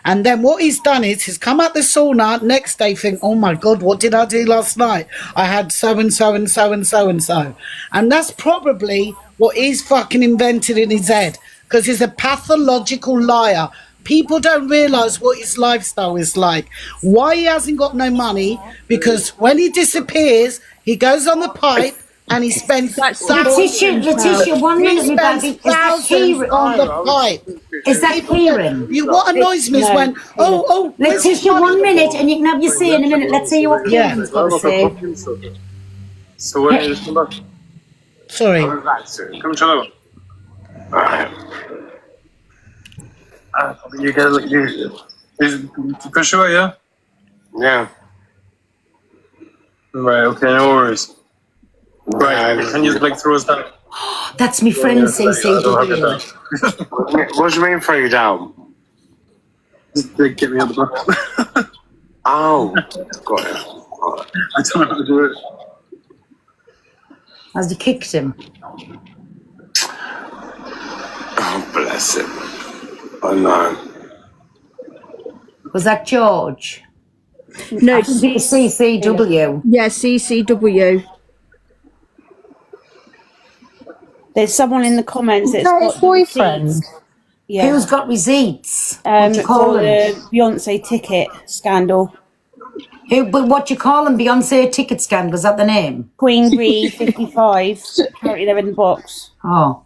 And then what he's done is he's come out the sauna, next day think, oh my God, what did I do last night? I had so-and-so and so-and-so and so. And that's probably what he's fucking invented in his head because he's a pathological liar. People don't realise what his lifestyle is like. Why he hasn't got no money, because when he disappears, he goes on the pipe and he spends Letitia, 1 minute, me baby. Is that Kieran? on the pipe. Is that Kieran? What annoys me is when, Letitia, 1 minute, and you can have your say in a minute. Let's see what Kieran's got to say. So when did you come back? Sorry. Come chill out. Alright. You get for sure, yeah? Yeah. Right, okay, no worries. Right, can you throw us down? That's me friend CCW. What do you mean throw you down? Just get me out the box. Oh, got it. I don't know how to do it. Has he kicked him? Oh, bless him. Oh, no. Was that George? No, I think it was CCW. Yeah, CCW. There's someone in the comments that's that got his boyfriend? receipts. Yeah. Who's got receipts? What do you call for them? the Beyonce ticket scandal. But what do you call them? Beyonce ticket scandal? Is that the name? Queen Bee 55. Apparently they're in the box. Oh.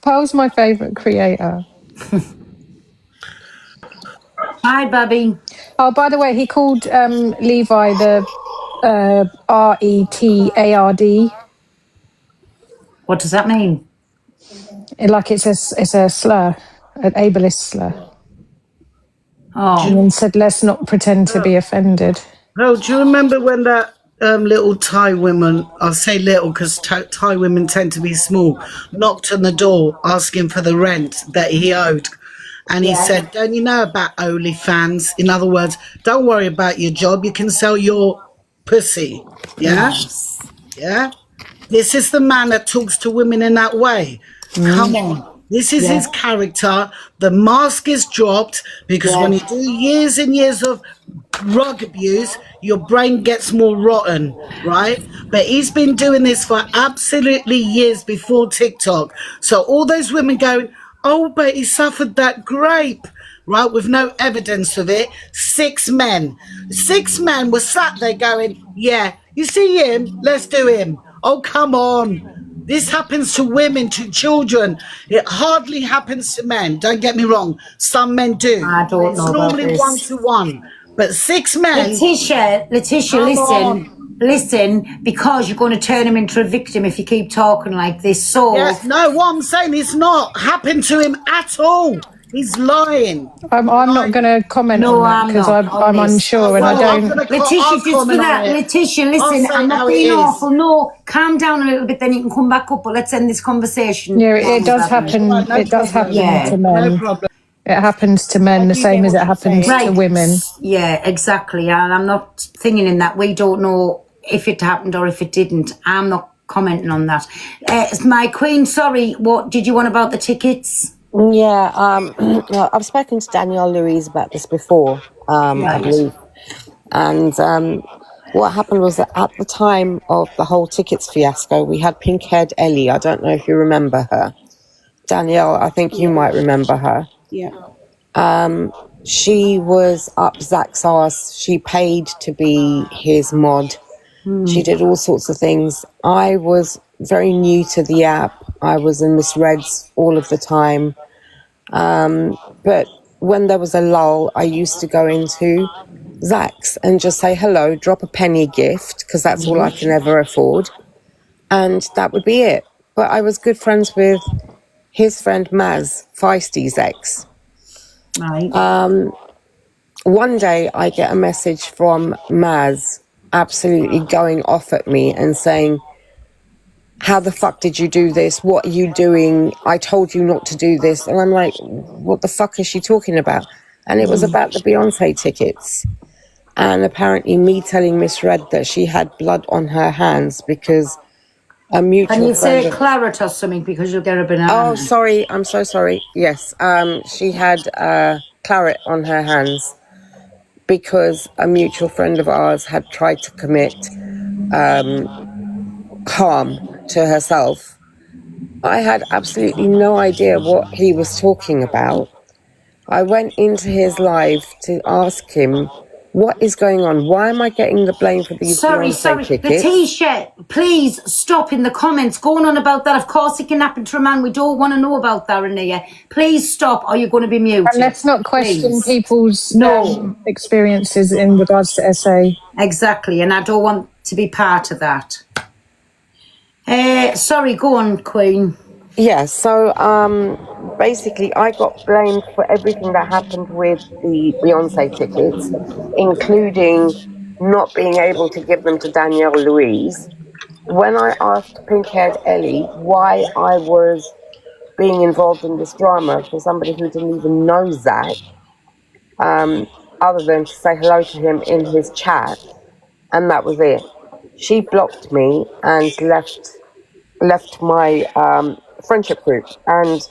Paul's my favourite creator. Hi, Bubby. Oh, by the way, he called Levi the retard. What does that mean? Like it's a slur, an ableist slur. Oh. And then said, let's not pretend to be offended. Oh, do you remember when that little Thai woman, I'll say little because Thai women tend to be small, knocked on the door asking for the rent that he owed? And he said, don't you know about OnlyFans? In other words, don't worry about your job. You can sell your pussy. Yeah? Yes. Yeah? This is the man that talks to women in that way. Come on. This is his character. The mask is dropped because when you do years and years of drug abuse, your brain gets more rotten, right? But he's been doing this for absolutely years before TikTok. So all those women going, oh, but he suffered that grape, right? With no evidence of it. 6 men. 6 men were sat there going, yeah, you see him? Let's do him. Oh, come on. This happens to women, to children. It hardly happens to men. Don't get me wrong. Some men do. I don't It's know about normally this. 1 to 1. But 6 men. Letitia, listen, because you're going to turn him into a victim if you keep talking like this. So, Yes, no, what I'm saying is not happened to him at all. He's lying. I'm not going to comment No, on that I'm because not I'm on this. unsure and I don't. Letitia, just for that, Letitia, listen, I'm not being awful. No, calm down a little bit, then you can come back up. But let's end this conversation. Yeah, it does happen. It does happen to men. It happens to men the same as it happens to women. Yeah, exactly. And I'm not thinking in that. We don't know if it happened or if it didn't. I'm not commenting on that. My queen, sorry, what did you want about the tickets? Yeah, I've spoken to Danielle Louise about this before, I believe. And what happened was that at the time of the whole tickets fiasco, we had pink-haired Ellie. I don't know if you remember her. Danielle, I think you might remember her. Yeah. She was up Zach's arse. She paid to be his mod. She did all sorts of things. I was very new to the app. I was in misreads all of the time. But when there was a lull, I used to go into Zach's and just say hello, drop a penny gift, because that's all I can ever afford. And that would be it. But I was good friends with his friend Maz, Feisty's ex. Right. One day I get a message from Maz absolutely going off at me and saying, how the fuck did you do this? What are you doing? I told you not to do this. And I'm like, what the fuck is she talking about? And it was about the Beyonce tickets. And apparently me telling Miss Red that she had blood on her hands because a mutual Can you friend say of- claret or something because you'll get a banana? Oh, sorry. I'm so sorry. Yes. She had claret on her hands because a mutual friend of ours had tried to commit harm to herself. I had absolutely no idea what he was talking about. I went into his live to ask him, what is going on? Why am I getting the blame for these Beyonce tickets? Letitia, please stop in the comments going on about that. Of course it can happen to a man. We don't want to know about that, Rania. Please stop or you're going to be muted. And let's not question Please. people's No. experiences in regards to SA. Exactly, and I don't want to be part of that. Sorry, go on, Queen. Yeah, so basically I got blamed for everything that happened with the Beyonce tickets, including not being able to give them to Danielle Louise. When I asked pink-haired Ellie why I was being involved in this drama for somebody who didn't even know Zach, other than to say hello to him in his chat, and that was it. She blocked me and left my friendship group. And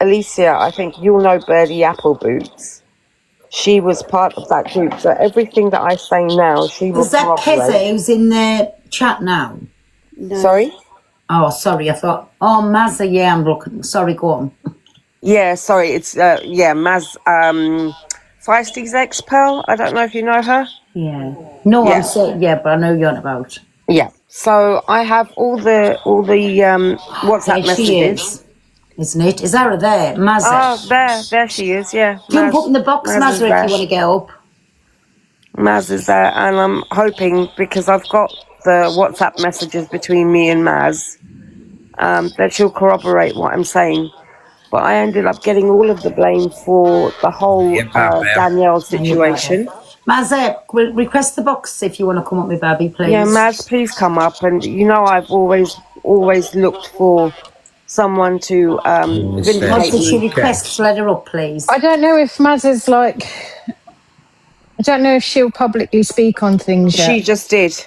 Alicia, I think you'll know Birdie Appleboots. She was part of that group. So everything that I say now, she will Is that corroborate. Keze who's in the chat now? Sorry? Oh, sorry, I thought, Mazza, yeah, I'm looking. Sorry, go on. Yeah, sorry, it's, Maz, Feisty's ex, Pearl. I don't know if you know her. Yeah. No, Yeah. I'm saying, yeah, but I know you're on about. Yeah. So I have all the WhatsApp There she messages. is, isn't it? Is that her there? Mazza. Oh, there she is, yeah. Jump up in the box, Maz is Mazza, if there. you want to get up. Maz is there, and I'm hoping, because I've got the WhatsApp messages between me and Maz, that she'll corroborate what I'm saying. But I ended up getting all of the blame for the whole Danielle situation. Mazza, we'll request the box if you want to come up with Babby, please. Yeah, Maz, please come up. And you know, I've always looked for someone to What vindicate did she me. request? Let her up, please. I don't know if Maz is like. I don't know if she'll publicly speak on things yet. She just did.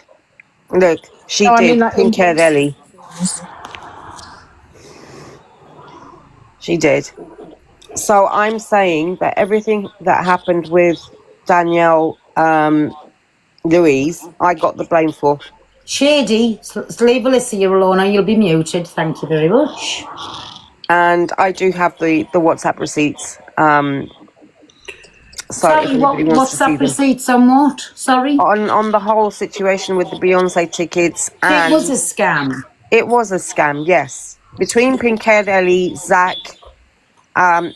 Look, she No, I did. mean, like, Pink-haired Ellie. She did. So I'm saying that everything that happened with Danielle Louise, I got the blame for. Shady, leave Alicia alone or you'll be muted. Thank you very much. And I do have the WhatsApp receipts. So Sorry, what's that receipts on what? Sorry? On the whole situation with the Beyonce tickets. And it was a scam. It was a scam, yes. Between Pink-haired Ellie, Zach,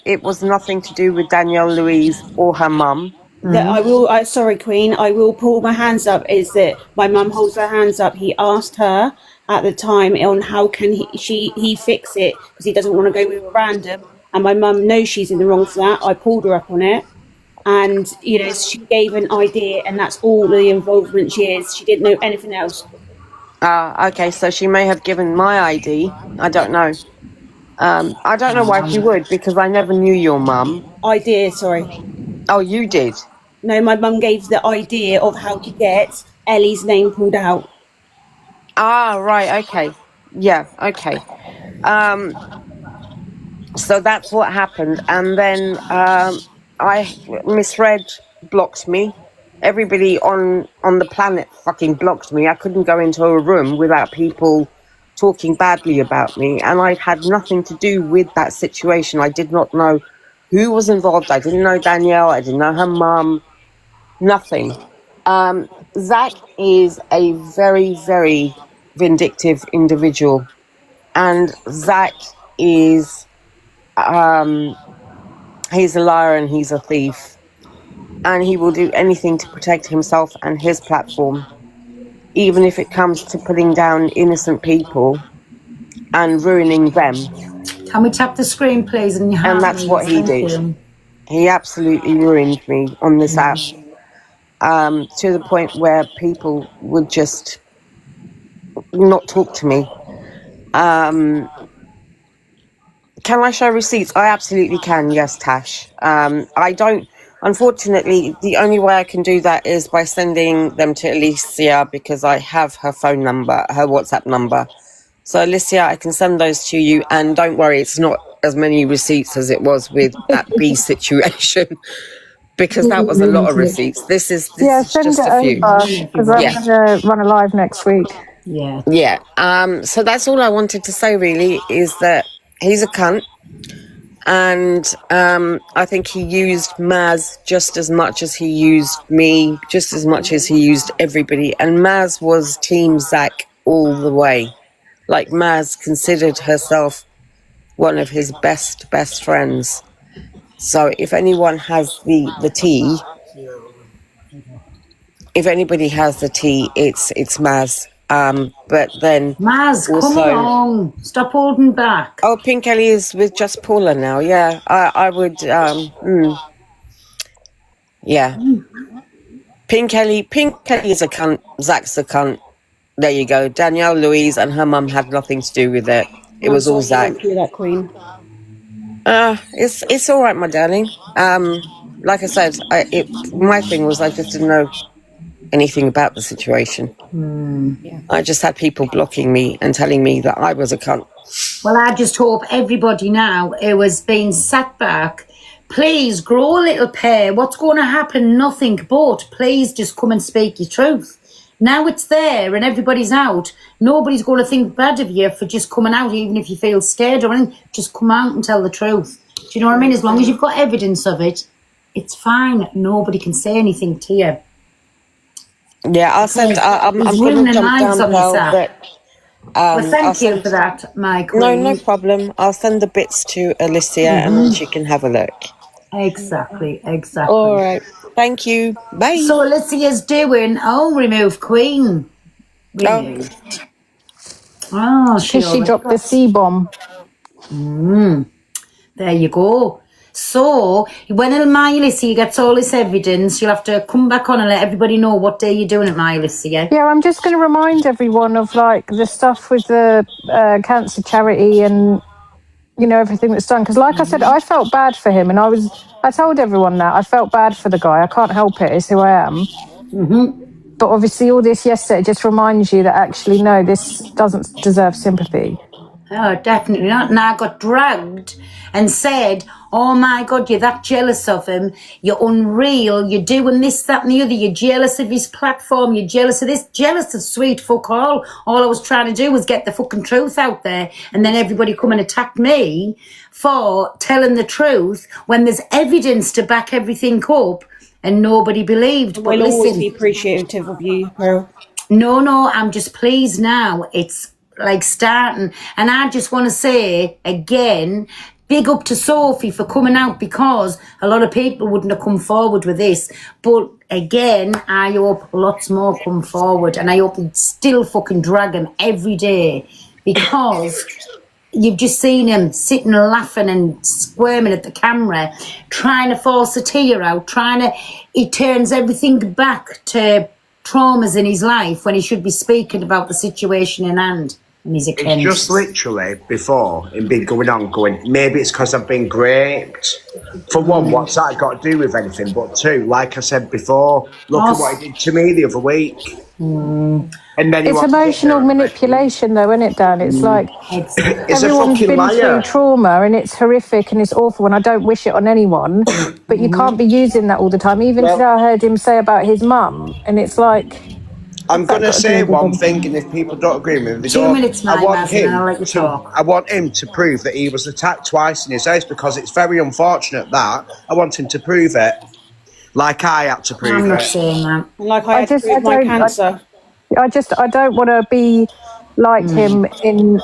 it was nothing to do with Danielle Louise or her mum. That I will. Sorry, Queen. I will pull my hands up. Is that my mum holds her hands up? He asked her at the time on how can he fix it because he doesn't want to go with a random. And my mum knows she's in the wrong for that. I pulled her up on it, and she gave an idea, and that's all the involvement she is. She didn't know anything else. Okay, so she may have given my ID. I don't know. I don't know why she would because I never knew your mum. Idea, sorry. Oh, you did. No, my mum gave the idea of how to get Ellie's name pulled out. Ah, right, okay. Yeah, okay. So that's what happened. And then Miss Red blocked me. Everybody on the planet fucking blocked me. I couldn't go into a room without people talking badly about me. And I had nothing to do with that situation. I did not know who was involved. I didn't know Danielle. I didn't know her mum. Nothing. Zach is a very, very vindictive individual. And Zach is... he's a liar and he's a thief. And he will do anything to protect himself and his platform. Even if it comes to putting down innocent people and ruining them. Can we tap the screen, please? And that's what he did. He absolutely ruined me on this app. To the point where people would just not talk to me. Can I show receipts? I absolutely can, yes, Tash. I don't, unfortunately, the only way I can do that is by sending them to Alicia because I have her phone number, her WhatsApp number. So Alicia, I can send those to you, and don't worry, it's not as many receipts as it was with that B situation, because that was a lot of receipts. This is send just it a few. because I'm going to run a live next week. Yeah. Yeah. So that's all I wanted to say really, is that he's a cunt. And I think he used Maz just as much as he used me, just as much as he used everybody. And Maz was Team Zach all the way. Like, Maz considered herself one of his best friends. So if anyone has the tea, if anybody has the tea, it's Maz. But then Maz, also, come along. Stop holding back. Oh, Pink Ellie is with just Paula now. Yeah, I would. Yeah. Pink Ellie is a cunt. Zach's a cunt. There you go. Danielle Louise and her mum had nothing to do with it. It was all Zach. Thank you, that Queen. It's all right, my darling. Like I said, my thing was I just didn't know anything about the situation. I just had people blocking me and telling me that I was a cunt. Well, I just hope everybody now who has been sat back, please grow a little pair. What's going to happen? Nothing, but please just come and speak your truth. Now it's there and everybody's out. Nobody's going to think bad of you for just coming out, even if you feel scared or anything. Just come out and tell the truth. Do you know what I mean? As long as you've got evidence of it, it's fine. Nobody can say anything to you. Yeah, I'll send. I'm going to jump down well, thank you for that, Mike. No problem. I'll send the bits to Alicia and she can have a look. Exactly. All right. Thank you. Bye. So Alicia's doing remove Queen. Removed. Oh, she dropped the C-bomb. There you go. So when my Alicia gets all this evidence, you'll have to come back on and let everybody know what day you're doing it, my Alicia. Yeah, I'm just going to remind everyone of like the stuff with the cancer charity and everything that's done. Because like I said, I felt bad for him, and I told everyone that I felt bad for the guy. I can't help it; it's who I am. But obviously, all this yesterday just reminds you that actually, no, this doesn't deserve sympathy. Oh, definitely not. And I got dragged and said, oh my God, you're that jealous of him. You're unreal. You're doing this, that and the other. You're jealous of his platform. You're jealous of this. Jealous of sweet fuck all. All I was trying to do was get the fucking truth out there. And then everybody come and attack me for telling the truth when there's evidence to back everything up and nobody believed. But We'll always listen, be appreciative of you, Pearl. no, I'm just pleased now. It's like starting. And I just want to say again, big up to Sophie for coming out, because a lot of people wouldn't have come forward with this. But again, I hope lots more come forward, and I hope we still fucking drag him every day, because you've just seen him sitting laughing and squirming at the camera, trying to force a tear out, he turns everything back to traumas in his life when he should be speaking about the situation in hand. And he's a It's just literally before him been going on, maybe it's because I've been raped. For one, what's that got to do with anything? But two, like I said before, look at what he did to me the other week. And then It's emotional manipulation, though, isn't it, Dan? It's like It's a everyone's fucking been liar. through trauma, and it's horrific and it's awful, and I don't wish it on anyone. But you can't be using that all the time. Even today, I heard him say about his mum, and it's like. I'm going to say one thing, and if people don't agree with me, 2 minutes, my lads, and then I'll let you talk. I want him to prove that he was attacked twice in his house, because it's very unfortunate that I want him to prove it, like I had to prove I'm it. not saying that. Like I had to prove my cancer. I don't want to be like him in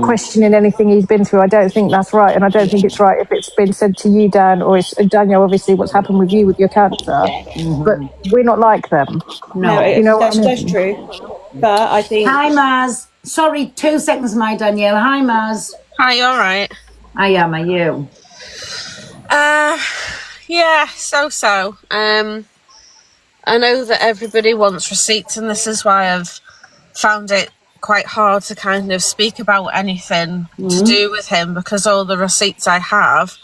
questioning anything he's been through. I don't think that's right, and I don't think it's right if it's been said to you, Dan, or it's Danielle, obviously, what's happened with you with your cancer. But we're not like them. No, you know what I mean? that's true. But I think. Hi, Maz. Sorry, 2 seconds, my Danielle. Hi, Maz. Hi, you all right? I am. Are you? Yeah, so. I know that everybody wants receipts, and this is why I've found it quite hard to kind of speak about anything to do with him, because all the receipts I have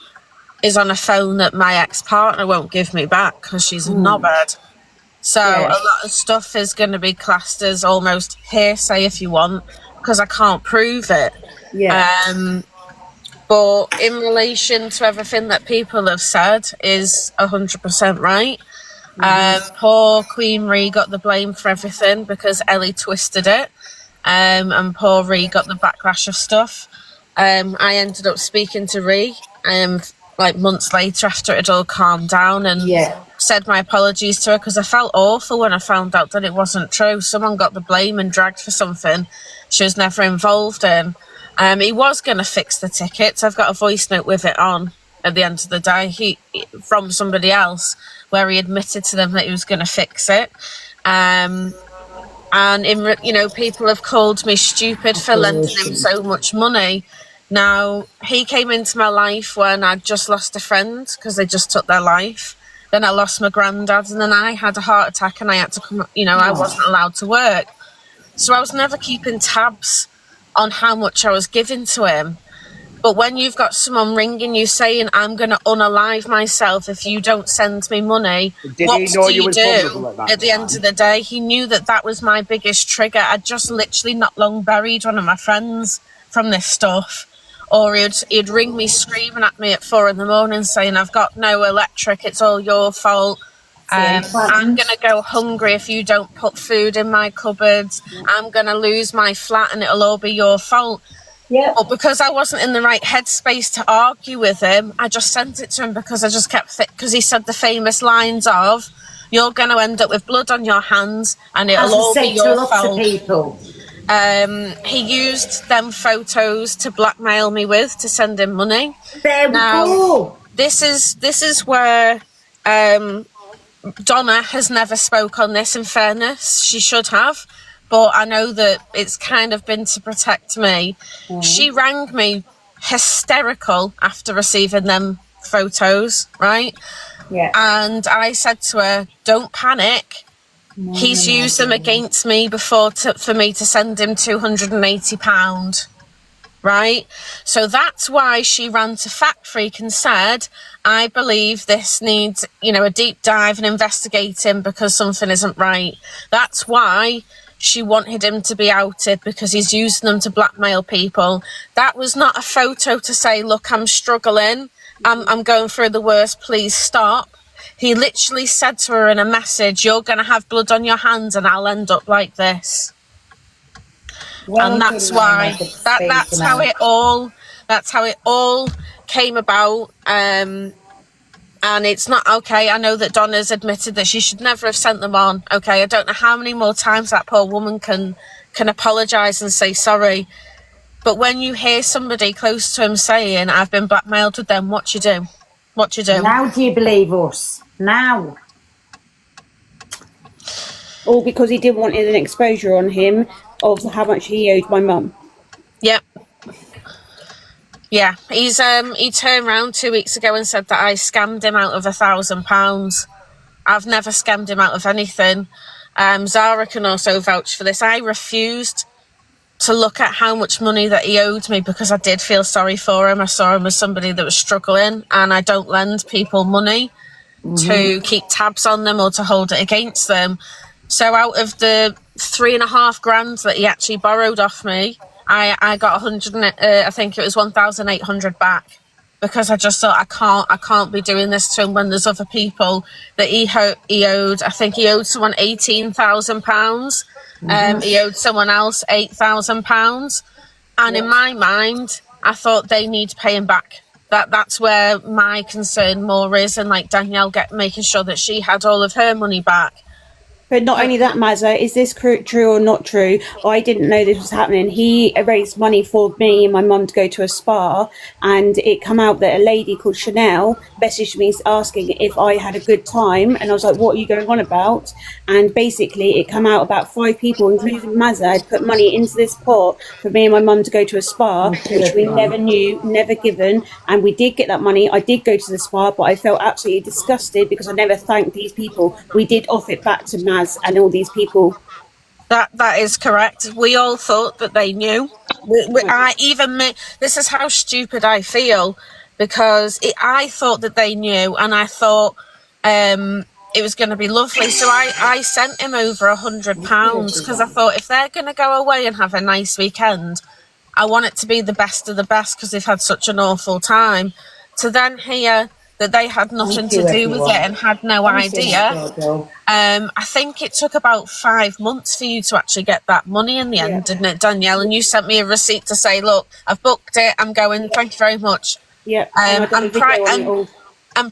is on a phone that my ex-partner won't give me back because she's a knobhead. So a lot of stuff is going to be classed as almost hearsay, if you want, because I can't prove it. But in relation to everything that people have said is 100% right. Poor Queen Ree got the blame for everything because Ellie twisted it. And poor Ree got the backlash of stuff. I ended up speaking to Ree like months later after it had all calmed down, and said my apologies to her, because I felt awful when I found out that it wasn't true. Someone got the blame and dragged for something she was never involved in. He was going to fix the tickets. I've got a voice note with it on at the end of the day from somebody else where he admitted to them that he was going to fix it. And people have called me stupid for lending him so much money. Now, he came into my life when I'd just lost a friend because they just took their life. Then I lost my granddad, and then I had a heart attack, and I had to come, I wasn't allowed to work. So I was never keeping tabs on how much I was giving to him. But when you've got someone ringing you saying, I'm going to unalive myself if you don't send me money, what do you do at the end of the day? He knew that was my biggest trigger. I'd just literally not long buried one of my friends from this stuff. Or he'd ring me screaming at me at 4 a.m. saying, I've got no electric, it's all your fault. I'm going to go hungry if you don't put food in my cupboards. I'm going to lose my flat and it'll all be your fault. Yeah. But because I wasn't in the right headspace to argue with him, I just sent it to him because I just kept because he said the famous lines of, you're going to end up with blood on your hands and it'll all be your fault. He used them photos to blackmail me with to send him money. There we go. This is where Donna has never spoke on this, in fairness. She should have. But I know that it's kind of been to protect me. She rang me hysterical after receiving them photos, right? Yeah. And I said to her, don't panic. He's used them against me before for me to send him £280, right? So that's why she ran to Fact Freak and said, I believe this needs, a deep dive and investigating because something isn't right. That's why she wanted him to be outed because he's using them to blackmail people. That was not a photo to say, look, I'm struggling, I'm going through the worst, please stop. He literally said to her in a message, you're going to have blood on your hands and I'll end up like this. Well, and that's why, that's how it all came about. And it's not okay. I know that Donna's admitted that she should never have sent them on. Okay, I don't know how many more times that poor woman can apologise and say sorry. But when you hear somebody close to him saying, I've been blackmailed with them, what you do? What you do? Now do you believe us? Now. All because he didn't want an exposure on him of how much he owed my mum. Yep. Yeah, he turned around 2 weeks ago and said that I scammed him out of £1,000. I've never scammed him out of anything. Zara can also vouch for this. I refused to look at how much money that he owed me because I did feel sorry for him. I saw him as somebody that was struggling, and I don't lend people money to keep tabs on them or to hold it against them. So out of the £3,500 that he actually borrowed off me, I got 100. I think it was 1,800 back, because I just thought I can't be doing this to him when there's other people that he owed. I think he owed someone £18,000. He owed someone else £8,000, and in my mind, I thought they need to pay him back. That's where my concern more is, and like Danielle making sure that she had all of her money back. But not only that, Mazza, is this true or not true? I didn't know this was happening. He raised money for me and my mum to go to a spa, and it come out that a lady called Chanel messaged me asking if I had a good time, and I was like, what are you going on about? And basically it come out about 5 people, including Mazza, had put money into this pot for me and my mum to go to a spa, which we never knew, never given, and we did get that money. I did go to the spa, but I felt absolutely disgusted because I never thanked these people. We did off it back to Mazza and all these people. That is correct. We all thought that they knew. This is how stupid I feel, because I thought that they knew, and I thought it was going to be lovely. So I sent him over £100 because I thought, if they're going to go away and have a nice weekend, I want it to be the best of the best, because they've had such an awful time. To then hear that they had nothing to do with it and had no idea. I think it took about 5 months for you to actually get that money in the end, didn't it, Danielle? And you sent me a receipt to say, look, I've booked it, I'm going, thank you very much. Yeah. And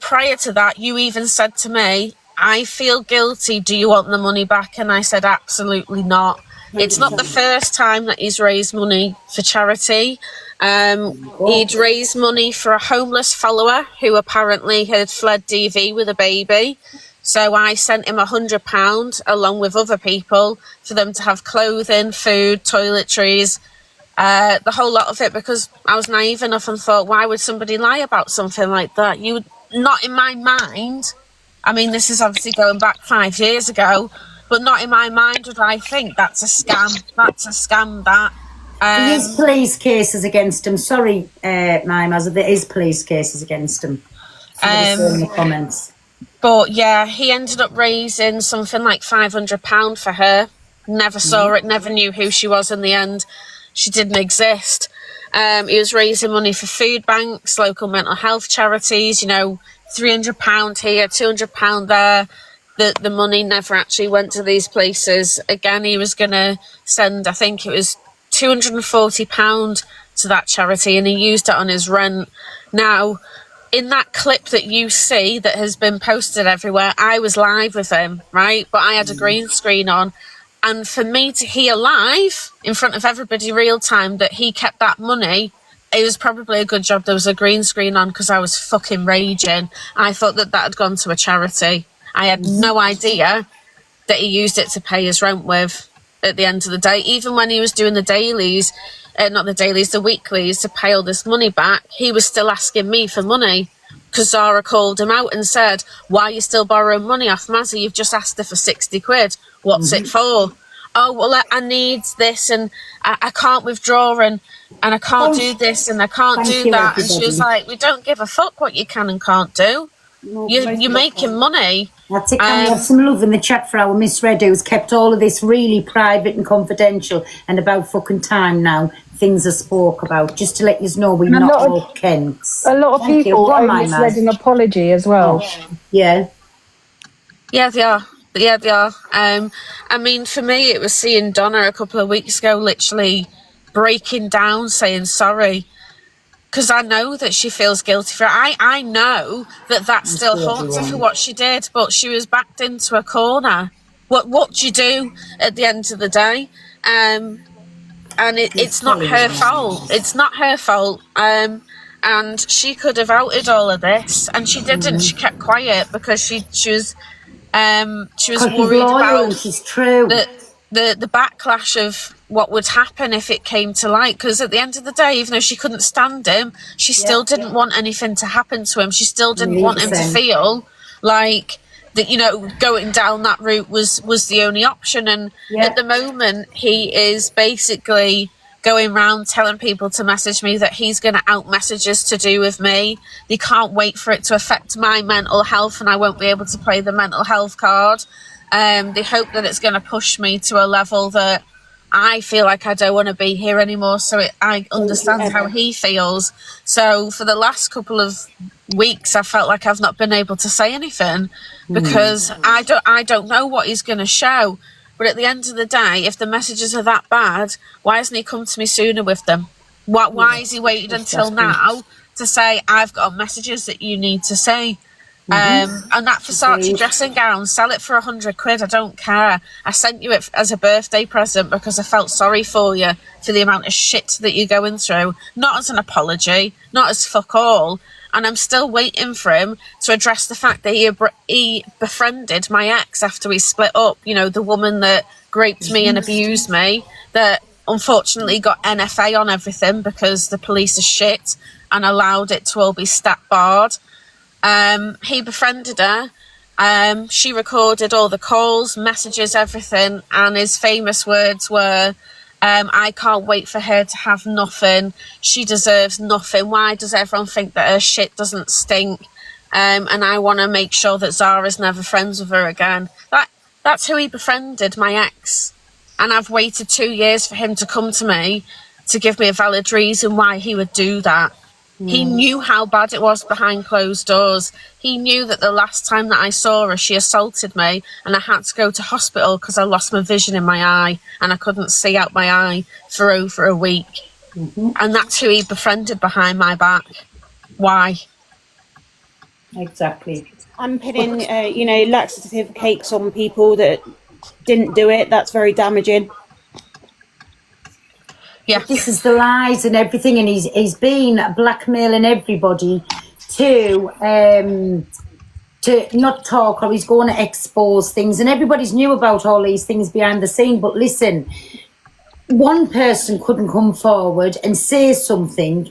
prior to that, you even said to me, I feel guilty, do you want the money back? And I said, absolutely not. It's not the first time that he's raised money for charity. He'd raised money for a homeless follower who apparently had fled DV with a baby. So I sent him £100 along with other people for them to have clothing, food, toiletries, the whole lot of it, because I was naive enough and thought, why would somebody lie about something like that? You would not, in my mind. I mean, this is obviously going back 5 years ago, but not in my mind would I think that's a scam. That's a scam, that. There is police cases against him. Sorry, my Mazza, there is police cases against him. In the comments. But yeah, he ended up raising something like £500 for her. Never saw it, never knew who she was in the end. She didn't exist. He was raising money for food banks, local mental health charities, you know, £300 here, £200 there. The money never actually went to these places. Again, he was going to send, I think it was £240 to that charity, and he used it on his rent. Now, in that clip that you see that has been posted everywhere, I was live with him, right? But I had a green screen on. And for me to hear live in front of everybody real time that he kept that money, it was probably a good job there was a green screen on, because I was fucking raging. I thought that had gone to a charity. I had no idea that he used it to pay his rent with at the end of the day. Even when he was doing the dailies, the weeklies, to pay all this money back, he was still asking me for money, because Zara called him out and said, why are you still borrowing money off Mazza? You've just asked her for 60 quid. What's it for? Oh, well, I need this, and I can't withdraw, and I can't do this, and I can't do that. And she was like, we don't give a fuck what you can and can't do. you're making money. That's it. Can we have some love in the chat for our Miss Red, who's kept all of this really private and confidential, and about fucking time now things are spoke about, just to let you know we're not all Kents. A lot of Thank you. people Go on, owe my Miss man. Red an apology as well. Yeah. Yeah, they are. Yeah, they are. I mean, for me, it was seeing Donna a couple of weeks ago literally breaking down, saying sorry. Because I know that she feels guilty for it. I know that still haunts her for what she did, but she was backed into a corner. What do you do at the end of the day? And it's not her fault. It's not her fault. And she could have outed all of this, and she didn't. She kept quiet because she was worried about the backlash of what would happen if it came to light. Because at the end of the day, even though she couldn't stand him, she still didn't want anything to happen to him. She still didn't want him to feel like that, you know, going down that route was the only option. And at the moment, he is basically going around telling people to message me that he's going to out messages to do with me. They can't wait for it to affect my mental health, and I won't be able to play the mental health card. They hope that it's going to push me to a level that I feel like I don't want to be here anymore. So I understand how he feels. So for the last couple of weeks, I felt like I've not been able to say anything because I don't know what he's going to show. But at the end of the day, if the messages are that bad, why hasn't he come to me sooner with them? Why is he waited until now to say, I've got messages that you need to say? And that Versace dressing gown, sell it for £100. I don't care. I sent you it as a birthday present because I felt sorry for you for the amount of shit that you're going through. Not as an apology, not as fuck all. And I'm still waiting for him to address the fact that he befriended my ex after we split up. You know, the woman that raped me and abused me, that unfortunately got NFA on everything because the police are shit and allowed it to all be stat barred. He befriended her. She recorded all the calls, messages, everything. And his famous words were, I can't wait for her to have nothing. She deserves nothing. Why does everyone think that her shit doesn't stink? And I want to make sure that Zara's never friends with her again. That's who he befriended, my ex. And I've waited 2 years for him to come to me to give me a valid reason why he would do that. He knew how bad it was behind closed doors. He knew that the last time that I saw her, she assaulted me and I had to go to hospital because I lost my vision in my eye and I couldn't see out my eye for over a week. And that's who he befriended behind my back. Why? Exactly. I'm putting, laxative cakes on people that didn't do it. That's very damaging. Yeah. This is the lies and everything, and he's been blackmailing everybody to not talk, or he's going to expose things, and everybody's knew about all these things behind the scene. But listen, one person couldn't come forward and say something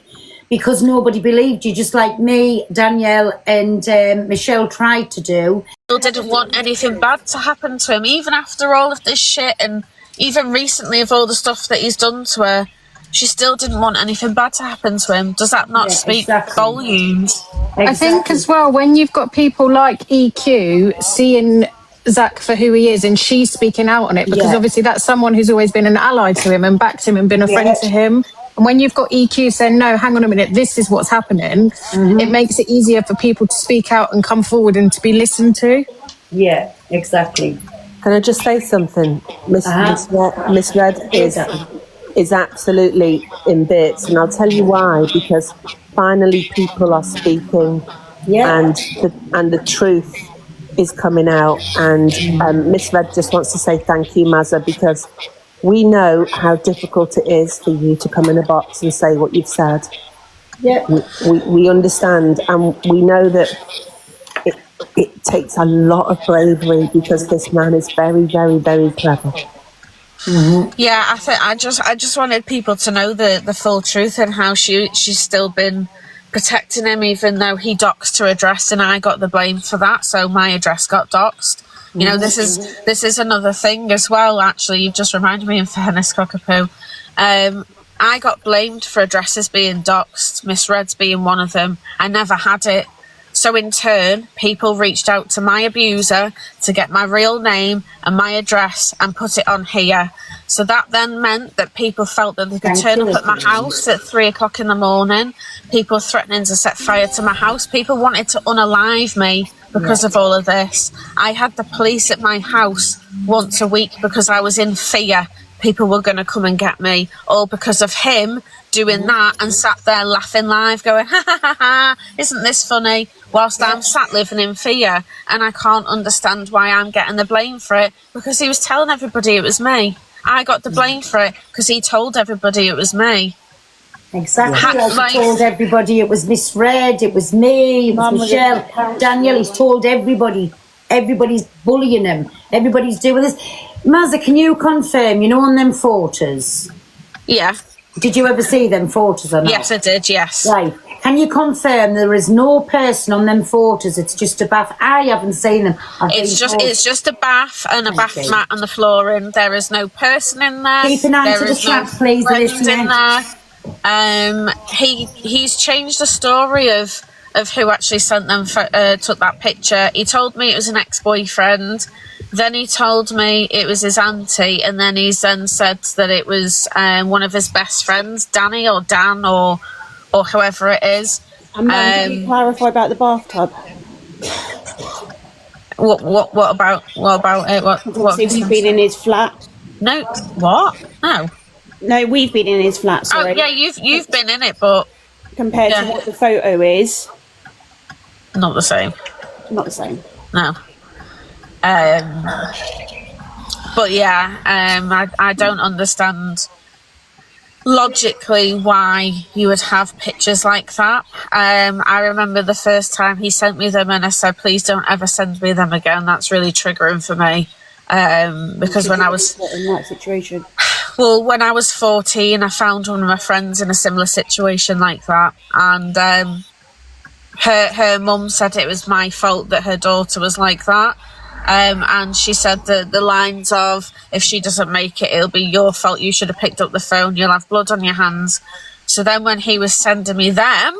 because nobody believed you, just like me, Danielle, and Michelle tried to do. Still didn't want anything bad to happen to him, even after all of this shit, and even recently of all the stuff that he's done to her. She still didn't want anything bad to happen to him. Does that not speak volumes? I think as well, when you've got people like EQ seeing Zach for who he is and she's speaking out on it, because obviously that's someone who's always been an ally to him and backed him and been a friend to him. And when you've got EQ saying, no, hang on a minute, this is what's happening, it makes it easier for people to speak out and come forward and to be listened to. Yeah, exactly. Can I just say something? Miss Red is absolutely in bits, and I'll tell you why. Because finally, people are speaking, and the truth is coming out. And Miss Red just wants to say thank you, Mazza, because we know how difficult it is for you to come in a box and say what you've said. Yeah, we understand, and we know that it takes a lot of bravery because this man is very, very, very clever. Yeah, I just wanted people to know the full truth and how she's still been protecting him, even though he doxed her address and I got the blame for that. So my address got doxed. You know, this is another thing as well. Actually, you've just reminded me, in fairness, Cockapoo. I got blamed for addresses being doxed. Miss Red's being one of them. I never had it. So in turn, people reached out to my abuser to get my real name and my address and put it on here. So that then meant that people felt that they could turn up at my house at 3 o'clock in the morning. People threatening to set fire to my house. People wanted to unalive me because of all of this. I had the police at my house once a week because I was in fear people were going to come and get me, all because of him doing that and sat there laughing live going, ha ha ha ha, isn't this funny? Whilst I'm sat living in fear, and I can't understand why I'm getting the blame for it, because he was telling everybody it was me. I got the blame for it because he told everybody it was me. Exactly, like he told everybody it was Miss Red, it was me, it was Michelle, Daniel, he's told everybody. Everybody's bullying him. Everybody's doing this. Mazza, can you confirm, you know, on them photos? Yeah. Did you ever see them photos or not? Yes, I did, yes. Right. Can you confirm there is no person on them photos? It's just a bath. I haven't seen them. It's just a bath and a bath mat on the flooring. There is no person in there. Keep an eye to the chat, please, in there. He's changed the story of who actually sent them took that picture. He told me it was an ex-boyfriend. Then he told me it was his auntie, and then he's then said that it was one of his best friends, Danny or Dan or whoever it is. And can you clarify about the bathtub? What about it? What we've been in his flat. No, what? No, we've been in his flat. Sorry. Oh yeah, you've been in it, but compared to what the photo is, not the same. Not the same. No. But yeah, I don't understand logically why you would have pictures like that. I remember the first time he sent me them and I said, please don't ever send me them again. That's really triggering for me. Because when I was in that situation, well, when I was 14, I found one of my friends in a similar situation like that, and her mum said it was my fault that her daughter was like that. And she said the lines of, if she doesn't make it, it'll be your fault. You should have picked up the phone. You'll have blood on your hands. So then when he was sending me them,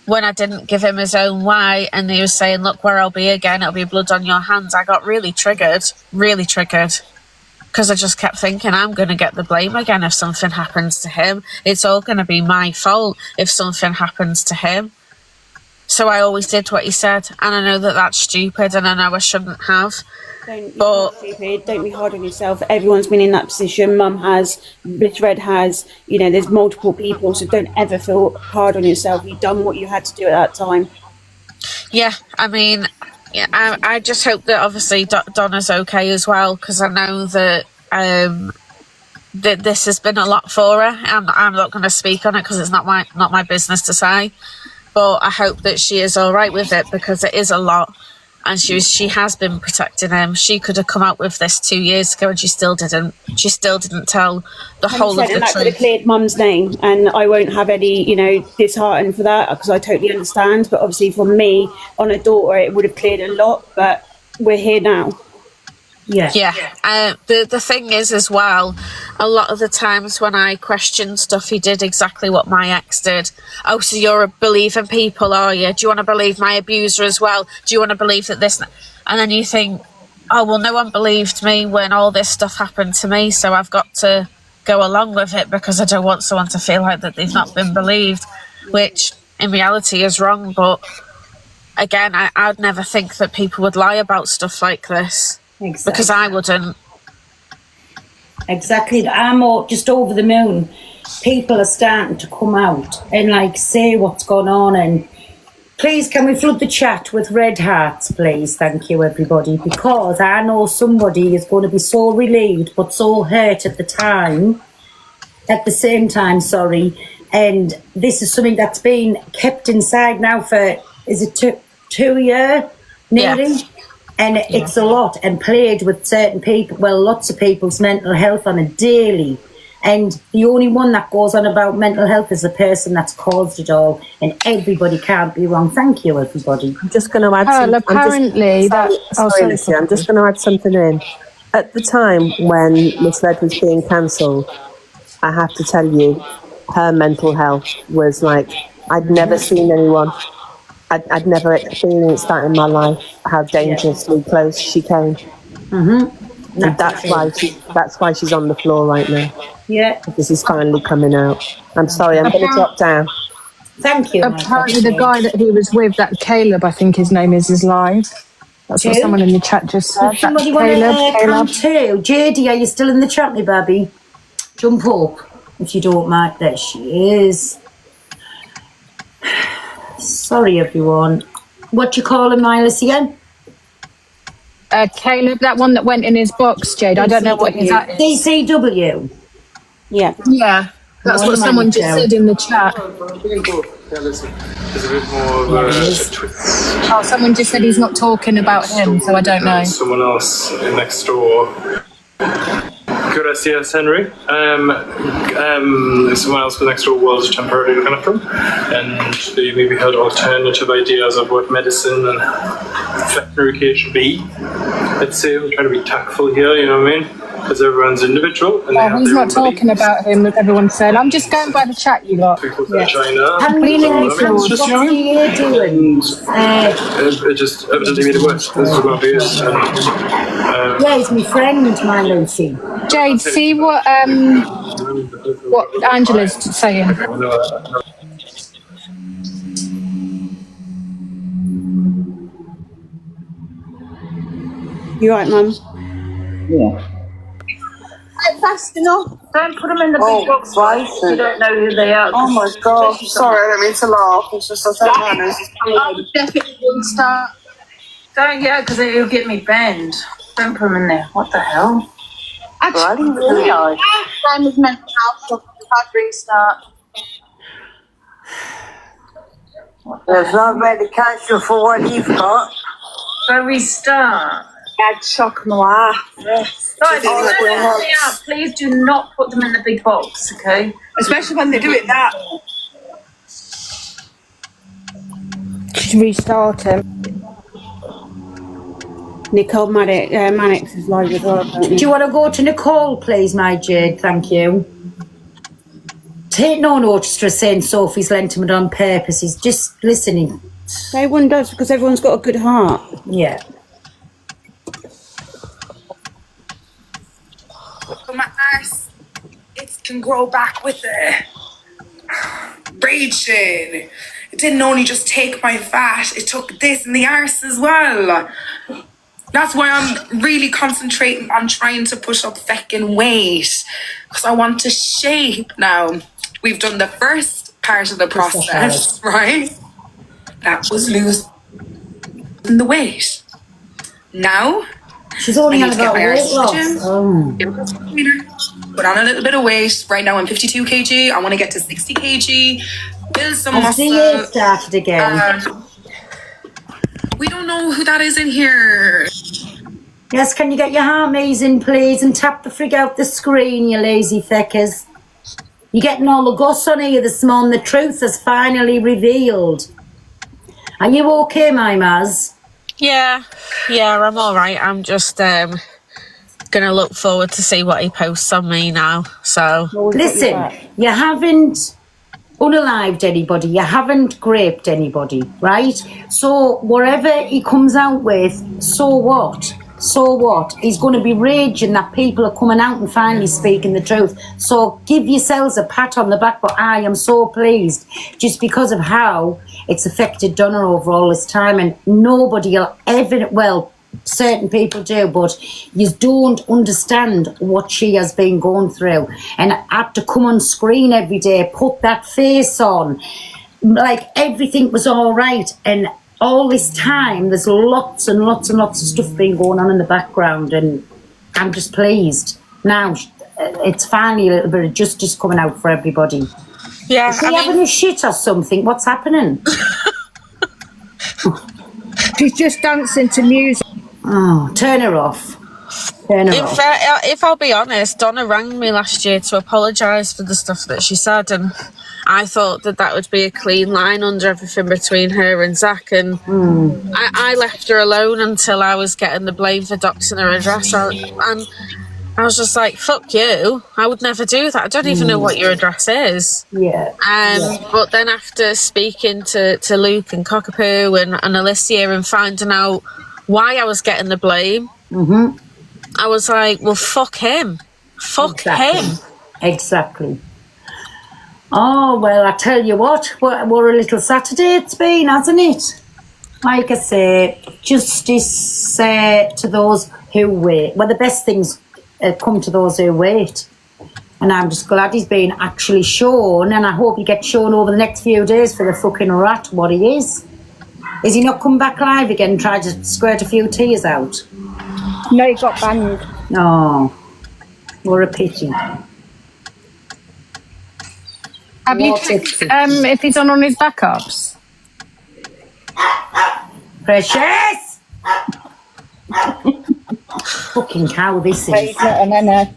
when I didn't give him his own why, and he was saying, look where I'll be again, it'll be blood on your hands, I got really triggered. Because I just kept thinking, I'm going to get the blame again if something happens to him. It's all going to be my fault if something happens to him. So I always did what he said, and I know that that's stupid, and I know I shouldn't have. Don't be hard on yourself. Everyone's been in that position. Mum has, Miss Red has. You know, there's multiple people, so don't ever feel hard on yourself. You've done what you had to do at that time. Yeah, I mean, yeah, I just hope that obviously Donna's okay as well, because I know that that this has been a lot for her. I'm not going to speak on it because it's not my business to say. But I hope that she is all right with it, because it is a lot, and she has been protecting him. She could have come out with this 2 years ago, and she still didn't. She still didn't tell the whole of the and that truth. could have cleared Mum's name, and I won't have any, disheartened for that, because I totally understand. But obviously, for me, on a daughter, it would have cleared a lot. But we're here now. Yeah. The thing is as well, a lot of the times when I question stuff, he did exactly what my ex did. Oh, so you're believing people, are you? Do you want to believe my abuser as well? Do you want to believe that this? And then you think, oh, well, no one believed me when all this stuff happened to me, so I've got to go along with it because I don't want someone to feel like that they've not been believed, which in reality is wrong. But again, I'd never think that people would lie about stuff like this. Exactly. Because I wouldn't. Exactly. I'm just over the moon. People are starting to come out and say what's going on. And please, can we flood the chat with red hearts, please? Thank you, everybody. Because I know somebody is going to be so relieved but so hurt at the same time, sorry. And this is something that's been kept inside now for, is it 2 years? Nearly? Yeah. And it's a lot, and played with certain people, lots of people's mental health on a daily. And the only one that goes on about mental health is the person that's caused it all. And everybody can't be wrong. Thank you, everybody. I'm just going to add I'm just going to add something in. At the time when Miss Red was being cancelled, I have to tell you, her mental health was I'd never seen anyone I'd never experienced that in my life, how dangerously close she came. Mm-hmm. And that's why she's on the floor right now. Yeah. This is finally coming out. I'm sorry, I'm going to drop down. Thank you. Apparently the guy that he was with, that Caleb, I think his name is live. That's what Who? someone in the chat just said. Somebody That's want to Caleb. come too? JD, are you still in the chat, me baby? Jump up if you don't mind. There she is. Sorry, everyone. What you call him, Miles, again? Caleb, that one that went in his box, Jade. I don't know what his at is. DCW. Yeah. Yeah. That's what someone just said in the chat. There's a bit more of a twist. Oh, someone just said he's not talking about him, so I don't know. Someone else next door. Gracias, Henry. Someone else next door was temporarily looking after him, and they maybe had alternative ideas of what medicine and veterinary care should be. Let's say I'm trying to be tactful here, you know what I mean? Because everyone's individual. And Oh, he's not talking about him, with everyone said. I'm just going by the chat, you lot. Yeah. China. I'm cleaning So, this I mean, it's floor. just, you know, it just evidently made it worse. This is what it is. Yeah, he's my friend, my Lucy. Jade, see what Angela's saying. You right, Mum? Yeah. Fast enough. Don't put them in the big box, right? You don't know who they are. Oh my god. Sorry, I don't mean to laugh. It's just I don't know. I would definitely wouldn't start. Don't, yeah, because it'll get me banned. Don't put them in there. What the hell? Actually, I didn't realise. Same with mental health. So hard restart. There's no medication for what you've got. So restart. Add shock noir. Guys, please do not put them in the big box, okay? Especially when they do it that. Just restart him. Nicole Mannix is live as well. Do you want to go to Nicole, please, my Jade? Thank you. Take no notice of saying Sophie's lent him it on purpose. He's just listening. Everyone does because everyone's got a good heart. Yeah. But my arse, it can grow back with it. Raging. It didn't only just take my fat, it took this in the arse as well. That's why I'm really concentrating on trying to push up feckin' weight. Because I want to shape now. We've done the first part of the process, right? That was losing the weight. Now, she's only I on need to get about my weight arse loss. to the gym. Put on a little bit of weight. Right now I'm 52 kg. I want to get to 60 kg. Build some Has muscle. the year started again? We don't know who that is in here. Yes, can you get your armies in, please, and tap the frig out the screen, you lazy feckers. You're getting all the goss on here this morning. The truth has finally revealed. Are you okay, my Maz? Yeah, I'm all right. I'm just gonna look forward to see what he posts on me now. So Listen, you haven't unalived anybody, you haven't raped anybody, right? So whatever he comes out with, so what? So what? He's going to be raging that people are coming out and finally speaking the truth. So give yourselves a pat on the back, but I am so pleased just because of how it's affected Donna over all this time, and nobody will ever, well, certain people do, but you don't understand what she has been going through, and had to come on screen every day, put that face on like everything was all right, and all this time there's lots and lots and lots of stuff being going on in the background, and I'm just pleased now it's finally a little bit of justice coming out for everybody. Yeah, is he having a shit or something? What's happening? She's just dancing to music. Oh, turn her off. Turn her off. If I'll be honest, Donna rang me last year to apologise for the stuff that she said, and I thought that would be a clean line under everything between her and Zach, and I left her alone until I was getting the blame for doxing her address, and I was just like, fuck you. I would never do that. I don't even know what your address is. Yeah. But then after speaking to Luke and Cockapoo and Alicia and finding out why I was getting the blame, I was like, well, fuck him. Fuck him. Exactly. Oh, well, I tell you what a little Saturday it's been, hasn't it? Like I say, justice to those who wait. Well, the best things come to those who wait. And I'm just glad he's been actually shown, and I hope he gets shown over the next few days for the fucking rat what he is. Is he not come back live again and tried to squirt a few tears out? No, he got banned. Oh, what a pity. Have you checked if he's on his backups? Precious! Fucking cow this is. He's not on there.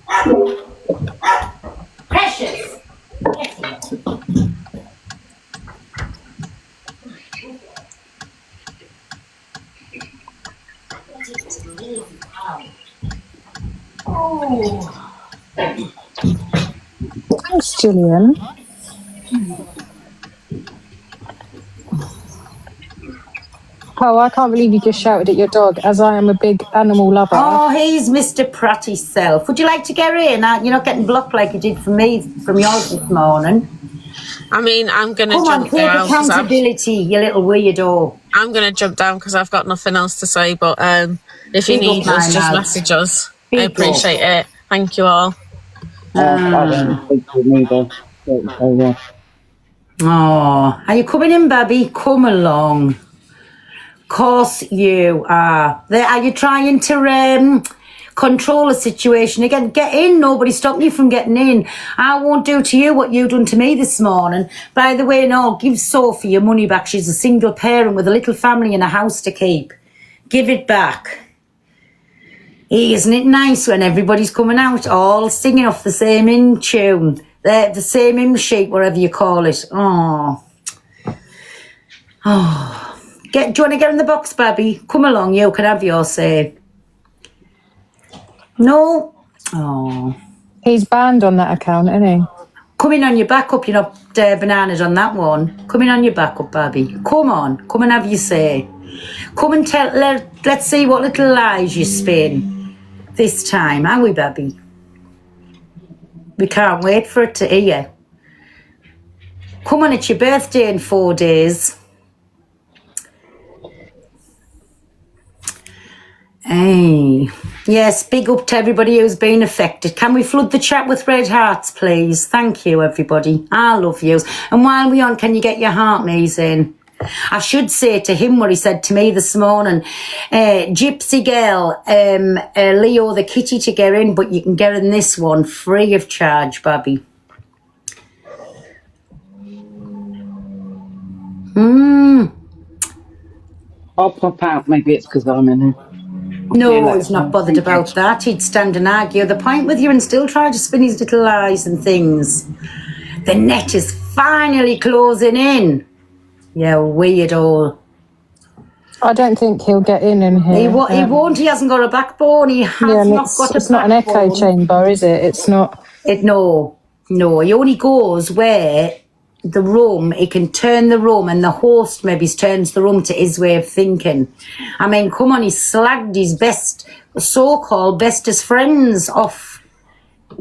Precious! Oh. Thanks, Gillian. Oh, I can't believe you just shouted at your dog, as I am a big animal lover. Oh, he's Mr. Pratty's self. Would you like to get in? You're not getting blocked like you did from me, from yours this morning. I mean, I'm going to Come on, jump take down. accountability, you little weirdo. I'm going to jump down because I've got nothing else to say. But if you Big up, need us, my just lad. message us. Big I up. appreciate it. Thank you all. Oh, are you coming in, baby? Come along. Course you are. Are you trying to control the situation again? Get in. Nobody stopped you from getting in. I won't do to you what you done to me this morning. By the way, no, give Sophie your money back. She's a single parent with a little family and a house to keep. Give it back. Isn't it nice when everybody's coming out all singing off the same in tune? The same hymn sheet, whatever you call it. Oh. Do you want to get in the box, baby? Come along, you can have your say. No? Oh. He's banned on that account, isn't he? Come in on your backup, you're not bananas on that one. Come in on your backup, baby. Come on, come and have your say. Come and let's see what little lies you spin this time, are we, baby? We can't wait for it to hear. Come on, it's your birthday in 4 days. Hey, yes, big up to everybody who's been affected. Can we flood the chat with red hearts, please? Thank you, everybody. I love yous. And while we're on, can you get your heart maze in? I should say to him what he said to me this morning. Gypsy girl, Leo the kitty to get in, but you can get in this one free of charge, baby. I'll pop out. Maybe it's because I'm in it. No, he's not bothered about that. He'd stand and argue the point with you and still try to spin his little lies and things. The net is finally closing in. Yeah, weirdo. I don't think he'll get in here. He won't. He hasn't got a backbone. He has not got a backbone. It's not an echo chamber, is it? It's not. No. He only goes where the room, he can turn the room and the host maybe turns the room to his way of thinking. I mean, come on, he slagged his so-called bestest friends off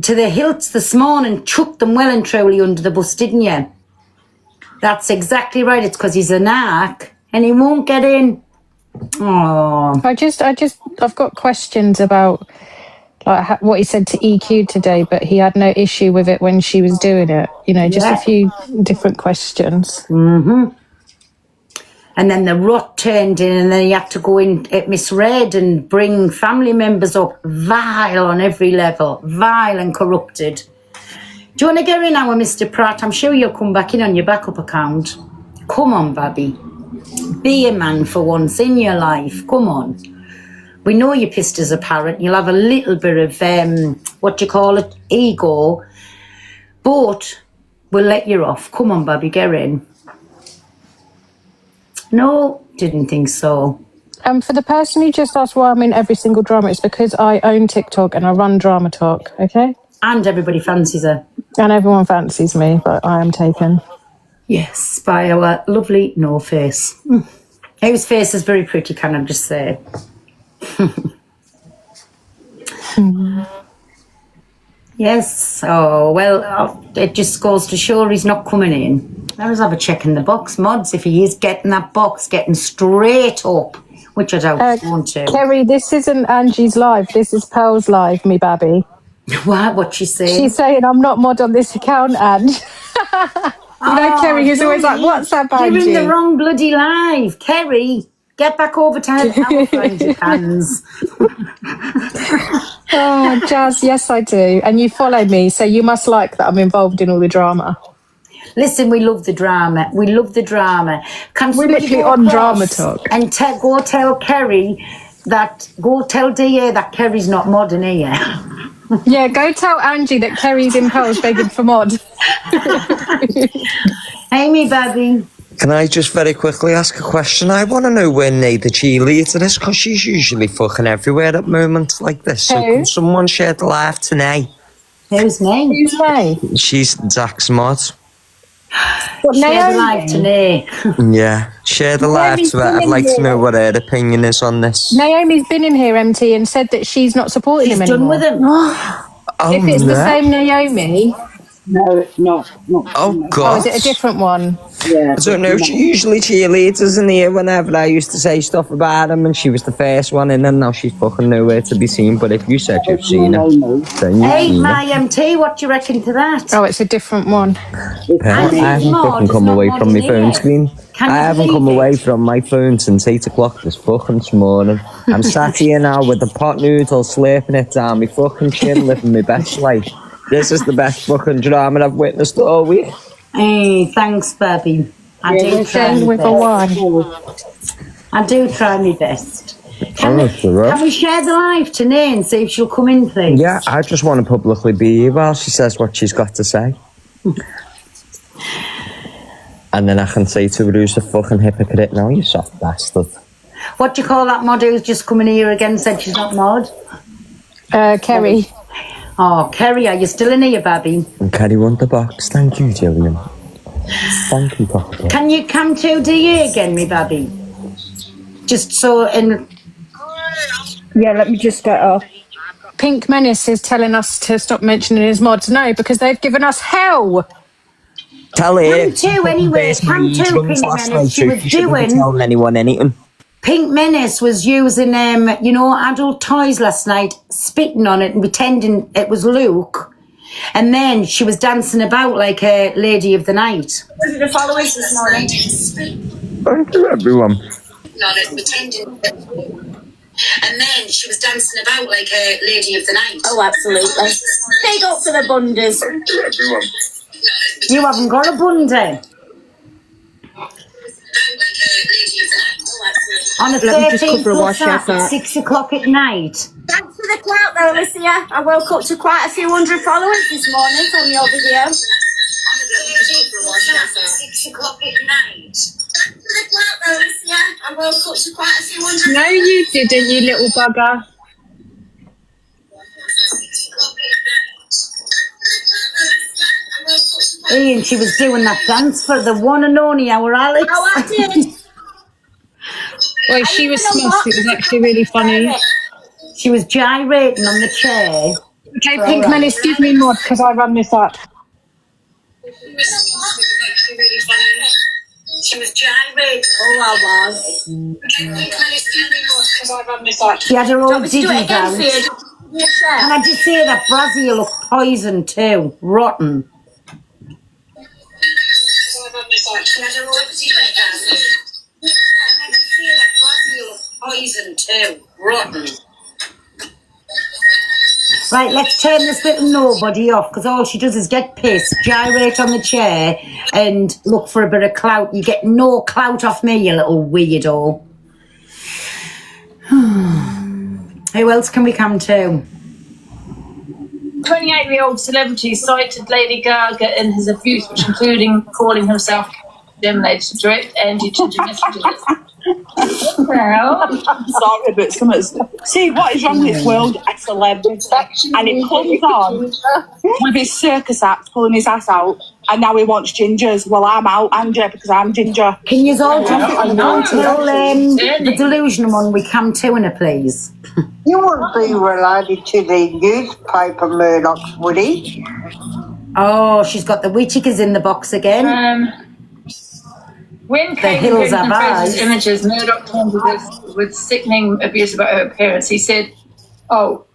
to the hilts this morning, chucked them well and truly under the bus, didn't you? That's exactly right. It's because he's a narc and he won't get in. Oh, I've got questions about like what he said to EQ today, but he had no issue with it when she was doing it. You know, just a few different questions. Mm-hmm. And then the rot turned in, and then he had to go in at misread and bring family members up, vile on every level, vile and corrupted. Do you want to get in now, Mr. Pratt? I'm sure you'll come back in on your backup account. Come on, Babby. Be a man for once in your life. Come on. We know you're pissed as a parrot. You'll have a little bit of, ego. But we'll let you off. Come on, Babby, get in. No, didn't think so. For the person who just asked why I'm in every single drama, it's because I own TikTok and I run Drama Talk, okay? And everybody fancies her. And everyone fancies me, but I am taken. Yes, by our lovely No Face. Whose face is very pretty, can I just say? Yes. Oh, well, it just goes to show he's not coming in. Let us have a check in the box, mods, if he is getting that box, getting straight up, which I doubt he's going to. Kerry, this isn't Angie's live. This is Pearl's live, me babby. What's she saying? She's saying I'm not mod on this account, Ange. You know, Kerry, who's always like, what's up, Angie? You're in the wrong bloody live. Kerry, get back over to our friends, you cans. Oh, Jazz, yes, I do. And you follow me, so you must like that I'm involved in all the drama. Listen, we love the drama. We love the drama. We're literally on Drama Talk. And go tell Kerry that, go tell DA that Kerry's not modding here. Yeah, go tell Angie that Kerry's in Pearls begging for mod. Amy, baby. Can I just very quickly ask a question? I want to know where Nay the cheerleader is, because she's usually fucking everywhere at moments like this. So Who? can someone share the live to Nay? Who's Nay? Who's Nay? She's Zach's mod. What, Share the live to Nay. Yeah, share the live Naomi's to her. I'd been like in to know here. what her opinion is on this. Naomi's been in here, MT, and said that she's not supporting him anymore. Done with him. If it's the yeah. same Naomi, No, it's not. Oh, oh, God. is it a different one? Yeah. I don't know, she usually cheerleaders in here whenever I used to say stuff about him, and she was the first one in, and now she's fucking nowhere to be seen. But if you said you've seen her, then you've Hey, seen my her. MT, what do you reckon to that? Oh, it's a different one. I haven't fucking come away from my phone screen. I haven't come away from my phone since 8 o'clock this fucking morning. I'm sat here now with the pot noodle, slurping it down my fucking chin, living my best life. This is the best fucking drama I've witnessed all week. Hey, thanks, baby. I do try my with a best. I do try my best. Can we share the live to Nay and see if she'll come in, please? Yeah, I just want to publicly be here while she says what she's got to say. And then I can say to her, who's a fucking hypocrite now, you soft bastard. What do you call that mod who's just coming here again and said she's not mod? Kerry. Oh, Kerry, are you still in here, baby? And Kerry won the box. Thank you, Gillian. Thank you, Papa. Can you come to DA again, me baby? Just so in... Yeah, let me just get off. Pink Menace is telling us to stop mentioning his mods. No, because they've given us hell. Tell her. Come to anyway, come to Pink Menace. She was doing... telling anyone anything. Pink Menace was using, adult toys last night, spitting on it and pretending it was Luke. And then she was dancing about like a lady of the night. The followers this morning. Thank you, everyone. And then she was dancing about like a lady of the night. Oh, absolutely. Big up for the bunders. You haven't got a bundy. On a Let me just 13th cover plus a wash at 6 o'clock at night. Thanks for the clout though, Alicia. I woke up to quite a few hundred followers this morning from your video. 6 o'clock at night. Thanks for the clout though, Alicia. I woke up to quite a few hundred. No, you didn't, you little bugger. Ian, she was doing that dance for the one and only our Alex. Oh, I did. Wait, she was smushed. It was actually really funny. She was gyrating on the chair. Okay, Pink Menace, give me mod because I run this up. She was gyrating. Oh, I was. She had her own Do it diddy again, dance. Sid. Yes, sir. Can I just say that Brazil looked poisoned too? Rotten. Poison too. Rotten. Right, let's turn this little nobody off because all she does is get pissed, gyrate on the chair, and look for a bit of clout. You get no clout off me, you little weirdo. Who else can we come to? 28-year-old celebrity cited Lady Gaga in his abuse, which including calling himself Gemini to direct Angie to do messages. Sorry, but see what is wrong with this world? A celebrity, and it comes on with his circus act, pulling his ass out, and now he wants gingers. Well, I'm out, Andrea, because I'm ginger. Can you all tell the delusional one we come to in her, please? You wouldn't be related to the newspaper Murdochs, would he? Oh, she's got the Whittakers in the box again. When The Kate hills Hills have eyes. images, Murdoch taunted us with sickening abuse about her appearance. He said, "Oh,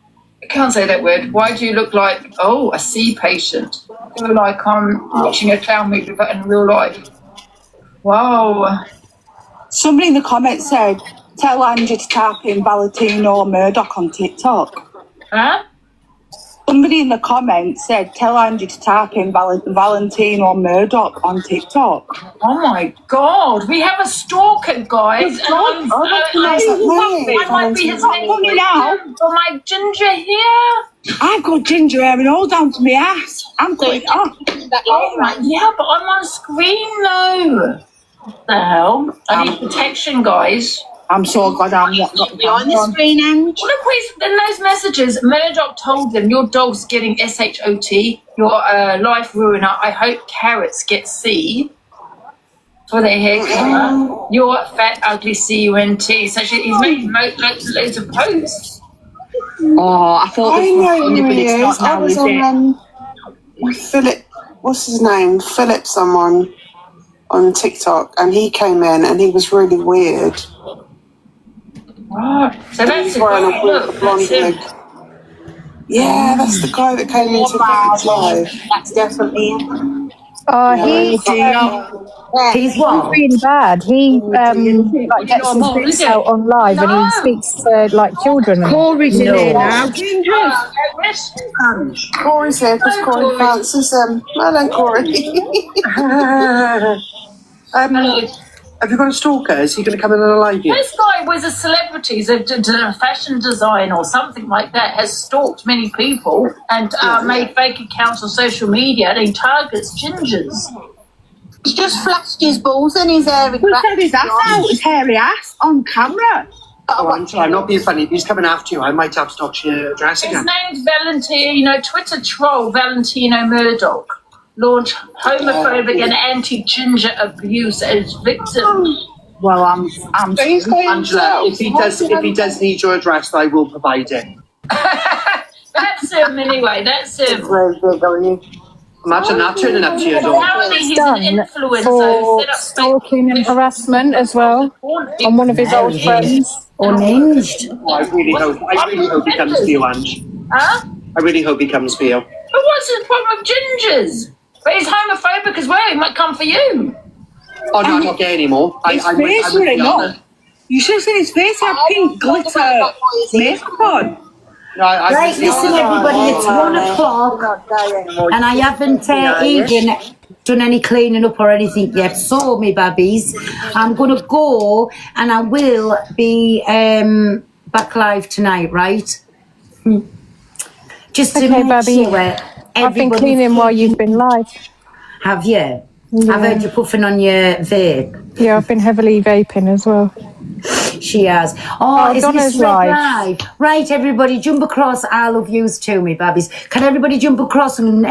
I can't say that word. Why do you look like a sea patient? You look like I'm watching a clown movie, but in real life." Wow. Somebody in the comments said, "Tell Angie to type in Valentino Murdoch on TikTok." Huh? Somebody in the comments said, "Tell Angie to type in Valentino Murdoch on TikTok." Oh my God, we have a stalker, guys. And I might be his name for my ginger hair. I've got ginger hair and all down to my ass. I'm going off. Oh my, yeah, but I'm on screen though. What the hell? I need protection, guys. I'm so glad I'm not on the screen, Ange. Look, in those messages, Murdoch told them, "Your dog's getting SHOT, your life ruiner. I hope carrots get C for their hair colour. You're fat, ugly CUNT." So he's made loads of posts. Oh, I thought this was funny, but it's not now, I was is on it? with Philip, what's his name? Philip someone on TikTok, and he came in and he was really weird. Oh, so that's He's wearing a look, blonde that's him. wig. Yeah, that's the guy that came into Philip's live. That's definitely him. He's what? He's really bad. He gets his bits out on live and he speaks to children. Corey's in here now. Corey's here because Corey fancies him. Hello, Corey. Have you got a stalker? Is he going to come in and alive you? This guy was a celebrity, he's a fashion design or something like that, has stalked many people and made fake accounts on social media, and he targets gingers. He's just flashed his balls and his hairy Who said his ass out? His hairy ass on camera. Oh, I'm not being funny. If he's coming after you, I might have to talk to your address His again. name's Valentino, Twitter troll Valentino Murdoch. Launch homophobic and anti-ginger abuse as victim. Well, I'm Angela, if he does need your address, I will provide it. That's him anyway, that's him. Imagine that turning up to your door. Apparently he's Done an influencer for who set up stalking and harassment as well on one of his old friends. Unhinged. I really hope he comes for you, Ange. Huh? I really hope he comes for you. But what's his problem with gingers? But he's homophobic as well, he might come for you. Oh, no, I'm not gay anymore. His face really not. You should have seen his face had pink glitter makeup on. No, Right, listen everybody, it's 1 o'clock and I haven't even done any cleaning up or anything yet. So, me babbies, I'm going to go and I will be back live tonight, right? Just to Okay, make Babby. sure I've been everybody's cleaning while you've been live. Have you? Yeah. I've heard you puffing on your vape. Yeah, I've been heavily vaping as well. She has. Oh, is Donna's Miss Red live? Right, everybody, jump across. I love yous too, me babbies. Can everybody jump across and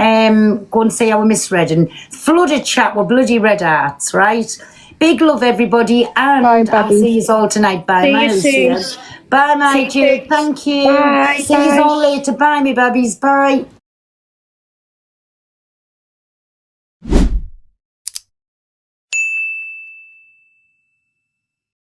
go and say our Miss Red and flood a chat with bloody red hearts, right? Big love, everybody, and I'll see you all tonight. Bye, See you my soon. Lucia. Bye, my See you dear. soon. Thank you. Bye, See you bye. all later. Bye, me babbies. Bye.